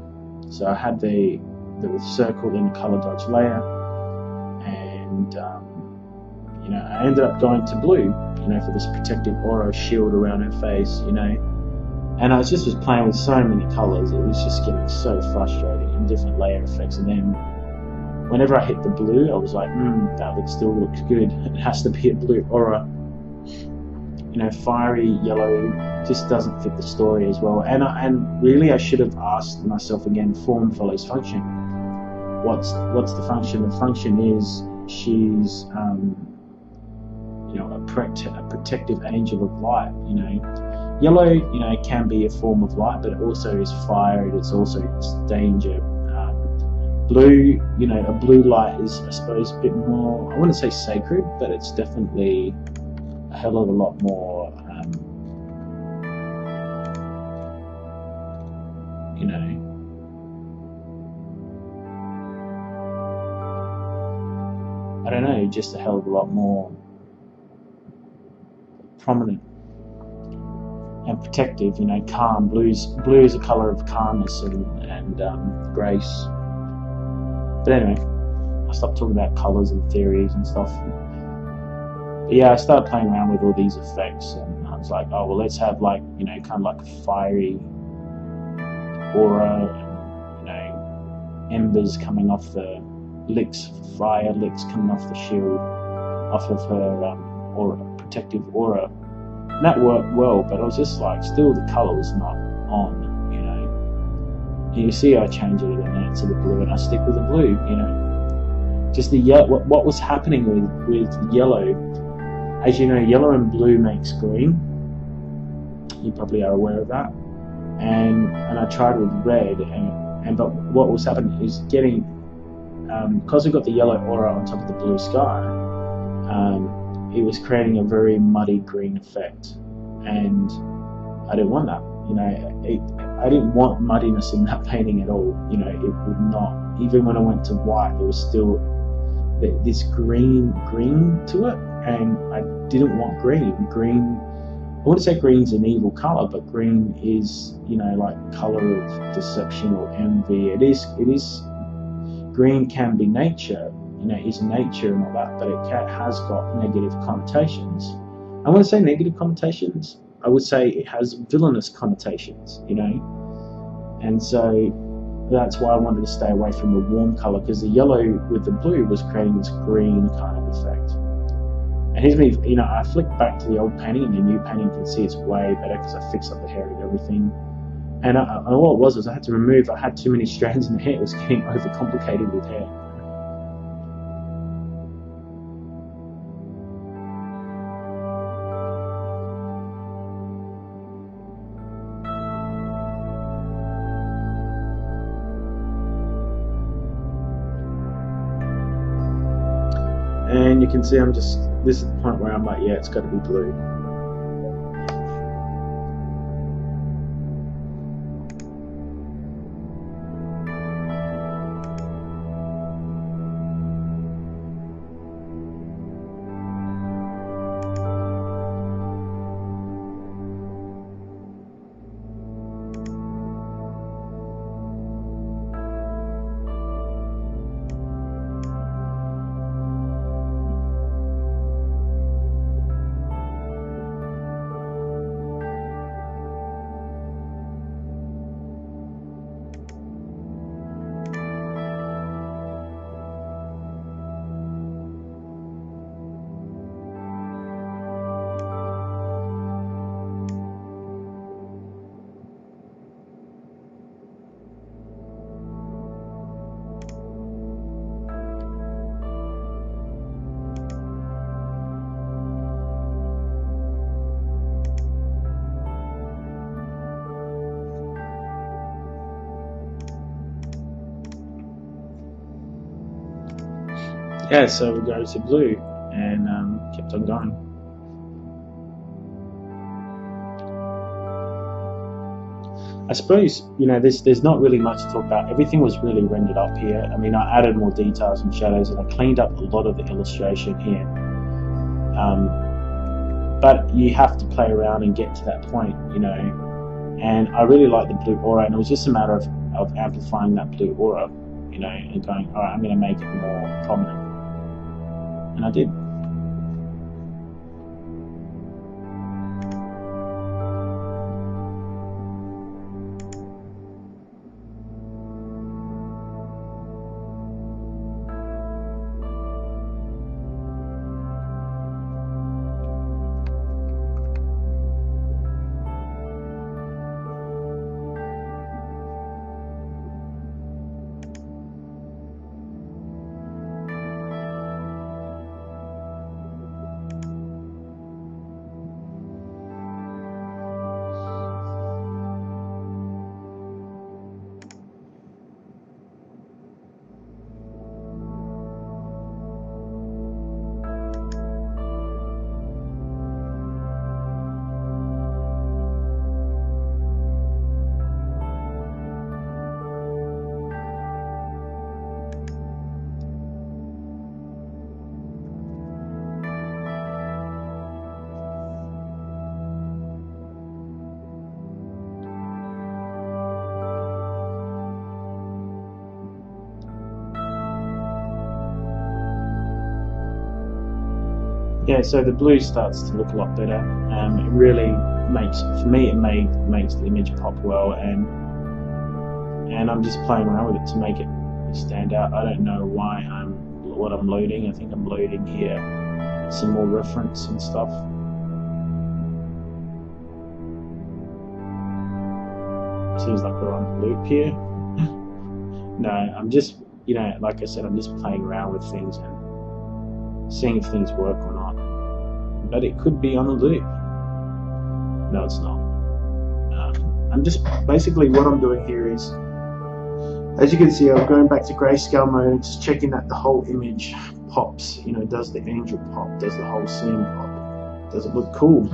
So I had the circle in the color dodge layer, and you know, I ended up going to blue, you know, for this protective aura shield around her face, you know. And I was playing with so many colors. It was just getting so frustrating in different layer effects. And then whenever I hit the blue, I was like, that still looks good. It has to be a blue aura. You know, fiery yellow just doesn't fit the story as well. And really, I should have asked myself again, form follows function. What's the function? The function is she's you know, a protective angel of light. You know, yellow, you know, can be a form of light, but it also is fire. It's also danger. Blue, you know, a blue light is, I suppose, a bit more, I wouldn't say sacred, but it's definitely a hell of a lot more, you know, I don't know, just a hell of a lot more prominent and protective, you know, calm. Blue is a colour of calmness and grace. But anyway, I stopped talking about colours and theories and stuff. But yeah, I started playing around with all these effects, and I was like, oh well, let's have, like, you know, kind of like a fiery aura, and, you know, embers coming off the fire licks coming off the shield, off of her aura, protective aura. And that worked well, but I was just like, still the colour was not on. And you see I change it again to the blue, and I stick with the blue, you know. Just the yellow. What was happening with yellow, as you know, yellow and blue makes green. You probably are aware of that. And I tried with red, but what was happening is getting, because we got the yellow aura on top of the blue sky, it was creating a very muddy green effect, and I didn't want that. You know, I didn't want muddiness in that painting at all. You know, it would not. Even when I went to white, there was still this green to it, and I didn't want green. I wouldn't say green's an evil color, but green is, you know, like color of deception or envy. It is. Green can be nature. You know, is nature and all that, but it has got negative connotations. I wouldn't say negative connotations. I would say it has villainous connotations, you know. And so that's why I wanted to stay away from the warm colour, because the yellow with the blue was creating this green kind of effect. And here's me, you know, I flicked back to the old painting, and the new painting, you can see it's way better because I fixed up the hair and everything. And what it was I had to remove, I had too many strands in the hair. It was getting overcomplicated with hair. And you can see this is the point where I'm like, yeah, it's got to be blue. Yeah, so we go to blue, and kept on going. I suppose, there's not really much to talk about. Everything was really rendered up here. I mean, I added more details and shadows, and I cleaned up a lot of the illustration here. But you have to play around and get to that point, And I really like the blue aura, and it was just a matter of amplifying that blue aura, and going, all right, I'm going to make it more prominent. And I did. Yeah, so the blue starts to look a lot better. It really makes, for me, it makes the image pop well, and I'm just playing around with it to make it stand out. I don't know what I'm loading. I think I'm loading here some more reference and stuff. Seems like we're on loop here. No, I'm just, like I said, I'm just playing around with things and seeing if things work or not. But it could be on a loop. No, it's not. I'm just, basically what I'm doing here is, as you can see, I'm going back to grayscale mode and just checking that the whole image pops. Does the angel pop? Does the whole scene pop? Does it look cool?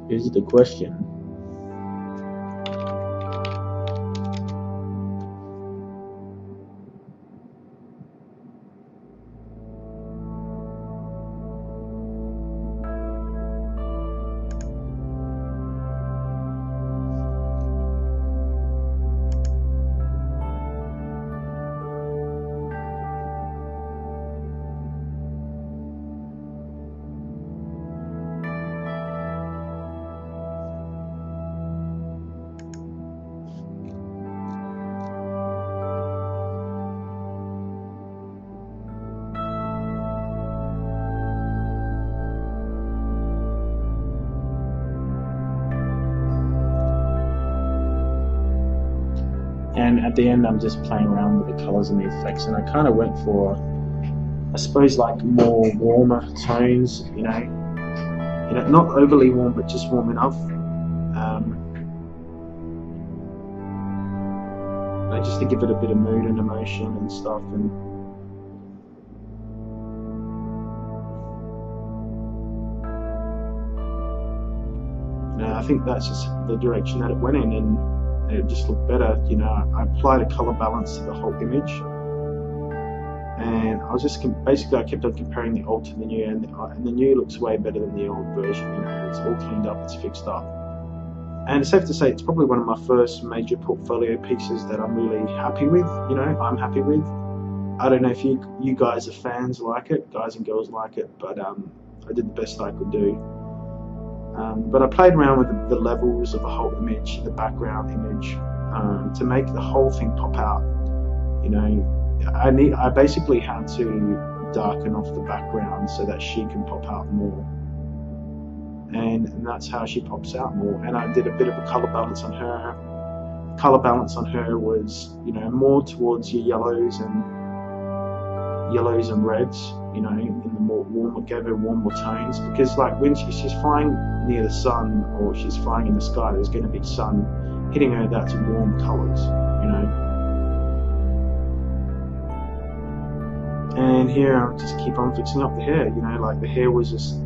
Is the question. And at the end, I'm just playing around with the colors and the effects, and I kind of went for, I suppose, like more warmer tones, not overly warm, but just warm enough. Just to give it a bit of mood and emotion and stuff. And I think that's just the direction that it went in, and it just looked better. I applied a color balance to the whole image, and I was just basically I kept on comparing the old to the new, and the new looks way better than the old version. It's all cleaned up, it's fixed up, and it's safe to say it's probably one of my first major portfolio pieces that I'm really happy with. I'm happy with. I don't know if you guys are fans like it, guys and girls like it, but I did the best I could do. But I played around with the levels of the whole image, the background image, to make the whole thing pop out. I basically had to darken off the background so that she can pop out more, and that's how she pops out more. And I did a bit of a color balance on her. Color balance on her was, more towards your yellows and reds, in the more warmer, gave her warmer tones, because like when she's flying near the sun or she's flying in the sky, there's going to be sun hitting her. That's warm colors, And then here I'll just keep on fixing up the hair. You know, like the hair was just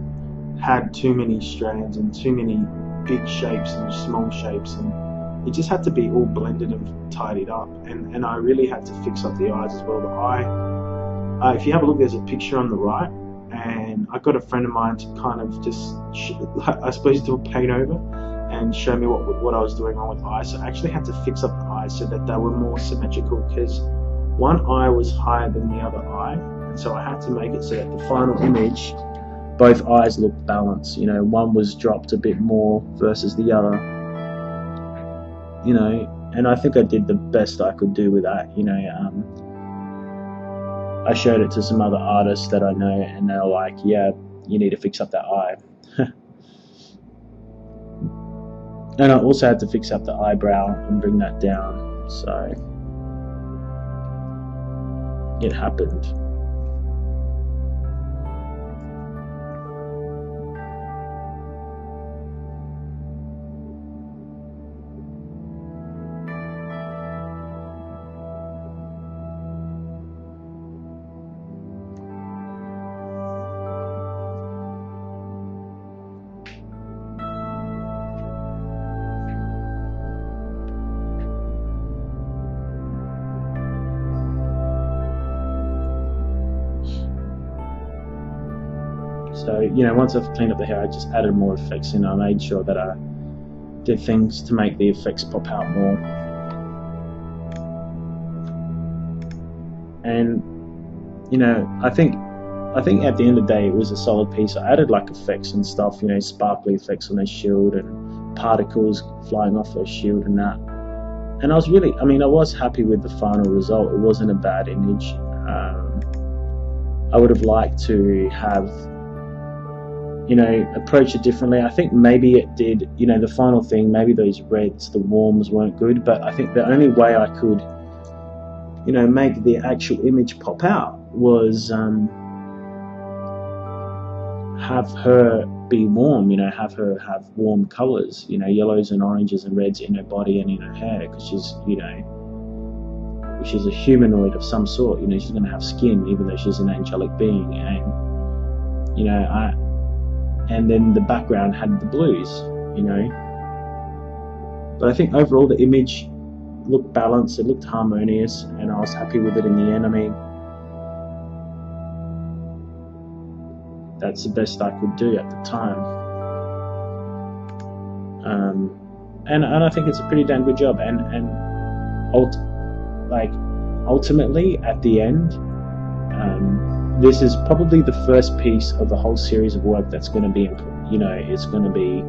had too many strands and too many big shapes and small shapes, and it just had to be all blended and tidied up. And I really had to fix up the eyes as well. The eye, if you have a look, there's a picture on the right, and I got a friend of mine to kind of just, I suppose, do a paint over and show me what I was doing wrong with the eyes. So I actually had to fix up the eyes so that they were more symmetrical, because one eye was higher than the other eye, and so I had to make it so that the final image, both eyes looked balanced. You know, one was dropped a bit more versus the other. You know, and I think I did the best I could do with that. You know, I showed it to some other artists that I know, and they were like, "Yeah, you need to fix up that eye." And I also had to fix up the eyebrow and bring that down. So it happened. So, you know, once I've cleaned up the hair, I just added more effects in. I made sure that I did things to make the effects pop out more. And, you know, I think at the end of the day, it was a solid piece. I added like effects and stuff, you know, sparkly effects on her shield and particles flying off her shield and that. And I was happy with the final result. It wasn't a bad image. I would have liked to have, you know, approach it differently. I think maybe it did, you know, the final thing, maybe those reds, the warms weren't good, but I think the only way I could, you know, make the actual image pop out was have her be warm, you know, have her have warm colors, you know, yellows and oranges and reds in her body and in her hair, because she's, you know, she's a humanoid of some sort, you know, she's going to have skin even though she's an angelic being. And, you know, and then the background had the blues, you know. But I think overall the image looked balanced, it looked harmonious, and I was happy with it in the end. I mean, that's the best I could do at the time. And I think it's a pretty damn good job. And ultimately at the end, this is probably the first piece of a whole series of work that's going to be, you know, it's going to be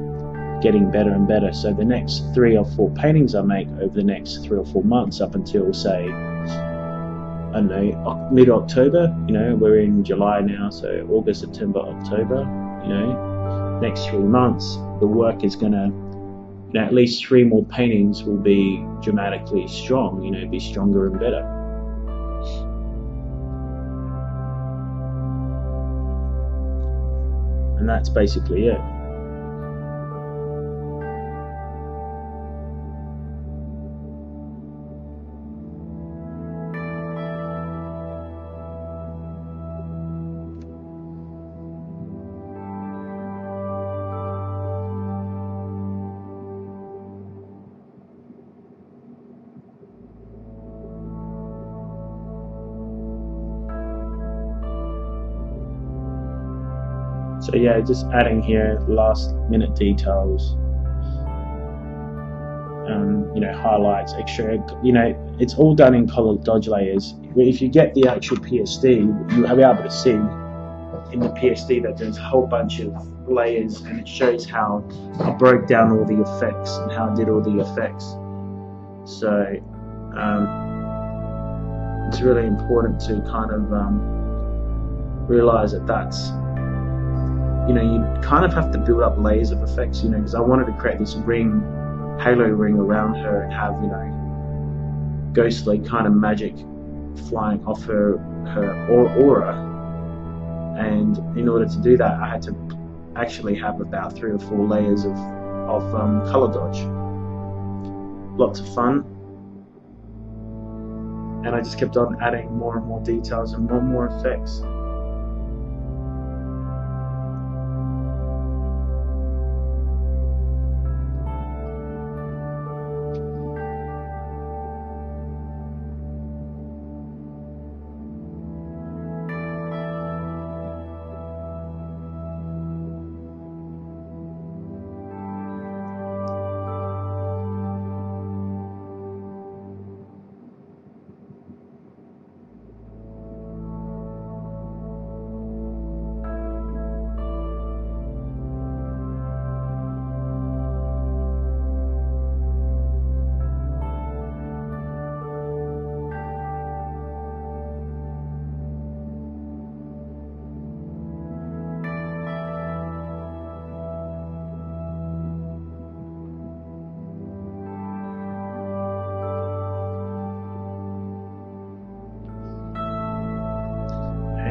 getting better and better. So the next 3 or 4 paintings I make over the next 3 or 4 months, up until, say, I don't know, mid-October, you know, we're in July now, so August, September, October, you know, next 3 months, the work is going to, you know, at least 3 more paintings will be dramatically strong, you know, be stronger and better. And that's basically it. So yeah, just adding here last minute details, you know, highlights, extra, you know, it's all done in color dodge layers. If you get the actual PSD, you'll be able to see in the PSD that there's a whole bunch of layers, and it shows how I broke down all the effects and how I did all the effects. So it's really important to kind of realize that that's, you know, you kind of have to build up layers of effects, you know, because I wanted to create this ring, halo ring around her, and have, you know, ghostly kind of magic flying off her aura. And in order to do that, I had to actually have about 3 or 4 layers of color dodge. Lots of fun. and I just kept on adding more and more details and more effects.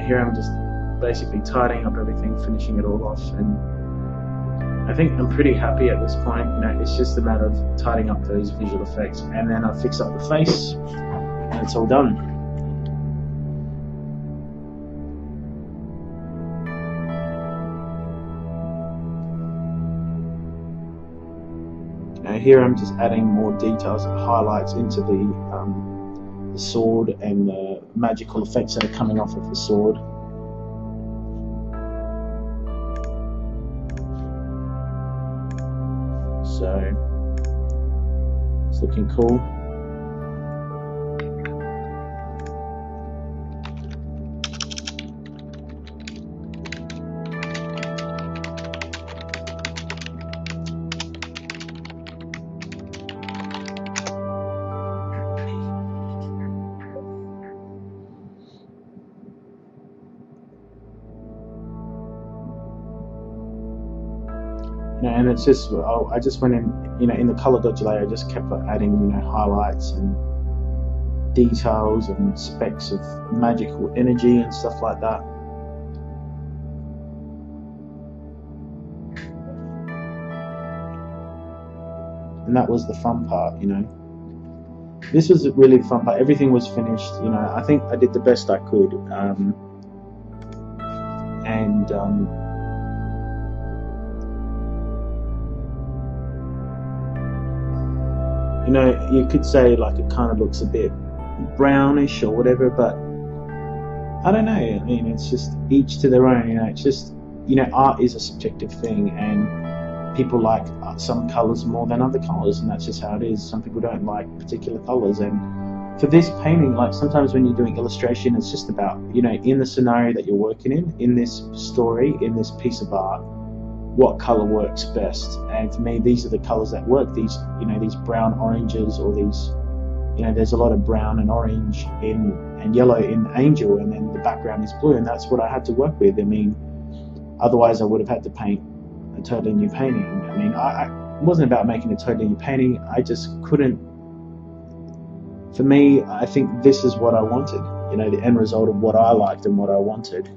Here I'm just basically tidying up everything, finishing it all off, and I think I'm pretty happy at this point. It's just a matter of tidying up those visual effects, and then I fix up the face, and it's all done. Here I'm just adding more details and highlights into the sword and the magical effects that are coming off of the sword. So it's looking cool. And it's just, I just went in, in the color dodge layer, I just kept adding, highlights and details and specks of magical energy and stuff like that. And that was the fun part, This was really the fun part. Everything was finished, I think I did the best I could. You could say like it kind of looks a bit brownish or whatever, but I don't know. I mean, it's just each to their own. It's just art is a subjective thing, and people like some colors more than other colors, and that's just how it is. Some people don't like particular colors, and for this painting, like sometimes when you're doing illustration, it's just about in the scenario that you're working in this story, in this piece of art, what color works best. And for me, these are the colors that work. These these brown oranges, or these there's a lot of brown and orange and yellow in Angel, and then the background is blue, and that's what I had to work with. I mean, otherwise I would have had to paint a totally new painting. I mean, it wasn't about making a totally new painting. I just couldn't. For me, I think this is what I wanted. The end result of what I liked and what I wanted.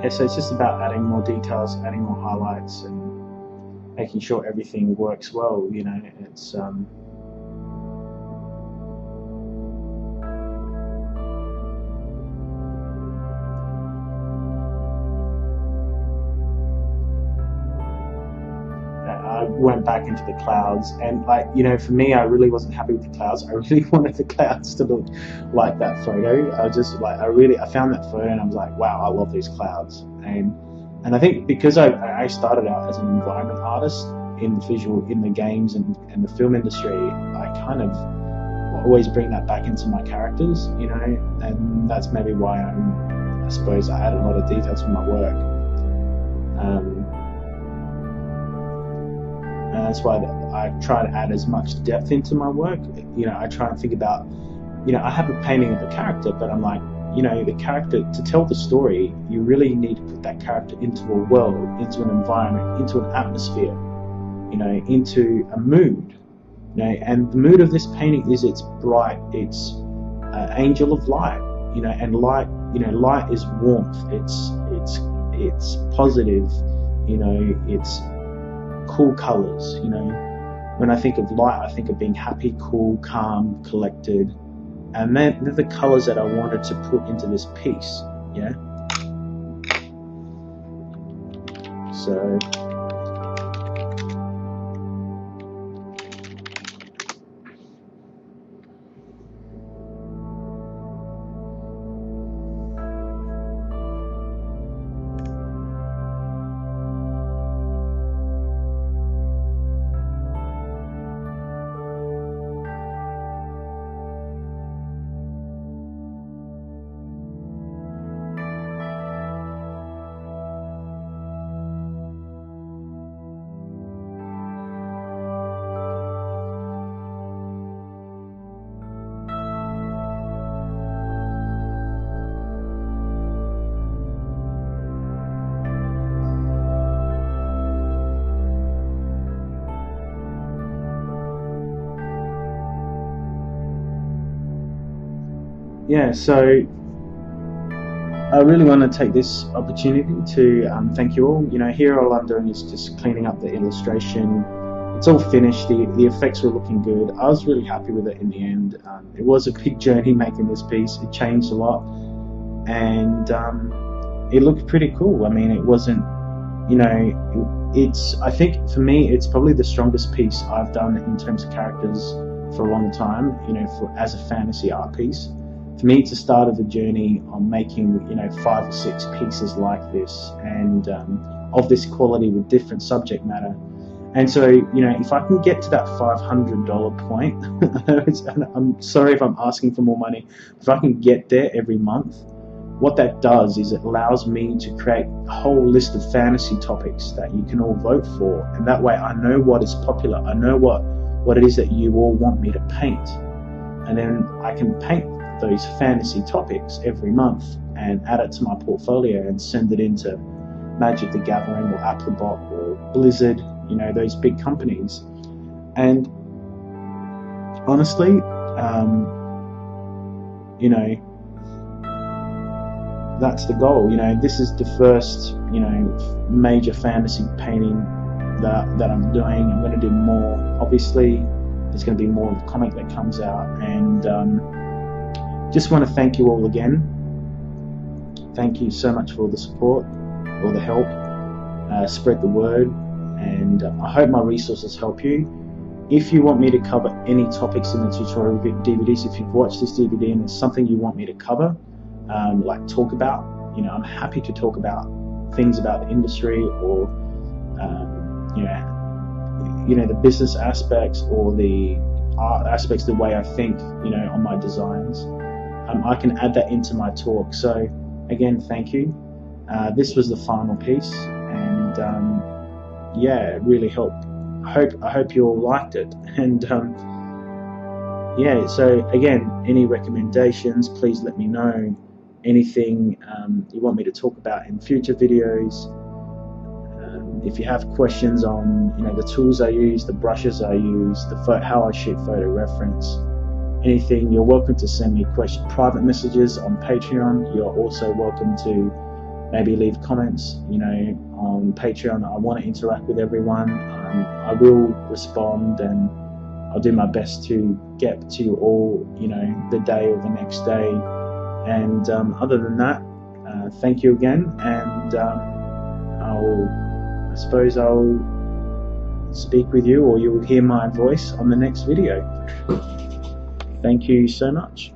yeah, so it's just about adding more details, adding more highlights, and making sure everything works well. You know, it's I went back into the clouds, and like, you know, for me, I really wasn't happy with the clouds. I really wanted the clouds to look like that photo. I was just like, I found that photo and I was like, wow, I love these clouds. And I think because I started out as an environment artist in the games and the film industry, I kind of always bring that back into my characters, you know, and that's maybe why I suppose I add a lot of details from my work. And that's why I try to add as much depth into my work. You know, I try and think about, you know, I have a painting of a character, but I'm like, you know, the character, to tell the story, you really need to put that character into a world, into an environment, into an atmosphere, you know, into a mood. You know, and the mood of this painting is it's bright, it's angel of light, you know, and light, you know, light is warmth, it's positive, you know, it's cool colors. You know, when I think of light, I think of being happy, cool, calm, collected, and they're the colors that I wanted to put into this piece. Yeah. So yeah, so I really want to take this opportunity to thank you all. You know, here all I'm doing is just cleaning up the illustration. It's all finished. The effects were looking good. I was really happy with it in the end. It was a big journey making this piece. It changed a lot, and it looked pretty cool. I mean, it wasn't, you know, it's, I think for me, it's probably the strongest piece I've done in terms of characters for a long time, you know, as a fantasy art piece. For me, it's the start of the journey on making, you know, 5 or 6 pieces like this, and of this quality with different subject matter. And so, you know, if I can get to that $500 point, I'm sorry if I'm asking for more money, if I can get there every month, what that does is it allows me to create a whole list of fantasy topics that you can all vote for, and that way I know what is popular, I know what it is that you all want me to paint, and then I can paint those fantasy topics every month and add it to my portfolio and send it into Magic the Gathering or Applebot or Blizzard, you know, those big companies. And honestly, you know, that's the goal. You know, this is the first, you know, major fantasy painting that I'm doing. I'm going to do more. Obviously, there's going to be more of the comic that comes out, and just want to thank you all again. Thank you so much for all the support, all the help. Spread the word, and I hope my resources help you. If you want me to cover any topics in the tutorial DVDs, if you've watched this DVD and there's something you want me to cover, like talk about, you know, I'm happy to talk about things about the industry, or you know, the business aspects or the art aspects, the way I think, you know, on my designs. I can add that into my talk. So again, thank you. This was the final piece, and yeah, it really helped. I hope you all liked it. And yeah, so again, any recommendations, please let me know. Anything you want me to talk about in future videos. If you have questions on, you know, the tools I use, the brushes I use, how I shoot photo reference, anything, you're welcome to send me private messages on Patreon. You're also welcome to maybe leave comments, on Patreon. I want to interact with everyone. I will respond, and I'll do my best to get to you all, the day or the next day. And other than that, thank you again, and I suppose I'll speak with you, or you'll hear my voice on the next video. Thank you so much.